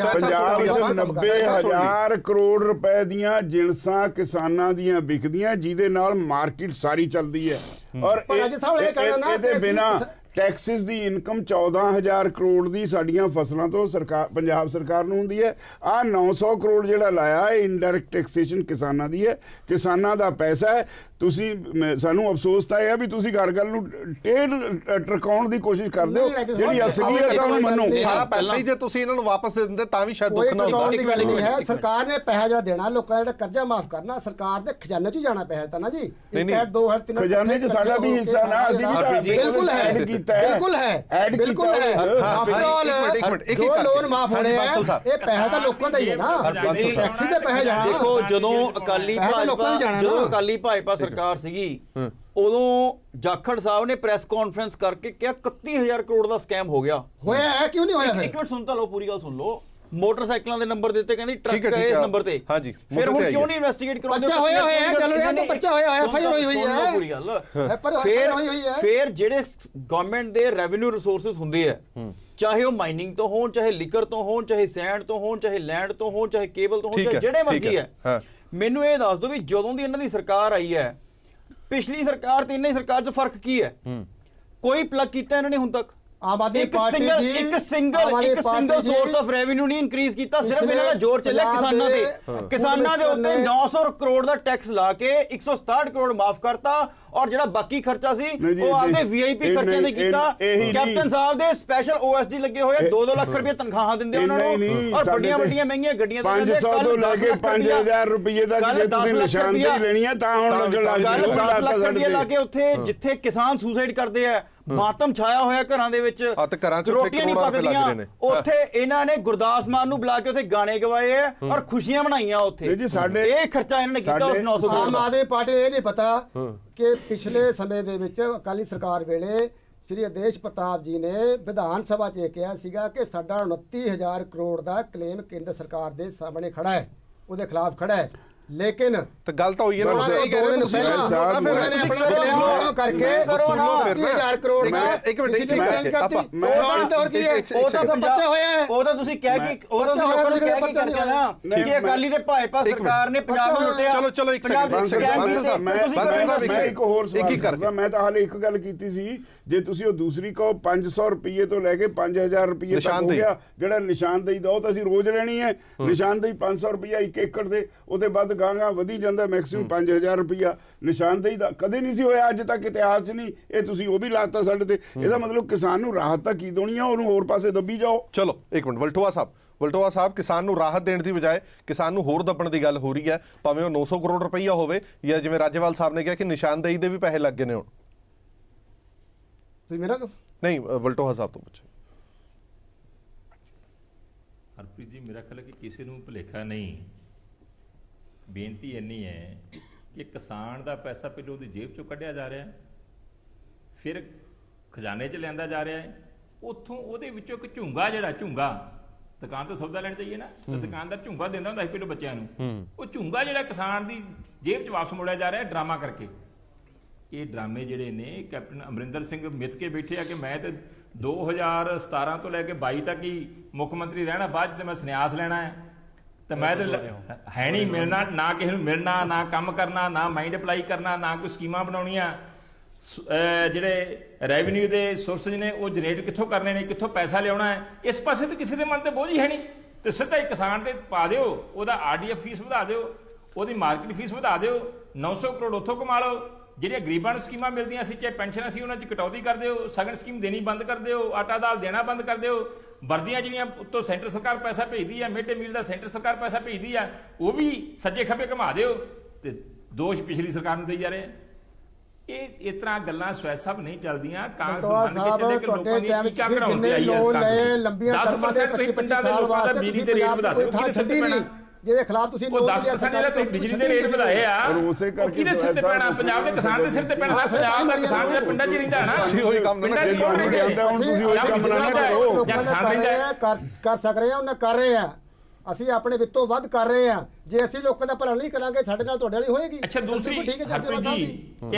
90,000 ਕਰੋੜ ਰੁਪਏ ਦੀਆਂ ਜਿਣਸਾਂ ਕਿਸਾਨਾਂ ਦੀਆਂ ਵਿਕਦੀਆਂ, ਜਿਹਦੇ ਨਾਲ ਮਾਰਕੀਟ ਸਾਰੀ ਚੱਲਦੀ ਹੈ। ਔਰ ਇਹਦੇ ਬਿਨਾਂ ਟੈਕਸਿਸ ਦੀ ਇਨਕਮ 14,000 ਕਰੋੜ ਦੀ ਸਾਡੀਆਂ ਫਸਲਾਂ ਤੋਂ ਪੰਜਾਬ ਸਰਕਾਰ ਨੂੰ ਹੁੰਦੀ ਹੈ। ਆ 900 ਕਰੋੜ ਜਿਹੜਾ ਲਾਇਆ ਹੈ ਇਨਡਾਇਰੈਕਟ ਟੈਕਸੇਸ਼ਨ ਕਿਸਾਨਾਂ ਦੀ ਹੈ, ਕਿਸਾਨਾਂ ਦਾ ਪੈਸਾ ਹੈ। ਤੁਸੀਂ ਸਾਨੂੰ ਅਫਸੋਸ ਤਾਂ ਇਹ ਹੈ ਵੀ ਤੁਸੀਂ ਗੱਲ ਨੂੰ ਟਰਕਾਉਣ ਦੀ ਕੋਸ਼ਿਸ਼ ਕਰਦੇ ਹੋ, ਜਿਹੜੀ ਅਸਲੀਅਤ ਹੈ ਉਹਨੂੰ ਮੰਨੋ। ਸਾਰਾ ਪੈਸਾ ਹੀ ਜੇ ਤੁਸੀਂ ਇਹਨਾਂ ਨੂੰ ਵਾਪਸ ਦੇ ਦਿੰਦੇ ਤਾਂ ਵੀ ਸ਼ਾਇਦ ਦੁੱਖ ਨਾ ਹੁੰਦਾ। ਦੀ ਗੱਲ ਨਹੀਂ ਹੈ, ਸਰਕਾਰ ਨੇ ਪੈਸਾ ਜਿਹੜਾ ਦੇਣਾ, ਲੋਕਾਂ ਦਾ ਜਿਹੜਾ ਕਰਜ਼ਾ ਮਾਫ ਕਰਨਾ, ਸਰਕਾਰ ਦੇ ਖਜ਼ਾਨੇ 'ਚ ਹੀ ਜਾਣਾ ਪੈਸਾ ਤਾਂ ਨਾ ਜੀ। ਖਜ਼ਾਨੇ 'ਚ ਸਾਡਾ ਵੀ ਹਿੱਸਾ ਨਾ, ਅਸੀਂ ਵੀ ਬਿਲਕੁਲ ਹੈ, ਬਿਲਕੁਲ ਹੈ, ਬਿਲਕੁਲ ਹੈ। ਆਫਟਰ ਆਲ ਜੋ ਲੋਨ ਮਾਫ ਹੋਣੇ ਆ, ਇਹ ਪੈਸਾ ਤਾਂ ਲੋਕਾਂ ਦਾ ਹੀ ਹੈ ਨਾ, ਟੈਕਸੀ ਦੇ ਪੈਸੇ ਜਾਣਾ। ਦੇਖੋ ਜਦੋਂ ਅਕਾਲੀ ਭਾਜਪਾ ਸਰਕਾਰ ਸੀਗੀ, ਉਦੋਂ ਜਾਖੜ ਸਾਹਿਬ ਨੇ ਪ੍ਰੈਸ ਕਾਨਫਰੰਸ ਕਰਕੇ ਕਿਹਾ 31,000 ਕਰੋੜ ਦਾ ਸਕੈਮ ਹੋ ਗਿਆ। ਹੋਇਆ ਹੈ, ਕਿਉਂ ਨਹੀਂ ਹੋਇਆ? ਇੱਕ ਮਿੰਟ ਸੁਣ ਤਾਂ ਲਓ, ਪੂਰੀ ਗੱਲ ਸੁਣ ਲਓ। ਮੋਟਰਸਾਈਕਲਾਂ ਦੇ ਨੰਬਰ ਦਿੱਤੇ, ਕਹਿੰਦੀ ਟਰੱਕ ਹੈ ਇਸ ਨੰਬਰ ਤੇ। ਹਾਂਜੀ, ਫਿਰ ਹੁਣ ਕਿਉਂ ਨਹੀਂ ਇਨਵੈਸਟੀਗੇਟ ਕਰਾਉਂਦੇ? ਬੱਚਾ ਹੋਇਆ ਹੈ, ਚੱਲ ਰਿਹਾ ਤਾਂ ਬੱਚਾ ਹੋਇਆ ਹੈ, ਐਫਆਈਆਰ ਹੋਈ ਹੈ, ਪੂਰੀ ਗੱਲ। ਪਰ ਐਫਆਈਆਰ ਹੋਈ ਹੈ। ਫਿਰ ਜਿਹੜੇ ਗਵਰਨਮੈਂਟ ਦੇ ਰੈਵਨਿਊ ਰਿਸੋਰਸਸ ਹੁੰਦੇ ਆ, ਚਾਹੇ ਉਹ ਮਾਈਨਿੰਗ ਤੋਂ ਹੋਣ, ਚਾਹੇ ਲਿਕਰ ਤੋਂ ਹੋਣ, ਚਾਹੇ ਸੈਂਡ ਤੋਂ ਹੋਣ, ਚਾਹੇ ਲੈਂਡ ਤੋਂ ਹੋਣ, ਚਾਹੇ ਕੇਬਲ ਤੋਂ ਹੋਣ, ਚਾਹੇ ਜਿਹੜੇ ਮਰਜ਼ੀ ਹੈ, ਮੈਨੂੰ ਇਹ ਦੱਸ ਦਿਓ ਵੀ ਜਦੋਂ ਦੀ ਇਹਨਾਂ ਦੀ ਸਰਕਾਰ ਆਈ ਹੈ, ਪਿਛਲੀ ਸਰਕਾਰ ਤੇ ਇਹਨਾਂ ਦੀ ਸਰਕਾਰ 'ਚ ਫਰਕ ਕੀ ਹੈ? ਕੋਈ ਪਲੱਗ ਕੀਤਾ ਇਹਨਾਂ ਨੇ ਹੁਣ ਤੱਕ? ਆਮ ਆਦਮੀ ਪਾਰਟੀ ਜੀ ਇੱਕ ਸਿੰਗਲ ਸੋਰਸ ਆਫ ਰੈਵਨਿਊ ਨਹੀਂ ਇਨਕਰੀਜ਼ ਕੀਤਾ, ਸਿਰਫ ਇਹਨਾਂ ਦਾ ਜ਼ੋਰ ਚੱਲਿਆ ਕਿਸਾਨਾਂ ਦੇ। ਕਿਸਾਨਾਂ ਦੇ ਉੱਤੇ 900 ਕਰੋੜ ਦਾ ਟੈਕਸ ਲਾ ਕੇ 167 ਕਰੋੜ ਮਾਫ ਕਰਤਾ, ਔਰ ਜਿਹੜਾ ਬਾਕੀ ਖਰਚਾ ਸੀ ਉਹ ਆਪਦੇ ਵੀਆਈਪੀ ਖਰਚਿਆਂ ਦੇ ਕੀਤਾ। ਕੈਪਟਨ ਸਾਹਿਬ ਦੇ ਸਪੈਸ਼ਲ ਓਐਸਡੀ ਲੱਗੇ ਹੋਏ, 2-2 ਲੱਖ ਰੁਪਏ ਤਨਖਾਹਾਂ ਦਿੰਦੇ ਉਹਨਾਂ ਨੂੰ, ਔਰ ਵੱਡੀਆਂ ਮਹਿੰਗੀਆਂ ਗੱਡੀਆਂ 500 ਤੋਂ ਲੈ ਕੇ 5,000 ਰੁਪਏ ਤੱਕ ਜੇ ਤੁਸੀਂ ਨਿਸ਼ਾਨਦੇਹੀ ਲੈਣੀ ਹੈ ਤਾਂ ਹੁਣ ਲੱਗਣ ਲੱਗ ਜਾਓ। 10 ਲੱਖ ਰੁਪਏ ਲਾ ਕੇ ਉੱਥੇ ਜਿੱਥੇ ਕਿਸਾਨ ਸੁਸਾਈਡ ਕਰਦੇ ਆ, ਮਾਤਮ ਛਾਇਆ ਹੋਇਆ ਘਰਾਂ ਦੇ ਵਿੱਚ, ਰੋਟੀਆਂ ਨਹੀਂ ਪੱਕਦੀਆਂ, ਉੱਥੇ ਇਹਨਾਂ ਨੇ ਗੁਰਦਾਸ ਮਾਨ ਨੂੰ ਬੁਲਾ ਕੇ ਉੱਥੇ ਗਾਣੇ ਗਵਾਏ ਆ ਔਰ ਖੁਸ਼ੀਆਂ ਮਨਾਈਆਂ ਉੱਥੇ। ਇਹ ਖਰਚਾ ਇਹਨਾਂ ਨੇ ਕੀਤਾ ਉਸ 900 ਕਰੋੜ। ਆਮ ਆਦਮੀ ਪਾਰਟੀ ਇਹ ਨਹੀਂ ਪਤਾ ਕਿ ਪਿਛਲੇ ਸਮੇਂ ਦੇ ਵਿੱਚ ਅਕਾਲੀ ਸਰਕਾਰ ਵੇਲੇ ਸ਼੍ਰੀ ਆਦੇਸ਼ ਪ੍ਰਤਾਪ ਜੀ ਨੇ ਵਿਧਾਨ ਸਭਾ 'ਚ ਕਿਹਾ ਸੀਗਾ ਕਿ ਸਾਡਾ 29,000 ਕਰੋੜ ਦਾ ਕਲੇਮ ਕੇਂਦਰ ਸਰਕਾਰ ਦੇ ਸਾਹਮਣੇ ਖੜਾ ਹੈ, ਉਹਦੇ ਖਿਲਾਫ ਖੜਾ ਹੈ। ਲੇਕਿਨ ਤਾਂ ਗੱਲ ਤਾਂ ਹੋਈ ਹੈ ਨਾ, ਉਹਨਾਂ ਨੇ ਆਪਣਾ ਕਰਕੇ 30,000 ਕਰੋੜ ਦਾ ਇੱਕ ਮਿੰਟ ਚੇਂਜ ਕਰਤੀ। ਉਹ ਤਾਂ ਬੱਚਾ ਹੋਇਆ ਹੈ, ਉਹ ਤਾਂ ਤੁਸੀਂ ਕਹਿ ਕੇ ਉਹ ਤਾਂ ਲੋਕਾਂ ਨੂੰ ਕਹਿ ਕੇ ਕਰਕੇ ਨਾ ਕਿ ਅਕਾਲੀ ਤੇ ਭਾਜਪਾ ਸਰਕਾਰ ਨੇ ਪੰਜਾਬ ਨੂੰ ਲੁੱਟਿਆ। ਚਲੋ ਇੱਕ ਮੈਂ ਇੱਕ ਹੋਰ ਸਵਾਲ ਕਰਦਾ। ਮੈਂ ਤਾਂ ਹਾਲੇ ਇੱਕ ਗੱਲ ਕੀਤੀ ਸੀ, ਜੇ ਤੁਸੀਂ ਉਹ ਦੂਸਰੀ ਕਹੋ 500 ਰੁਪਏ ਤੋਂ ਲੈ ਕੇ 5,000 ਰੁਪਏ ਤੱਕ ਹੋ ਗਿਆ, ਜਿਹੜਾ ਨਿਸ਼ਾਨਦੇਹੀ ਦਾ ਉਹ ਤਾਂ ਅਸੀਂ ਰੋਜ਼ ਲੈਣੀ ਹੈ। ਨਿਸ਼ਾਨਦੇਹੀ 500 ਰੁਪਇਆ 1 ਏਕੜ ਦੇ, ਉਹਦੇ ਬਾਅਦ ਗਾਂਗਾ ਵਧੀ ਜਾਂਦਾ, ਮੈਕਸਿਮਮ 5,000 ਰੁਪਇਆ ਨਿਸ਼ਾਨਦੇਹੀ ਦਾ ਕਦੇ ਨਹੀਂ ਸੀ ਹੋਇਆ ਅੱਜ ਤੱਕ ਇਤਿਹਾਸ 'ਚ ਨਹੀਂ। ਇਹ ਤੁਸੀਂ ਉਹ ਵੀ ਲਾਤਾ ਸਾਡੇ ਤੇ। ਇਹਦਾ ਮਤਲਬ ਕਿਸਾਨ ਨੂੰ ਰਾਹਤ ਤਾਂ ਕੀ ਦੇਣੀ ਆ, ਉਹਨੂੰ ਹੋਰ ਪਾਸੇ ਦੱਬੀ ਜਾਓ। ਚਲੋ ਇੱਕ ਮਿੰਟ, ਵਲਟੋਆ ਸਾਹਿਬ ਕਿਸਾਨ ਨੂੰ ਰਾਹਤ ਦੇਣ ਦੀ ਬਜਾਏ ਕਿਸਾਨ ਨੂੰ ਹੋਰ ਦੱਬਣ ਦੀ ਗੱਲ ਹੋ ਰਹੀ ਹੈ, ਭਾਵੇਂ ਉਹ 900 ਕਰੋੜ ਰੁਪਈਆ ਹੋਵੇ ਜਾਂ ਜਿਵੇਂ ਰਾਜੇਵਾਲ ਸਾਹਿਬ ਨੇ ਕਿਹਾ ਕਿ ਨਿਸ਼ਾਨਦੇਹੀ ਦੇ ਵੀ ਪੈਸੇ ਲੱਗ ਗਏ ਨੇ ਹੁਣ। ਤੁਸੀਂ ਮੇਰਾ ਨਹੀਂ, ਵਲਟੋਆ ਸਾਹਿਬ ਤੋਂ ਪੁੱਛੋ। ਹਰਪ੍ਰੀਤ ਜੀ, ਮੇਰਾ ਖਿਆਲ ਹੈ ਕਿ ਕਿਸੇ ਨੂੰ ਭੁਲੇਖਾ ਨਹੀਂ। ਬੇਨਤੀ ਇੰਨੀ ਹੈ ਕਿ ਕਿਸਾਨ ਦਾ ਪੈਸਾ ਪਹਿਲਾਂ ਉਹਦੀ ਜੇਬ ਚੋਂ ਕੱਢਿਆ ਜਾ ਰਿਹਾ, ਫਿਰ ਖਜ਼ਾਨੇ 'ਚ ਲਿਆਂਦਾ ਜਾ ਰਿਹਾ ਹੈ। ਉੱਥੋਂ ਉਹਦੇ ਵਿੱਚੋਂ ਇੱਕ ਝੁੰਗਾ, ਜਿਹੜਾ ਝੁੰਗਾ ਦੁਕਾਨ ਤੋਂ ਸੌਦਾ ਲੈਣ ਚਾਹੀਏ ਨਾ, ਤਾਂ ਦੁਕਾਨਦਾਰ ਝੁੰਗਾ ਦਿੰਦਾ ਹੁੰਦਾ ਸੀ ਪਹਿਲਾਂ ਬੱਚਿਆਂ ਨੂੰ, ਉਹ ਝੁੰਗਾ ਜਿਹੜਾ ਕਿਸਾਨ ਦੀ ਜੇਬ 'ਚ ਵਾਪਸ ਮੁੜਿਆ ਜਾ ਰਿਹਾ ਡਰਾਮਾ ਕਰਕੇ। ਇਹ ਡਰਾਮੇ ਜਿਹੜੇ ਨੇ ਕੈਪਟਨ ਅਮਰਿੰਦਰ ਸਿੰਘ ਮਿੱਥ ਕੇ ਬੈਠੇ ਆ ਕਿ ਮੈਂ ਤੇ 2017 ਤੋਂ ਲੈ ਕੇ 22 ਤੱਕ ਹੀ ਮੁੱਖ ਮੰਤਰੀ ਰਹਿਣਾ, ਬਾਅਦ 'ਚ ਤੇ ਮੈਂ ਸੰਨਿਆਸ ਲੈਣਾ ਹੈ, ਤੇ ਮੈਂ ਤੇ ਹੈ ਨਹੀਂ ਮਿਲਣਾ, ਨਾ ਕਿਸੇ ਨੂੰ ਮਿਲਣਾ, ਨਾ ਕੰਮ ਕਰਨਾ, ਨਾ ਮਾਈਂਡ ਅਪਲਾਈ ਕਰਨਾ, ਨਾ ਕੋਈ ਸਕੀਮਾਂ ਬਣਾਉਣੀਆਂ। ਜਿਹੜੇ ਰੈਵਨਿਊ ਦੇ ਸੋਰਸਿਸ ਨੇ ਉਹ ਜਨਰੇਟ ਕਿੱਥੋਂ ਕਰਨੇ ਨੇ, ਕਿੱਥੋਂ ਪੈਸਾ ਲਿਆਉਣਾ ਹੈ, ਇਸ ਪਾਸੇ ਤਾਂ ਕਿਸੇ ਦੇ ਮਨ ਤੇ ਬੋਝ ਹੀ ਹੈ ਨਹੀਂ। ਤੇ ਸਿੱਧਾ ਹੀ ਕਿਸਾਨ ਤੇ ਪਾ ਦਿਓ, ਉਹਦਾ RDF ਫੀਸ ਵਧਾ ਦਿਓ, ਉਹਦੀ ਮਾਰਕੀਟ ਫੀਸ ਵਧਾ ਦਿਓ, 900 ਕਰੋੜ ਉੱਥੋਂ ਕਮਾ ਲਓ। ਜਿਹੜੀਆਂ ਗਰੀਬਾਂ ਨੂੰ ਸਕੀਮਾਂ ਮਿਲਦੀਆਂ ਸੀ, ਚਾਹੇ ਪੈਨਸ਼ਨਾਂ ਸੀ, ਉਹਨਾਂ 'ਚ ਕਟੌਤੀ ਕਰ ਦਿਓ, ਸਗਨ ਸਕੀਮ ਦੇਣੀ ਬੰਦ ਕਰ ਦਿਓ, ਆਟਾ ਦਾਲ ਦੇਣਾ ਬੰਦ ਕਰ ਦਿਓ, ਵਰਦੀਆਂ ਜਿਹੜੀਆਂ ਉੱਤੋਂ ਸੈਂਟਰ ਸਰਕਾਰ ਪੈਸਾ ਭੇਜਦੀ ਹੈ, ਮਿਡ ਡੇ ਮੀਲ ਦਾ ਸੈਂਟਰ ਸਰਕਾਰ ਪੈਸਾ ਭੇਜਦੀ ਆ, ਉਹ ਵੀ ਸੱਜੇ ਖੱਬੇ ਘੁਮਾ ਦਿਓ, ਤੇ ਦੋਸ਼ ਪਿਛਲੀ ਸਰਕਾਰ ਨੂੰ ਦੇਈ ਜਾ ਰਹੇ। ਇਹ ਇਸ ਤਰ੍ਹਾਂ ਗੱਲਾਂ ਸਵੈ ਸਾਹਿਬ ਨਹੀਂ ਚੱਲਦੀਆਂ। ਕਾਂਗਰਸ ਸਾਹਿਬ ਤੁਹਾਡੇ ਟਾਈਮ ਕਿੰਨੇ ਲੋਨ ਲਏ ਲੰਬੀਆਂ ਟਰਮਾਂ ਦੇ 25 ਸਾਲ ਵਾਸਤੇ, ਤੁਸੀਂ ਪੰਜਾਬ ਦੇ ਕੋਈ ਥਾਂ ਛੱਡੀ ਨਹੀਂ ਜਿਹਦੇ ਖਿਲਾਫ ਤੁਸੀਂ ਲੋਨ ਲਿਆ, ਸਰਕਾਰ ਨੇ ਬਿਜਲੀ ਦੇ ਰੇਟ ਵਧਾਏ ਆ, ਔਰ ਉਸੇ ਕਰਕੇ ਕਿਹਦੇ ਸਿਰ ਤੇ ਪੈਣਾ? ਪੰਜਾਬ ਦੇ ਕਿਸਾਨ ਦੇ ਸਿਰ ਤੇ ਪੈਣਾ। ਪੰਜਾਬ ਦਾ ਕਿਸਾਨ ਜਿਹੜਾ ਪਿੰਡਾਂ 'ਚ ਰਹਿੰਦਾ ਹੈ ਨਾ, ਉਹੀ ਕੰਮ ਪਿੰਡਾਂ 'ਚ ਕੌਣ ਰਹਿੰਦਾ? ਹੁਣ ਤੁਸੀਂ ਉਹੀ ਕੰਮ ਨਾ ਕਰੋ। ਕਰ ਸਕ ਰਹੇ ਆ, ਉਹਨਾਂ ਕਰ ਰਹੇ ਆ, ਅਸੀਂ ਆਪਣੇ ਵਿੱਤੋਂ ਵੱਧ ਕਰ ਰਹੇ ਆ। ਜੇ ਅਸੀਂ ਲੋਕਾਂ ਦਾ ਭਲਾ ਨਹੀਂ ਕਰਾਂਗੇ, ਸਾਡੇ ਨਾਲ ਤੁਹਾਡੇ ਵਾਲੀ ਹੋਏਗੀ। ਅੱਛਾ, ਦੂਸਰੀ ਇੱਕ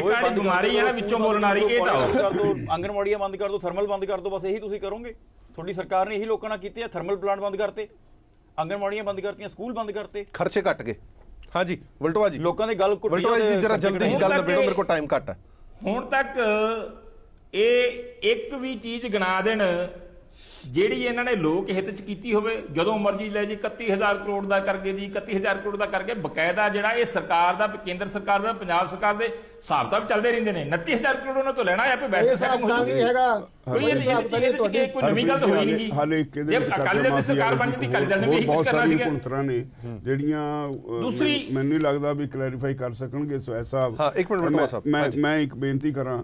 ਆੜੀ ਬਿਮਾਰੀ ਹੈ ਨਾ ਵਿੱਚੋਂ ਬੋਲਣ ਵਾਲੀ, ਇਹ ਕਰ ਦੋ, ਆਂਗਣਵਾੜੀਆਂ ਬੰਦ ਕਰ ਦੋ, ਥਰਮਲ ਬੰਦ ਕਰ ਦੋ, ਬਸ ਇਹੀ ਤੁਸੀਂ ਕਰੋਗੇ। ਤੁਹਾਡੀ ਸਰਕਾਰ ਨੇ ਇਹੀ ਲੋਕਾਂ ਨਾਲ ਕੀਤੀ ਹੈ, ਥਰਮਲ ਪਲਾਂਟ ਬੰਦ ਕਰਤੇ, ਆਂਗਣਵਾੜੀਆਂ ਬੰਦ ਕਰਤੀਆਂ, ਸਕੂਲ ਬੰਦ ਕਰਤੇ, ਖਰਚੇ ਘਟ ਗਏ। ਹਾਂਜੀ ਵਲਟੋਆ ਜੀ, ਲੋਕਾਂ ਦੀ ਗੱਲ ਵਲਟੋਆ ਜੀ ਜਰਾ ਜਲਦੀ ਗੱਲ ਨਿਬੇੜੋ, ਮੇਰੇ ਕੋਲ ਟਾਈਮ ਘੱਟ ਹੈ। ਹੁਣ ਤੱਕ ਇਹ ਇੱਕ ਵੀ ਚੀਜ਼ ਗਿਣਾ ਦੇਣ ਜਿਹੜੀ ਇਹਨਾਂ ਨੇ ਲੋਕ ਹਿੱਤ 'ਚ ਕੀਤੀ ਹੋਵੇ। ਜਦੋਂ ਮਰਜ਼ੀ ਲੈ ਜੀ 31,000 ਕਰੋੜ ਦਾ ਕਰਕੇ ਜੀ, 31,000 ਕਰੋੜ ਦਾ ਕਰਕੇ, ਬਕਾਇਦਾ ਜਿਹੜਾ ਇਹ ਸਰਕਾਰ ਦਾ, ਕੇਂਦਰ ਸਰਕਾਰ ਦਾ, ਪੰਜਾਬ ਸਰਕਾਰ ਦੇ ਹਿਸਾਬ ਤਾਂ ਚੱਲਦੇ ਰਹਿੰਦੇ ਨੇ। 29,000 ਕਰੋੜ ਉਹਨਾਂ ਤੋਂ ਲੈਣਾ ਹੈ, ਆਪੇ ਬੈਠ ਕੇ ਨਹੀਂ ਹੈਗਾ ਕੋਈ ਨਵੀਂ ਗੱਲ ਤਾਂ ਹੋਈ ਨਹੀਂ। ਹਾਲੇ ਇੱਕ ਇਹਦੇ ਵਿੱਚ ਸਰਕਾਰ ਬਣ ਜਾਂਦੀ, ਅਕਾਲੀ ਦਲ ਨੇ ਵੀ ਬਹੁਤ ਸਾਰੀਆਂ ਕੁੰਤਰਾਂ ਨੇ ਜਿਹੜੀਆਂ ਦੂਸਰੀ ਮੈਨੂੰ ਨਹੀਂ ਲੱਗਦਾ ਵੀ ਕਲੈਰੀਫਾਈ ਕਰ ਸਕਣਗੇ ਸਵੈ ਸਾਹਿਬ। ਇੱਕ ਮਿੰਟ ਮੈਂ ਇੱਕ ਬੇਨਤੀ ਕਰਾਂ,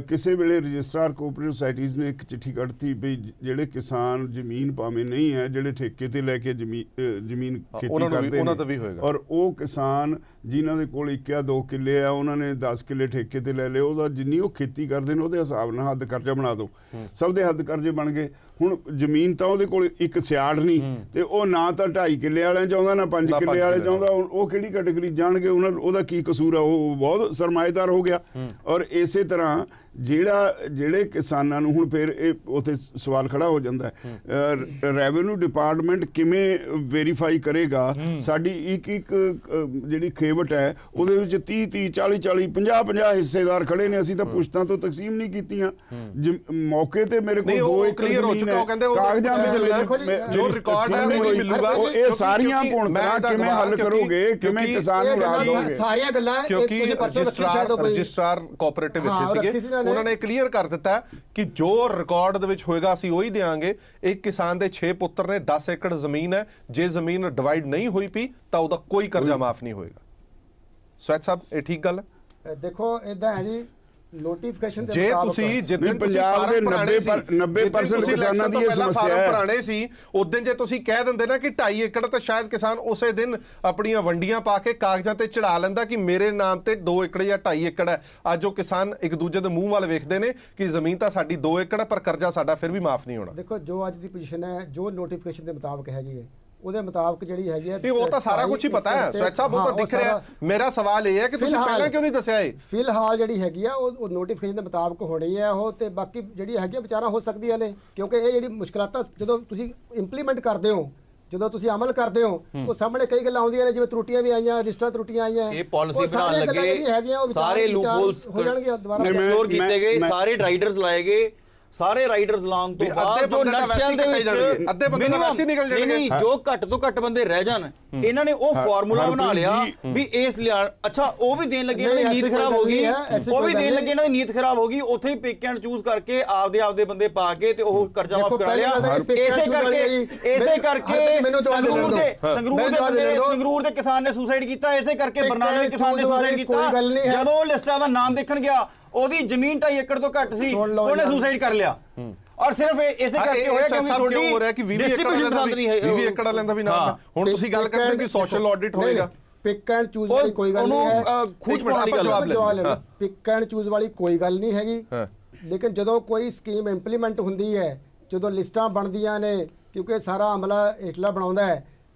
ਕਿਸੇ ਵੇਲੇ ਰਜਿਸਟਰਾਰ ਕੋਆਪਰੇਟਿਵ ਸੁਸਾਇਟੀਜ਼ ਨੇ ਇੱਕ ਚਿੱਠੀ ਕੱਢਤੀ ਵੀ ਜਿਹੜੇ ਕਿਸਾਨ ਜ਼ਮੀਨ ਭਾਵੇਂ ਨਹੀਂ ਹੈ, ਜਿਹੜੇ ਠੇਕੇ ਤੇ ਲੈ ਕੇ ਜ਼ਮੀਨ ਖੇਤੀ ਕਰਦੇ ਨੇ, ਔਰ ਉਹ ਕਿਸਾਨ ਜਿਨ੍ਹਾਂ ਦੇ ਕੋਲ 1 ਜਾਂ 2 ਕਿੱਲੇ ਆ, ਉਹਨਾਂ ਨੇ 10 ਕਿੱਲੇ ਠੇਕੇ ਤੇ ਲੈ ਲਏ, ਉਹਦਾ ਜਿੰਨੀ ਉਹ ਖੇਤੀ ਕਰਦੇ ਨੇ ਉਹਦੇ ਹਿਸਾਬ ਨਾਲ ਹੱਦ ਕਰਜ਼ਾ ਬਣਾ ਦਿਓ। ਸਭ ਦੇ ਹੱਦ ਕਰਜ਼ੇ ਬਣ ਗਏ। ਹੁਣ ਜ਼ਮੀਨ ਤਾਂ ਉਹਦੇ ਕੋਲ ਇੱਕ ਸਿਆੜ ਨਹੀਂ, ਤੇ ਉਹ ਨਾ ਤਾਂ 2.5 ਕਿੱਲੇ ਵਾਲਿਆਂ ਚਾਹੁੰਦਾ, ਨਾ 5 ਕਿੱਲੇ ਵਾਲੇ ਚਾਹੁੰਦਾ। ਉਹ ਕਿਹੜੀ ਕੈਟੇਗਰੀ ਜਾਣਗੇ? ਉਹਦਾ ਕੀ ਕਸੂਰ ਆ? ਉਹ ਬਹੁਤ ਸਰਮਾਏਦਾਰ ਹੋ ਗਿਆ। ਔਰ ਇਸੇ ਤਰ੍ਹਾਂ ਜਿਹੜੇ ਕਿਸਾਨਾਂ ਨੂੰ ਹੁਣ ਫਿਰ ਇਹ ਉੱਥੇ ਸਵਾਲ ਖੜਾ ਹੋ ਜਾਂਦਾ ਹੈ, ਰੈਵਨਿਊ ਡਿਪਾਰਟਮੈਂਟ ਕਿਵੇਂ ਵੈਰੀਫਾਈ ਕਰੇਗਾ ਸਾਡੀ ਇੱਕ ਜਿਹੜੀ ਖੇਵਟ ਹੈ ਉਹਦੇ ਵਿੱਚ 30 40 50 ਹਿੱਸੇਦਾਰ ਖੜੇ ਨੇ। ਅਸੀਂ ਤਾਂ ਪੁਸ਼ਤਾਂ ਤੋਂ ਤਕਸੀਮ ਨਹੀਂ ਕੀਤੀਆਂ। ਮੌਕੇ ਤੇ ਮੇਰੇ ਕੋਲ 2 ਏਕੜ ਕਾਗਜ਼ਾਂ ਵਿੱਚ ਜੋ ਰਿਕਾਰਡ ਹੈ ਉਹ ਮਿਲੂਗਾ। ਇਹ ਸਾਰੀਆਂ ਭੁਣਤਾਂ ਕਿਵੇਂ ਹੱਲ ਕਰੋਗੇ? ਕਿਵੇਂ ਕਿਸਾਨ ਨੂੰ ਰਾਹ ਦੋਗੇ? ਸਾਰੀਆਂ ਗੱਲਾਂ ਕਿਉਂਕਿ ਰਜਿਸਟਰਾਰ ਕੋਆਪਰੇਟਿਵ ਵਿੱਚ ਸੀਗੇ, ਉਹਨਾਂ ਨੇ ਕਲੀਅਰ ਕਰ ਦਿੱਤਾ ਕਿ ਜੋ ਰਿਕਾਰਡ ਦੇ ਵਿੱਚ ਹੋਏਗਾ ਅਸੀਂ ਉਹੀ ਦੇਵਾਂਗੇ। ਇੱਕ ਕਿਸਾਨ ਦੇ 6 ਪੁੱਤਰ ਨੇ, 10 ਏਕੜ ਜ਼ਮੀਨ ਹੈ, ਜੇ ਜ਼ਮੀਨ ਡਿਵਾਈਡ ਨਹੀਂ ਹੋਈ ਪਈ ਤਾਂ ਉਹਦਾ ਕੋਈ ਕਰਜ਼ਾ ਮਾਫ ਨਹੀਂ ਹੋਏਗਾ। ਸਵੈਤ ਸਾਹਿਬ, ਇਹ ਠੀਕ ਗੱਲ ਹੈ? ਦੇਖੋ ਇਦਾਂ ਹੈ ਜੀ, ਨੋਟੀਫਿਕੇਸ਼ਨ ਦੇ ਜੇ ਤੁਸੀਂ ਜਿੱਦਣ ਪੰਜਾਬ ਦੇ 90% ਕਿਸਾਨਾਂ ਦੀ ਇਹ ਸਮੱਸਿਆ ਹੈ। ਪੁਰਾਣੇ ਸੀ ਉਦੋਂ ਜੇ ਤੁਸੀਂ ਕਹਿ ਦਿੰਦੇ ਨਾ ਕਿ 2.5 ਏਕੜ, ਤਾਂ ਸ਼ਾਇਦ ਕਿਸਾਨ ਉਸੇ ਦਿਨ ਆਪਣੀਆਂ ਵੰਡੀਆਂ ਪਾ ਕੇ ਕਾਗਜ਼ਾਂ ਤੇ ਚੜਾ ਲੈਂਦਾ ਕਿ ਮੇਰੇ ਨਾਮ ਤੇ 2 ਏਕੜ ਜਾਂ 2.5 ਏਕੜ ਹੈ। ਅੱਜ ਉਹ ਕਿਸਾਨ ਇੱਕ ਦੂਜੇ ਦੇ ਮੂੰਹ ਵੱਲ ਵੇਖਦੇ ਨੇ ਕਿ ਜ਼ਮੀਨ ਤਾਂ ਸਾਡੀ 2 ਏਕੜ ਹੈ, ਪਰ ਕਰਜ਼ਾ ਸਾਡਾ ਫਿਰ ਵੀ ਮਾਫ ਨਹੀਂ ਹੋਣਾ। ਦੇਖੋ ਜੋ ਅੱਜ ਦੀ ਪੋਜੀਸ਼ਨ ਹੈ, ਜੋ ਨੋਟੀਫਿਕੇਸ਼ਨ ਦੇ ਮੁਤਾਬਕ ਹੈਗੀ ਹੈ, ਉਹਦੇ ਮੁਤਾਬਕ ਜਿਹੜੀ ਹੈਗੀ ਹੈ, ਉਹ ਤਾਂ ਸਾਰਾ ਕੁਝ ਹੀ ਪਤਾ ਹੈ ਸਵੈਤ ਸਾਹਿਬ, ਉਹ ਤਾਂ ਦਿਖ ਰਿਹਾ। ਮੇਰਾ ਸਵਾਲ ਇਹ ਹੈ ਕਿ ਤੁਸੀਂ ਪਹਿਲਾਂ ਕਿਉਂ ਨਹੀਂ ਦੱਸਿਆ? ਇਹ ਫਿਲਹਾਲ ਜਿਹੜੀ ਹੈਗੀ ਆ ਉਹ ਨੋਟੀਫਿਕੇਸ਼ਨ ਦੇ ਮੁਤਾਬਕ ਹੋਣੀ ਹੈ ਉਹ, ਤੇ ਬਾਕੀ ਜਿਹੜੀ ਹੈਗੀ ਵਿਚਾਰਾਂ ਹੋ ਸਕਦੀਆਂ ਨੇ, ਕਿਉਂਕਿ ਇਹ ਜਿਹੜੀ ਮੁਸ਼ਕਲਾਤਾਂ ਜਦੋਂ ਤੁਸੀਂ ਇੰਪਲੀਮੈਂਟ ਕਰਦੇ ਹੋ, ਜਦੋਂ ਤੁਸੀਂ ਅਮਲ ਕਰਦੇ ਹੋ, ਉਹ ਸਾਹਮਣੇ ਕਈ ਗੱਲਾਂ ਆਉਂਦੀਆਂ ਨੇ, ਜਿਵੇਂ ਤਰੁੱਟੀਆਂ ਵੀ ਆਈਆਂ, ਰਜਿਸਟਰ ਤਰੁੱਟੀਆਂ ਆਈਆਂ। ਇਹ ਪਾਲਿਸੀ ਬਣਾਉਣ ਲੱਗੇ ਸਾਰੇ ਲੂਪਹੋਲਸ ਹੋ ਜਾਣਗੇ, ਦੁਬਾਰਾ ਐਕਸਪਲੋਰ ਕੀਤੇ ਗਏ, ਸਾਰੇ ਰਾਈਡਰਸ ਲਾਏ ਗਏ। ਸਾਰੇ ਰਾਈਡਰਸ ਲਾਉਣ ਤੋਂ ਬਾਅਦ ਜੋ ਨਕਸ਼ਲ ਦੇ ਵਿੱਚ ਅੱਧੇ ਬੰਦੇ ਤਾਂ ਵੈਸੇ ਨਿਕਲ ਜਾਣਗੇ। ਨਹੀਂ, ਜੋ ਘੱਟ ਤੋਂ ਘੱਟ ਬੰਦੇ ਰਹਿ ਜਾਣ, ਇਹਨਾਂ ਨੇ ਉਹ ਫਾਰਮੂਲਾ ਬਣਾ ਲਿਆ ਵੀ ਇਸ ਲਿਆ। ਅੱਛਾ, ਉਹ ਵੀ ਦੇਣ ਲੱਗੇ, ਇਹਨਾਂ ਦੀ ਨੀਤ ਖਰਾਬ ਹੋ ਗਈ, ਉਹ ਵੀ ਦੇਣ ਲੱਗੇ, ਇਹਨਾਂ ਦੀ ਨੀਤ ਖਰਾਬ ਹੋ ਗਈ। ਉੱਥੇ ਹੀ ਪਿਕ ਐਂਡ ਚੂਜ਼ ਕਰਕੇ ਆਪਦੇ ਬੰਦੇ ਪਾ ਕੇ ਤੇ ਉਹ ਕਰਜ਼ਾ ਮਾਫ ਕਰਾ ਲਿਆ। ਇਸੇ ਕਰਕੇ ਸੰਗਰੂਰ ਦੇ ਕਿਸਾਨ ਨੇ ਸੁਸਾਈਡ ਕੀਤਾ, ਇਸੇ ਕਰਕੇ ਬਰਨਾਲੇ ਦੇ ਕਿਸਾਨ ਨੇ ਸੁਸਾਈਡ ਕੀਤਾ। ਜਦੋਂ ਲਿਸਟਾਂ ਦਾ ਨਾਮ ਦੇਖਣ ਗਿਆ, ਉਹਦੀ ਜ਼ਮੀਨ 2.5 ਏਕੜ ਤੋਂ ਘੱਟ ਸੀ, ਉਹਨੇ ਸੁਸਾਈਡ ਕਰ ਲਿਆ। ਔਰ ਸਿਰਫ ਇਸੇ ਕਰਕੇ ਹੋਇਆ ਕਿਉਂਕਿ ਤੁਹਾਡੀ ਡਿਸਟ੍ਰੀਬਿਊਸ਼ਨ ਪਸੰਦ ਨਹੀਂ ਹੈ। 20 ਏਕੜ ਵਾਲਿਆਂ ਦਾ ਵੀ ਨਾਮ। ਹੁਣ ਤੁਸੀਂ ਗੱਲ ਕਰਦੇ ਹੋ ਕਿ ਸੋਸ਼ਲ ਆਡਿਟ ਹੋਏਗਾ। ਪਿਕ ਐਂਡ ਚੂਜ਼ ਵਾਲੀ ਕੋਈ ਗੱਲ ਨਹੀਂ ਹੈ। ਖੂਜ ਪਾਉਣ ਦੀ ਗੱਲ ਪਿਕ ਐਂਡ ਚੂਜ਼ ਵਾਲੀ ਕੋਈ ਗੱਲ ਨਹੀਂ ਹੈਗੀ। ਲੇਕਿਨ ਜਦੋਂ ਕੋਈ ਸਕੀਮ ਇੰਪਲੀਮੈਂਟ ਹੁੰਦੀ ਹੈ, ਜਦੋਂ ਲਿਸਟਾਂ ਬਣਦੀਆਂ ਨੇ, ਕਿਉਂਕਿ ਸਾਰਾ ਅਮਲਾ ਹੇਠਲਾ ਬਣਾਉਂਦਾ ਹੈ,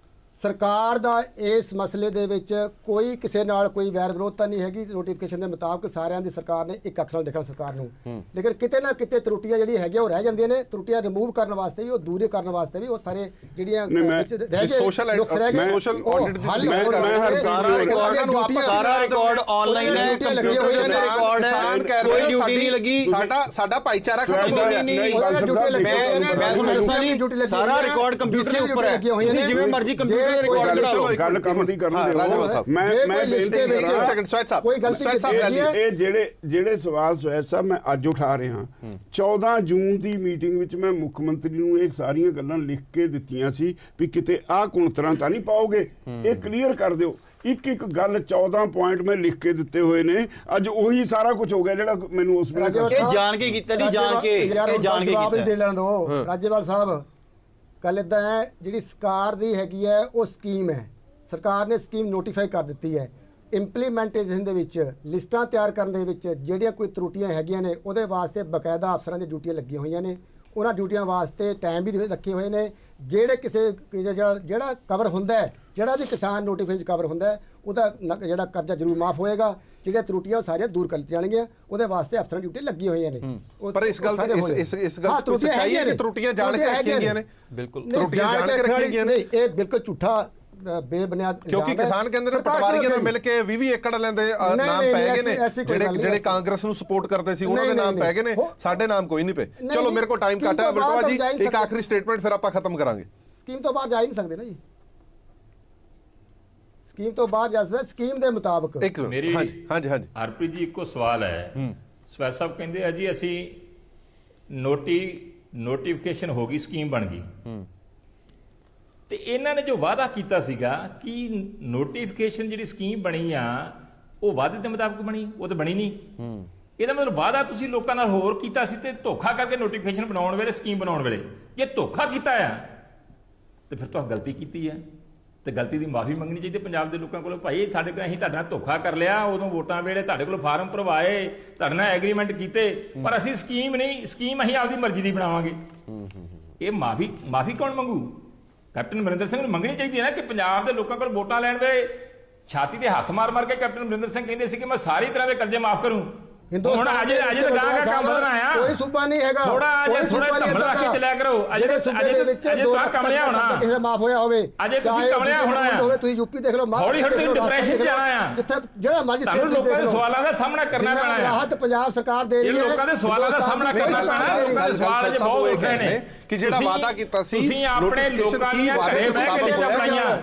ਸਰਕਾਰ ਦਾ ਇਸ ਮਸਲੇ ਦੇ ਵਿੱਚ ਕੋਈ ਕਿਸੇ ਨਾਲ ਕੋਈ ਵੈਰ ਵਿਰੋਧਤਾ ਨਹੀਂ ਹੈਗੀ। ਨੋਟੀਫਿਕੇਸ਼ਨ ਦੇ ਮੁਤਾਬਕ ਸਾਰਿਆਂ ਦੀ ਸਰਕਾਰ ਨੇ ਇੱਕ ਅੱਖ ਨਾਲ ਦੇਖਣਾ ਸਰਕਾਰ ਨੂੰ, ਲੇਕਿਨ ਕਿਤੇ ਨਾ ਕਿਤੇ ਤਰੁੱਟੀਆਂ ਜਿਹੜੀਆਂ ਹੈਗੀਆਂ ਉਹ ਰਹਿ ਜਾਂਦੀਆਂ ਨੇ। ਤਰੁੱਟੀਆਂ ਰਿਮੂਵ ਕਰਨ ਵਾਸਤੇ ਵੀ, ਉਹ ਦੂਰ ਕਰਨ ਵਾਸਤੇ ਵੀ, ਉਹ ਸਾਰੇ ਜਿਹੜੀਆਂ ਸੋਸ਼ਲ ਆਡਿਟ ਸਾਰਾ ਰਿਕਾਰਡ ਆਨਲਾਈਨ ਹੈ, ਕੰਪਿਊਟਰ ਤੇ ਰਿਕਾਰਡ ਹੈ, ਕੋਈ ਡਿਊਟੀ ਨਹੀਂ ਲੱਗੀ। ਸਾਡਾ ਭਾਈਚਾਰਾ ਖਤਮ ਹੋ ਗਿਆ। ਸਾਰਾ ਰਿਕਾਰਡ ਕੰਪਿਊਟਰ ਦੇ ਉੱਪਰ ਹੈ, ਤੁਸੀਂ ਜਿਵੇਂ ਮਰਜ਼ੀ ਕੰਪਿਊਟਰ ਦੇ ਰਿਕਾਰਡ ਕਰਾ ਲਓ। ਗੱਲ ਕੰਮ ਦੀ ਕਰਨ ਦਿਓ। ਮੈਂ ਬੇਨਤੀ ਕਰਾਂ, ਕੋਈ ਗਲਤੀ ਇਹ ਜਿਹੜੇ ਸਵਾਲ ਸੁਹੈਦ ਸਾਹਿਬ ਮੈਂ ਅੱਜ ਉਠਾ ਰਿਹਾ, 14 ਜੂਨ ਦੀ ਮੀਟਿੰਗ ਵਿੱਚ ਮੈਂ ਮੁੱਖ ਮੰਤਰੀ ਨੂੰ ਇਹ ਸਾਰੀਆਂ ਗੱਲਾਂ ਲਿਖ ਕੇ ਦਿੱਤੀਆਂ ਸੀ ਵੀ ਕਿਤੇ ਆਹ ਕੁਣਤਰਾਂ ਤਾਂ ਨਹੀਂ ਪਾਓਗੇ, ਇਹ ਕਲੀਅਰ ਕਰ ਦਿਓ। ਇੱਕ ਇੱਕ ਗੱਲ 14 ਪੁਆਇੰਟ ਮੈਂ ਲਿਖ ਕੇ ਦਿੱਤੇ ਹੋਏ ਨੇ। ਅੱਜ ਉਹੀ ਸਾਰਾ ਕੁਝ ਹੋ ਗਿਆ ਜਿਹੜਾ ਮੈਨੂੰ ਉਸ ਵੇਲੇ ਇਹ ਜਾਣ ਕੇ ਕੀਤਾ ਨਹੀਂ, ਜਾਣ ਕੇ ਇਹ ਜਾਣ ਕੇ ਕੀਤਾ। ਦੇ ਲੈਣ ਦਿਓ ਰਾਜੇਵਾਲ ਸਾਹਿਬ। ਗੱਲ ਇੱਦਾਂ ਹੈ, ਜਿਹੜੀ ਸਰਕਾਰ ਦੀ ਹੈਗੀ ਹੈ ਉਹ ਸਕੀਮ ਹੈ, ਸਰਕਾਰ ਨੇ ਸਕੀਮ ਨੋਟੀਫਾਈ ਕਰ ਦਿੱਤੀ ਹੈ। ਇੰਪਲੀਮੈਂਟੇਸ਼ਨ ਦੇ ਵਿੱਚ, ਲਿਸਟਾਂ ਤਿਆਰ ਕਰਨ ਦੇ ਵਿੱਚ ਜਿਹੜੀਆਂ ਕੋਈ ਤਰੁੱਟੀਆਂ ਹੈਗੀਆਂ ਨੇ, ਉਹਦੇ ਵਾਸਤੇ ਬਕਾਇਦਾ ਅਫਸਰਾਂ ਦੀਆਂ ਡਿਊਟੀਆਂ ਲੱਗੀਆਂ ਹੋਈਆਂ ਨੇ। ਉਹਨਾਂ ਡਿਊਟੀਆਂ ਵਾਸਤੇ ਟਾਈਮ ਵੀ ਰੱਖੇ ਹੋਏ ਨੇ। ਜਿਹੜੇ ਕਿਸੇ ਜਿਹੜਾ ਕਵਰ ਹੁੰਦਾ ਹੈ, ਜਿਹੜਾ ਵੀ ਕਿਸਾਨ ਨੋਟੀਫਿਕੇਸ਼ਨ ਕਵਰ ਹੁੰਦਾ ਹੈ, ਉਹਦਾ ਜਿਹੜਾ ਕਰਜ਼ਾ ਜ਼ਰੂਰ ਮਾਫ ਹੋਏਗਾ। ਜਿਹੜੀਆਂ ਤਰੁੱਟੀਆਂ ਉਹ ਸਾਰੀਆਂ ਦੂਰ ਕਰ ਦਿੱਤੀਆਂ ਜਾਣਗੀਆਂ। ਉਹਦੇ ਵਾਸਤੇ ਅਫਸਰਾਂ ਦੀ ਡਿਊਟੀ ਲੱਗੀ ਹੋਈਆਂ ਨੇ। ਪਰ ਇਸ ਗੱਲ ਤਰੁੱਟੀਆਂ ਜਾਣ ਕੇ ਰੱਖੀਆਂ ਗਈਆਂ ਨੇ। ਬਿਲਕੁਲ ਜਾਣ ਕੇ ਰੱਖੀਆਂ ਗਈਆਂ ਨੇ। ਇਹ ਬਿਲਕੁਲ ਝੂਠਾ ਬੇਬੁਨਿਆਦ, ਕਿਉਂਕਿ ਕਿਸਾਨ ਕਹਿੰਦੇ ਨੇ ਪਟਵਾਰੀਆਂ ਨਾਲ ਮਿਲ ਕੇ 20 ਏਕੜ ਲੈਂਦੇ ਨਾਮ ਪੈ ਗਏ ਨੇ। ਜਿਹੜੇ ਕਾਂਗਰਸ ਨੂੰ ਸਪੋਰਟ ਕਰਦੇ ਸੀ ਉਹਨਾਂ ਦੇ ਨਾਮ ਪੈ ਗਏ ਨੇ, ਸਾਡੇ ਨਾਮ ਕੋਈ ਨਹੀਂ ਪਏ। ਚਲੋ ਮੇਰੇ ਕੋਲ ਟਾਈਮ ਘੱਟ ਹੈ ਬਲਟਵਾ ਜੀ, ਇੱਕ ਆਖਰੀ ਸਟੇਟਮੈਂਟ ਫਿਰ ਆਪਾਂ ਖਤਮ ਕਰਾਂਗੇ। ਸਕੀਮ ਤੋਂ ਬਾਹਰ ਜਾ ਹੀ ਨਹੀਂ ਸਕਦੇ ਨਾ ਜੀ, ਸਕੀਮ ਤੋਂ ਬਾਹਰ ਜਾ ਸਕਦੇ। ਸਕੀਮ ਦੇ ਮੁਤਾਬਕ ਮੇਰੀ ਹਾਂਜੀ ਹਰਪ੍ਰੀਤ ਜੀ ਇੱਕੋ ਸਵਾਲ ਹੈ। ਸਵੈ ਸਾਹਿਬ ਕਹਿੰਦੇ ਆ ਜੀ ਅਸੀਂ ਨੋਟੀਫਿਕੇਸ਼ਨ ਹੋ ਗਈ, ਸਕੀਮ ਬਣ ਗਈ, ਤੇ ਇਹਨਾਂ ਨੇ ਜੋ ਵਾਅਦਾ ਕੀਤਾ ਸੀਗਾ ਕਿ ਨੋਟੀਫਿਕੇਸ਼ਨ ਜਿਹੜੀ ਸਕੀਮ ਬਣੀ ਆ ਉਹ ਵਾਅਦੇ ਦੇ ਮੁਤਾਬਕ ਬਣੀ, ਉਹ ਤਾਂ ਬਣੀ ਨਹੀਂ। ਇਹਦਾ ਮਤਲਬ ਵਾਅਦਾ ਤੁਸੀਂ ਲੋਕਾਂ ਨਾਲ ਹੋਰ ਕੀਤਾ ਸੀ ਤੇ ਧੋਖਾ ਕਰਕੇ ਨੋਟੀਫਿਕੇਸ਼ਨ ਬਣਾਉਣ ਵੇਲੇ, ਸਕੀਮ ਬਣਾਉਣ ਵੇਲੇ ਜੇ ਧੋਖਾ ਕੀਤਾ ਆ ਤੇ ਫਿਰ ਤੁਸੀਂ ਗਲਤੀ ਕੀਤੀ ਹੈ ਤੇ ਗਲਤੀ ਦੀ ਮਾਫੀ ਮੰਗਣੀ ਚਾਹੀਦੀ ਪੰਜਾਬ ਦੇ ਲੋਕਾਂ ਕੋਲੋਂ। ਭਾਈ ਸਾਡੇ ਕੋਲ ਅਸੀਂ ਤੁਹਾਡਾ ਧੋਖਾ ਕਰ ਲਿਆ, ਉਦੋਂ ਵੋਟਾਂ ਵੇਲੇ ਤੁਹਾਡੇ ਕੋਲ ਫਾਰਮ ਭਰਵਾਏ, ਤੁਹਾਡੇ ਨਾਲ ਐਗਰੀਮੈਂਟ ਕੀਤੇ, ਪਰ ਅਸੀਂ ਸਕੀਮ ਨਹੀਂ, ਸਕੀਮ ਅਸੀਂ ਆਪਦੀ ਮਰਜ਼ੀ ਦੀ ਬਣਾਵਾਂਗੇ। ਇਹ ਮਾਫੀ ਕੌਣ ਮੰਗੂ? ਕੈਪਟਨ ਅਮਰਿੰਦਰ ਸਿੰਘ ਨੂੰ ਮੰਗਣੀ ਚਾਹੀਦੀ ਹੈ ਨਾ, ਕਿ ਪੰਜਾਬ ਦੇ ਲੋਕਾਂ ਕੋਲ ਵੋਟਾਂ ਲੈਣ ਵੇਲੇ ਛਾਤੀ ਤੇ ਹੱਥ ਮਾਰ ਕੇ ਕੈਪਟਨ ਅਮਰਿੰਦਰ ਸਿੰਘ ਕਹਿੰਦੇ ਸੀ ਕਿ ਮੈਂ ਸਾਰੀ ਤਰ੍ਹਾਂ ਦੇ ਕਰਜ਼ੇ ਮਾਫ ਕਰੂੰ। ਹੁਣ ਅਜੇ ਲਗਾ ਕੰਮ ਵਧਣਾ ਆ, ਕੋਈ ਸੂਬਾ ਨਹੀਂ ਹੈਗਾ, ਥੋੜਾ ਧੰਮਲ ਰੱਖ ਕੇ ਚੱਲਿਆ ਕਰੋ। ਅਜੇ ਤਾਂ ਕਮਲਿਆ ਹੋਣਾ, ਕਿਸੇ ਮਾਫ ਹੋਇਆ ਹੋਵੇ, ਅਜੇ ਤੁਸੀਂ ਕਮਲਿਆ ਹੋਣਾ। ਤੁਸੀਂ ਯੂਪੀ ਦੇਖ ਲਓ, ਹੌਲੀ ਹੌਲੀ ਡਿਪਰੈਸ਼ਨ ਚ ਆਣਾ ਆ, ਜਿੱਥੇ ਜਿਹੜਾ ਮਰਜ਼ੀ ਸਟੇਟ ਦੇ ਲੋਕਾਂ ਦੇ ਸਵਾਲਾਂ ਦਾ ਸਾਹਮਣਾ ਕਰਨਾ ਪੈਣਾ ਹੈ। ਰਾਹਤ ਪੰਜਾਬ ਸਰਕਾਰ ਦੇ ਰਹੀ ਹੈ, ਲੋਕਾਂ ਦੇ ਸਵਾਲਾਂ ਦਾ ਸਾਹਮਣਾ ਕਰਨਾ ਪੈਣਾ। ਲੋਕਾਂ ਦੇ ਸਵਾਲ ਅਜੇ ਬਹੁਤ ਉੱਠ ਰਹੇ ਨੇ ਕਿ ਜਿਹੜਾ ਵਾਅਦਾ ਕੀਤਾ ਸੀ, ਤੁਸੀਂ ਆਪਣੇ ਲੋਕਾਂ ਦੀਆਂ ਘਰੇ ਬਹਿ ਕੇ ਲਿਖਾ ਬਣਾਈਆਂ।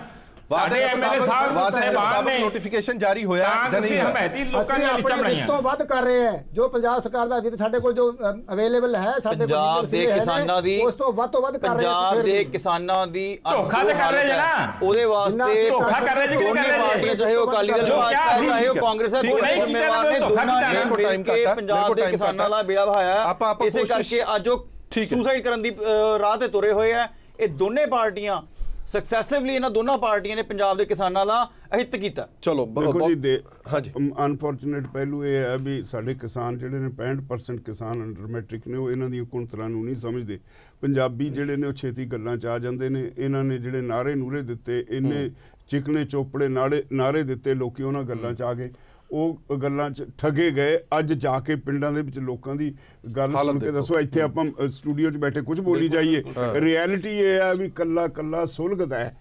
ਵਾਅਦੇ ਐਮਐਲਏ ਸਾਹਿਬ ਨੇ ਨੋਟੀਫਿਕੇਸ਼ਨ ਜਾਰੀ ਹੋਇਆ ਜਾਂ ਨਹੀਂ ਹੋਇਆ? ਹਮਾਇਤੀ ਲੋਕਾਂ ਦੀਆਂ ਲਿਸਟਾਂ ਬਣਾਈਆਂ ਤੋਂ ਵੱਧ ਕਰ ਰਹੇ ਹੈ ਜੋ ਪੰਜਾਬ ਸਰਕਾਰ ਦਾ ਵਿੱਤ ਸਾਡੇ ਕੋਲ ਜੋ ਅਵੇਲੇਬਲ ਹੈ, ਸਾਡੇ ਪੰਜਾਬ ਦੇ ਕਿਸਾਨਾਂ ਦੀ, ਉਸ ਤੋਂ ਵੱਧ ਕਰ ਰਹੇ। ਪੰਜਾਬ ਦੇ ਕਿਸਾਨਾਂ ਦੀ ਧੋਖਾ ਤੇ ਕਰ ਰਹੇ ਜਣਾ, ਉਹਦੇ ਵਾਸਤੇ ਧੋਖਾ ਕਰ ਰਹੇ ਜੀ। ਦੋਨੇ ਪਾਰਟੀਆਂ, ਚਾਹੇ ਉਹ ਅਕਾਲੀ ਦਲ ਭਾਜਪਾ, ਚਾਹੇ ਉਹ ਕਾਂਗਰਸ ਹੈ, ਦੋਨੇ ਜ਼ਿੰਮੇਵਾਰ ਨੇ। ਦੋਨਾਂ ਨੇ ਮਿਲ ਕੇ ਪੰਜਾਬ ਦੇ ਕਿਸਾਨਾਂ ਦਾ ਬੇੜਾ ਵਹਾਇਆ। ਇਸੇ ਕਰਕੇ ਅੱਜ ਉਹ ਸੁਸਾਈਡ ਕਰਨ ਦੀ ਰਾਹ ਤੇ ਤੁਰੇ ਹੋਏ ਆ। ਇਹ ਦੋਨੇ ਪਾਰਟੀਆਂ ਸਕਸੈਸਿਵਲੀ, ਇਹਨਾਂ ਦੋਨਾਂ ਪਾਰਟੀਆਂ ਨੇ ਪੰਜਾਬ ਦੇ ਕਿਸਾਨਾਂ ਦਾ ਅਹਿਤ ਕੀਤਾ। ਚਲੋ ਦੇਖੋ ਜੀ, ਹਾਂਜੀ, ਅਨਫੋਰਚੂਨੇਟ ਪਹਿਲੂ ਇਹ ਹੈ ਵੀ ਸਾਡੇ ਕਿਸਾਨ ਜਿਹੜੇ ਨੇ 65% ਕਿਸਾਨ ਅੰਡਰ ਮੈਟ੍ਰਿਕ ਨੇ, ਉਹ ਇਹਨਾਂ ਦੀਆਂ ਕੁਣਤਰਾਂ ਨੂੰ ਨਹੀਂ ਸਮਝਦੇ। ਪੰਜਾਬੀ ਜਿਹੜੇ ਨੇ ਉਹ ਛੇਤੀ ਗੱਲਾਂ 'ਚ ਆ ਜਾਂਦੇ ਨੇ। ਇਹਨਾਂ ਨੇ ਜਿਹੜੇ ਨਾਰੇ ਨੂਰੇ ਦਿੱਤੇ, ਇੰਨੇ ਚਿਕਨੇ ਚੋਪੜੇ ਨਾਰੇ ਦਿੱਤੇ, ਲੋਕੀ ਉਹਨਾਂ ਗੱਲਾਂ 'ਚ ਆ ਗਏ, ਉਹ ਗੱਲਾਂ 'ਚ ਠੱਗੇ ਗਏ। ਅੱਜ ਜਾ ਕੇ ਪਿੰਡਾਂ ਦੇ ਵਿੱਚ ਲੋਕਾਂ ਦੀ ਗੱਲ ਸੁਣ ਕੇ ਦੱਸੋ। ਇੱਥੇ ਆਪਾਂ ਸਟੂਡੀਓ 'ਚ ਬੈਠੇ ਕੁਝ ਬੋਲੀ ਜਾਈਏ, ਰਿਐਲਿਟੀ ਇਹ ਹੈ ਵੀ ਕੱਲਾ ਕੱਲਾ ਸੁਲਗਦਾ ਹੈ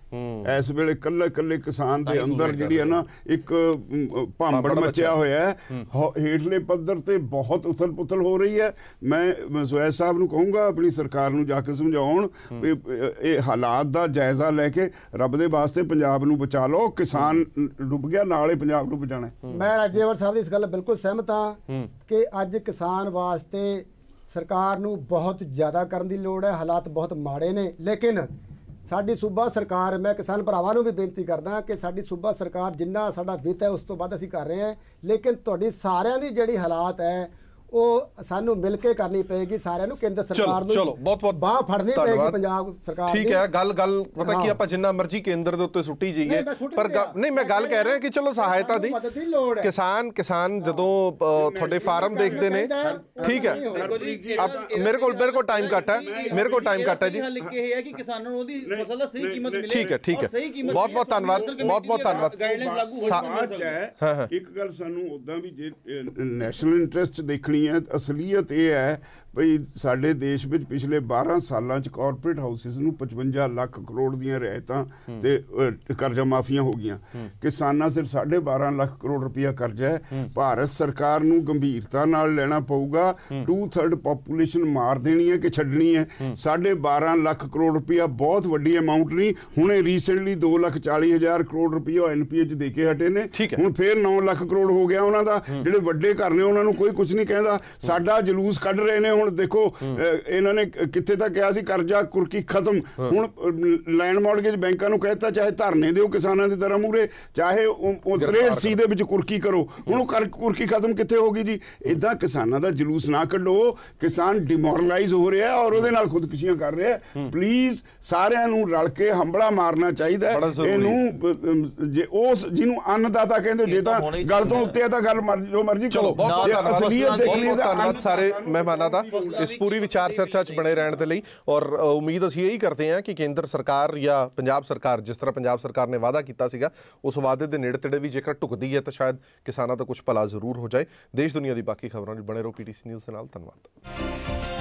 ਇਸ ਵੇਲੇ। ਕੱਲੇ ਕਿਸਾਨ ਦੇ ਅੰਦਰ ਜਿਹੜੀ ਹੈ ਨਾ ਇੱਕ ਭਾਂਬੜ ਮਚਿਆ ਹੋਇਆ ਹੈ। ਹੇਠਲੇ ਪੱਧਰ ਤੇ ਬਹੁਤ ਉਥਲ ਪੁਥਲ ਹੋ ਰਹੀ ਹੈ। ਮੈਂ ਸੁਹੈਦ ਸਾਹਿਬ ਨੂੰ ਕਹੂੰਗਾ ਆਪਣੀ ਸਰਕਾਰ ਨੂੰ ਜਾ ਕੇ ਸਮਝਾਉਣ ਵੀ ਇਹ ਹਾਲਾਤ ਦਾ ਜਾਇਜ਼ਾ ਲੈ ਕੇ ਰੱਬ ਦੇ ਵਾਸਤੇ ਪੰਜਾਬ ਨੂੰ ਬਚਾ ਲਓ। ਕਿਸਾਨ ਡੁੱਬ ਗਿਆ, ਨਾਲੇ ਪੰਜਾਬ ਨੂੰ ਬਚਾਣਾ। ਮੈਂ ਰਾਜੇਵਾਲ ਸਾਹਿਬ ਦੀ ਇਸ ਗੱਲ ਬਿਲਕੁਲ ਸਹਿਮਤ ਹਾਂ ਕਿ ਅੱਜ ਕਿਸਾਨ ਵਾਸਤੇ ਸਰਕਾਰ ਨੂੰ ਬਹੁਤ ਜ਼ਿਆਦਾ ਕਰਨ ਦੀ ਲੋੜ ਹੈ। ਹਾਲਾਤ ਬਹੁਤ ਮਾੜੇ ਨੇ, ਲੇਕਿਨ ਸਾਡੀ ਸੂਬਾ ਸਰਕਾਰ, ਮੈਂ ਕਿਸਾਨ ਭਰਾਵਾਂ ਨੂੰ ਵੀ ਬੇਨਤੀ ਕਰਦਾ ਕਿ ਸਾਡੀ ਸੂਬਾ ਸਰਕਾਰ ਜਿੰਨਾ ਸਾਡਾ ਵਿੱਤ ਹੈ ਉਸ ਤੋਂ ਵੱਧ ਅਸੀਂ ਕਰ ਰਹੇ ਹਾਂ, ਲੇਕਿਨ ਤੁਹਾਡੀ ਸਾਰਿਆਂ ਦੀ ਜਿਹੜੀ ਹਾਲਾਤ ਹੈ ਉਹ ਸਾਨੂੰ ਮਿਲ ਕੇ ਕਰਨੀ ਪਏਗੀ ਸਾਰਿਆਂ ਨੂੰ। ਕੇਂਦਰ ਸਰਕਾਰ ਨੂੰ ਚਲੋ ਬਹੁਤ ਬਾਹ ਫੜਨੀ ਪਏਗੀ ਪੰਜਾਬ ਸਰਕਾਰ ਦੀ। ਠੀਕ ਹੈ, ਗੱਲ ਪਤਾ ਕੀ ਆਪਾਂ ਜਿੰਨਾ ਮਰਜ਼ੀ ਕੇਂਦਰ ਦੇ ਉੱਤੇ ਸੁੱਟੀ ਜਾਈਏ, ਪਰ ਨਹੀਂ ਮੈਂ ਗੱਲ ਕਹਿ ਰਿਹਾ ਕਿ ਚਲੋ ਸਹਾਇਤਾ ਦੀ ਕਿਸਾਨ ਜਦੋਂ ਤੁਹਾਡੇ ਫਾਰਮ ਦੇਖਦੇ ਨੇ, ਠੀਕ ਹੈ, ਮੇਰੇ ਕੋਲ ਟਾਈਮ ਘੱਟ ਹੈ ਜੀ। ਇਹ ਹੈ ਕਿ ਕਿਸਾਨਾਂ ਨੂੰ ਉਹਦੀ ਫਸਲ ਦਾ ਸਹੀ ਕੀਮਤ ਮਿਲੇ। ਠੀਕ ਹੈ, ਬਹੁਤ ਧੰਨਵਾਦ। ਇੱਕ ਗੱਲ ਸਾਨੂੰ ਉਦਾਂ ਵੀ ਜੇ ਨੈਸ਼ਨਲ ਇੰਟਰਸਟ ਦੇਖਣੀ ਹੈ, ਅਸਲੀਅਤ ਇਹ ਹੈ ਭਈ ਸਾਡੇ ਦੇਸ਼ ਵਿੱਚ ਪਿਛਲੇ 12 ਸਾਲਾਂ 'ਚ ਕਾਰਪੋਰੇਟ ਹਾਊਸਿਸ ਨੂੰ 55 ਲੱਖ ਕਰੋੜ ਦੀਆਂ ਰਿਆਇਤਾਂ ਤੇ ਕਰਜ਼ਾ ਮਾਫੀਆਂ ਹੋ ਗਈਆਂ। ਕਿਸਾਨਾਂ ਸਿਰ 12.5 ਲੱਖ ਕਰੋੜ ਰੁਪਇਆ ਕਰਜ਼ਾ ਹੈ। ਭਾਰਤ ਸਰਕਾਰ ਨੂੰ ਗੰਭੀਰਤਾ ਨਾਲ ਲੈਣਾ ਪਊਗਾ। 2/3 ਪਾਪੂਲੇਸ਼ਨ ਮਾਰ ਦੇਣੀ ਹੈ ਕਿ ਛੱਡਣੀ ਹੈ। 12.5 ਲੱਖ ਕਰੋੜ ਰੁਪਇਆ ਬਹੁਤ ਵੱਡੀ ਅਮਾਊਂਟ ਨਹੀਂ। ਹੁਣੇ ਰੀਸੈਂਟਲੀ 2,40,000 ਕਰੋੜ ਰੁਪਇਆ ਐਨਪੀਏ 'ਚ ਦੇ ਕੇ ਹਟੇ ਨੇ। ਹੁਣ ਫੇਰ 9 ਲੱਖ ਕਰੋੜ ਹੋ ਗਿਆ ਉਹਨਾਂ ਦਾ। ਜਿਹੜੇ ਵੱਡੇ ਘਰ ਨੇ ਉਹਨਾਂ ਨੂੰ ਕੋਈ ਕੁਝ ਨਹੀਂ ਕਹਿੰਦਾ। ਸਾਡਾ ਜਲੂਸ ਕੱਢ ਰਹੇ ਨੇ। ਹੁਣ ਦੇਖੋ ਇਹਨਾਂ ਨੇ ਕਿੱਥੇ ਤੱਕ ਕਿਹਾ ਸੀ ਕਰਜ਼ਾ ਕੁਰਕੀ ਖਤਮ। ਹੁਣ ਲੈਂਡ ਮਾਰਗੇਜ ਬੈਂਕਾਂ ਨੂੰ ਕਹਿਤਾ ਚਾਹੇ ਧਰਨੇ ਦਿਓ ਕਿਸਾਨਾਂ ਦੀ ਤਰ੍ਹਾਂ ਮੂਹਰੇ, ਚਾਹੇ 63C ਦੇ ਵਿੱਚ ਕੁਰਕੀ ਕਰੋ। ਹੁਣ ਉਹ ਕੁਰਕੀ ਖਤਮ ਕਿੱਥੇ ਹੋ ਗਈ ਜੀ? ਇਦਾਂ ਕਿਸਾਨਾਂ ਦਾ ਜਲੂਸ ਨਾ ਕੱਢੋ। ਕਿਸਾਨ ਡਿਮੋਰਲਾਈਜ਼ ਹੋ ਰਿਹਾ ਔਰ ਉਹਦੇ ਨਾਲ ਖੁਦਕੁਸ਼ੀਆਂ ਕਰ ਰਿਹਾ। ਪਲੀਜ਼ ਸਾਰਿਆਂ ਨੂੰ ਰਲ ਕੇ ਹੰਬੜਾ ਮਾਰਨਾ ਚਾਹੀਦਾ ਇਹਨੂੰ। ਜੇ ਉਸ ਜਿਹਨੂੰ ਅੰਨਦਾਤਾ ਕਹਿੰਦੇ, ਜੇ ਤਾਂ ਗੱਲ ਤੋਂ ਉੱਤੇ ਆ ਤਾਂ ਗੱਲ ਜੋ ਮਰਜ਼ੀ ਕਰੋ। ਧੰਨਵਾਦ ਸਾਰੇ ਮਹਿਮਾਨਾਂ ਦਾ ਇਸ ਪੂਰੀ ਵਿਚਾਰ ਚਰਚਾ 'ਚ ਬਣੇ ਰਹਿਣ ਦੇ ਲਈ। ਔਰ ਉਮੀਦ ਅਸੀਂ ਇਹੀ ਕਰਦੇ ਹਾਂ ਕਿ ਕੇਂਦਰ ਸਰਕਾਰ ਜਾਂ ਪੰਜਾਬ ਸਰਕਾਰ, ਜਿਸ ਤਰ੍ਹਾਂ ਪੰਜਾਬ ਸਰਕਾਰ ਨੇ ਵਾਅਦਾ ਕੀਤਾ ਸੀਗਾ, ਉਸ ਵਾਅਦੇ ਦੇ ਨੇੜੇ ਤੇੜੇ ਵੀ ਜੇਕਰ ਢੁਕਦੀ ਹੈ ਤਾਂ ਸ਼ਾਇਦ ਕਿਸਾਨਾਂ ਦਾ ਕੁਝ ਭਲਾ ਜ਼ਰੂਰ ਹੋ ਜਾਏ। ਦੇਸ਼ ਦੁਨੀਆ ਦੀ ਬਾਕੀ ਖਬਰਾਂ ਲਈ ਬਣੇ ਰਹੋ PTC ਨਿਊਜ਼ ਦੇ ਨਾਲ। ਧੰਨਵਾਦ।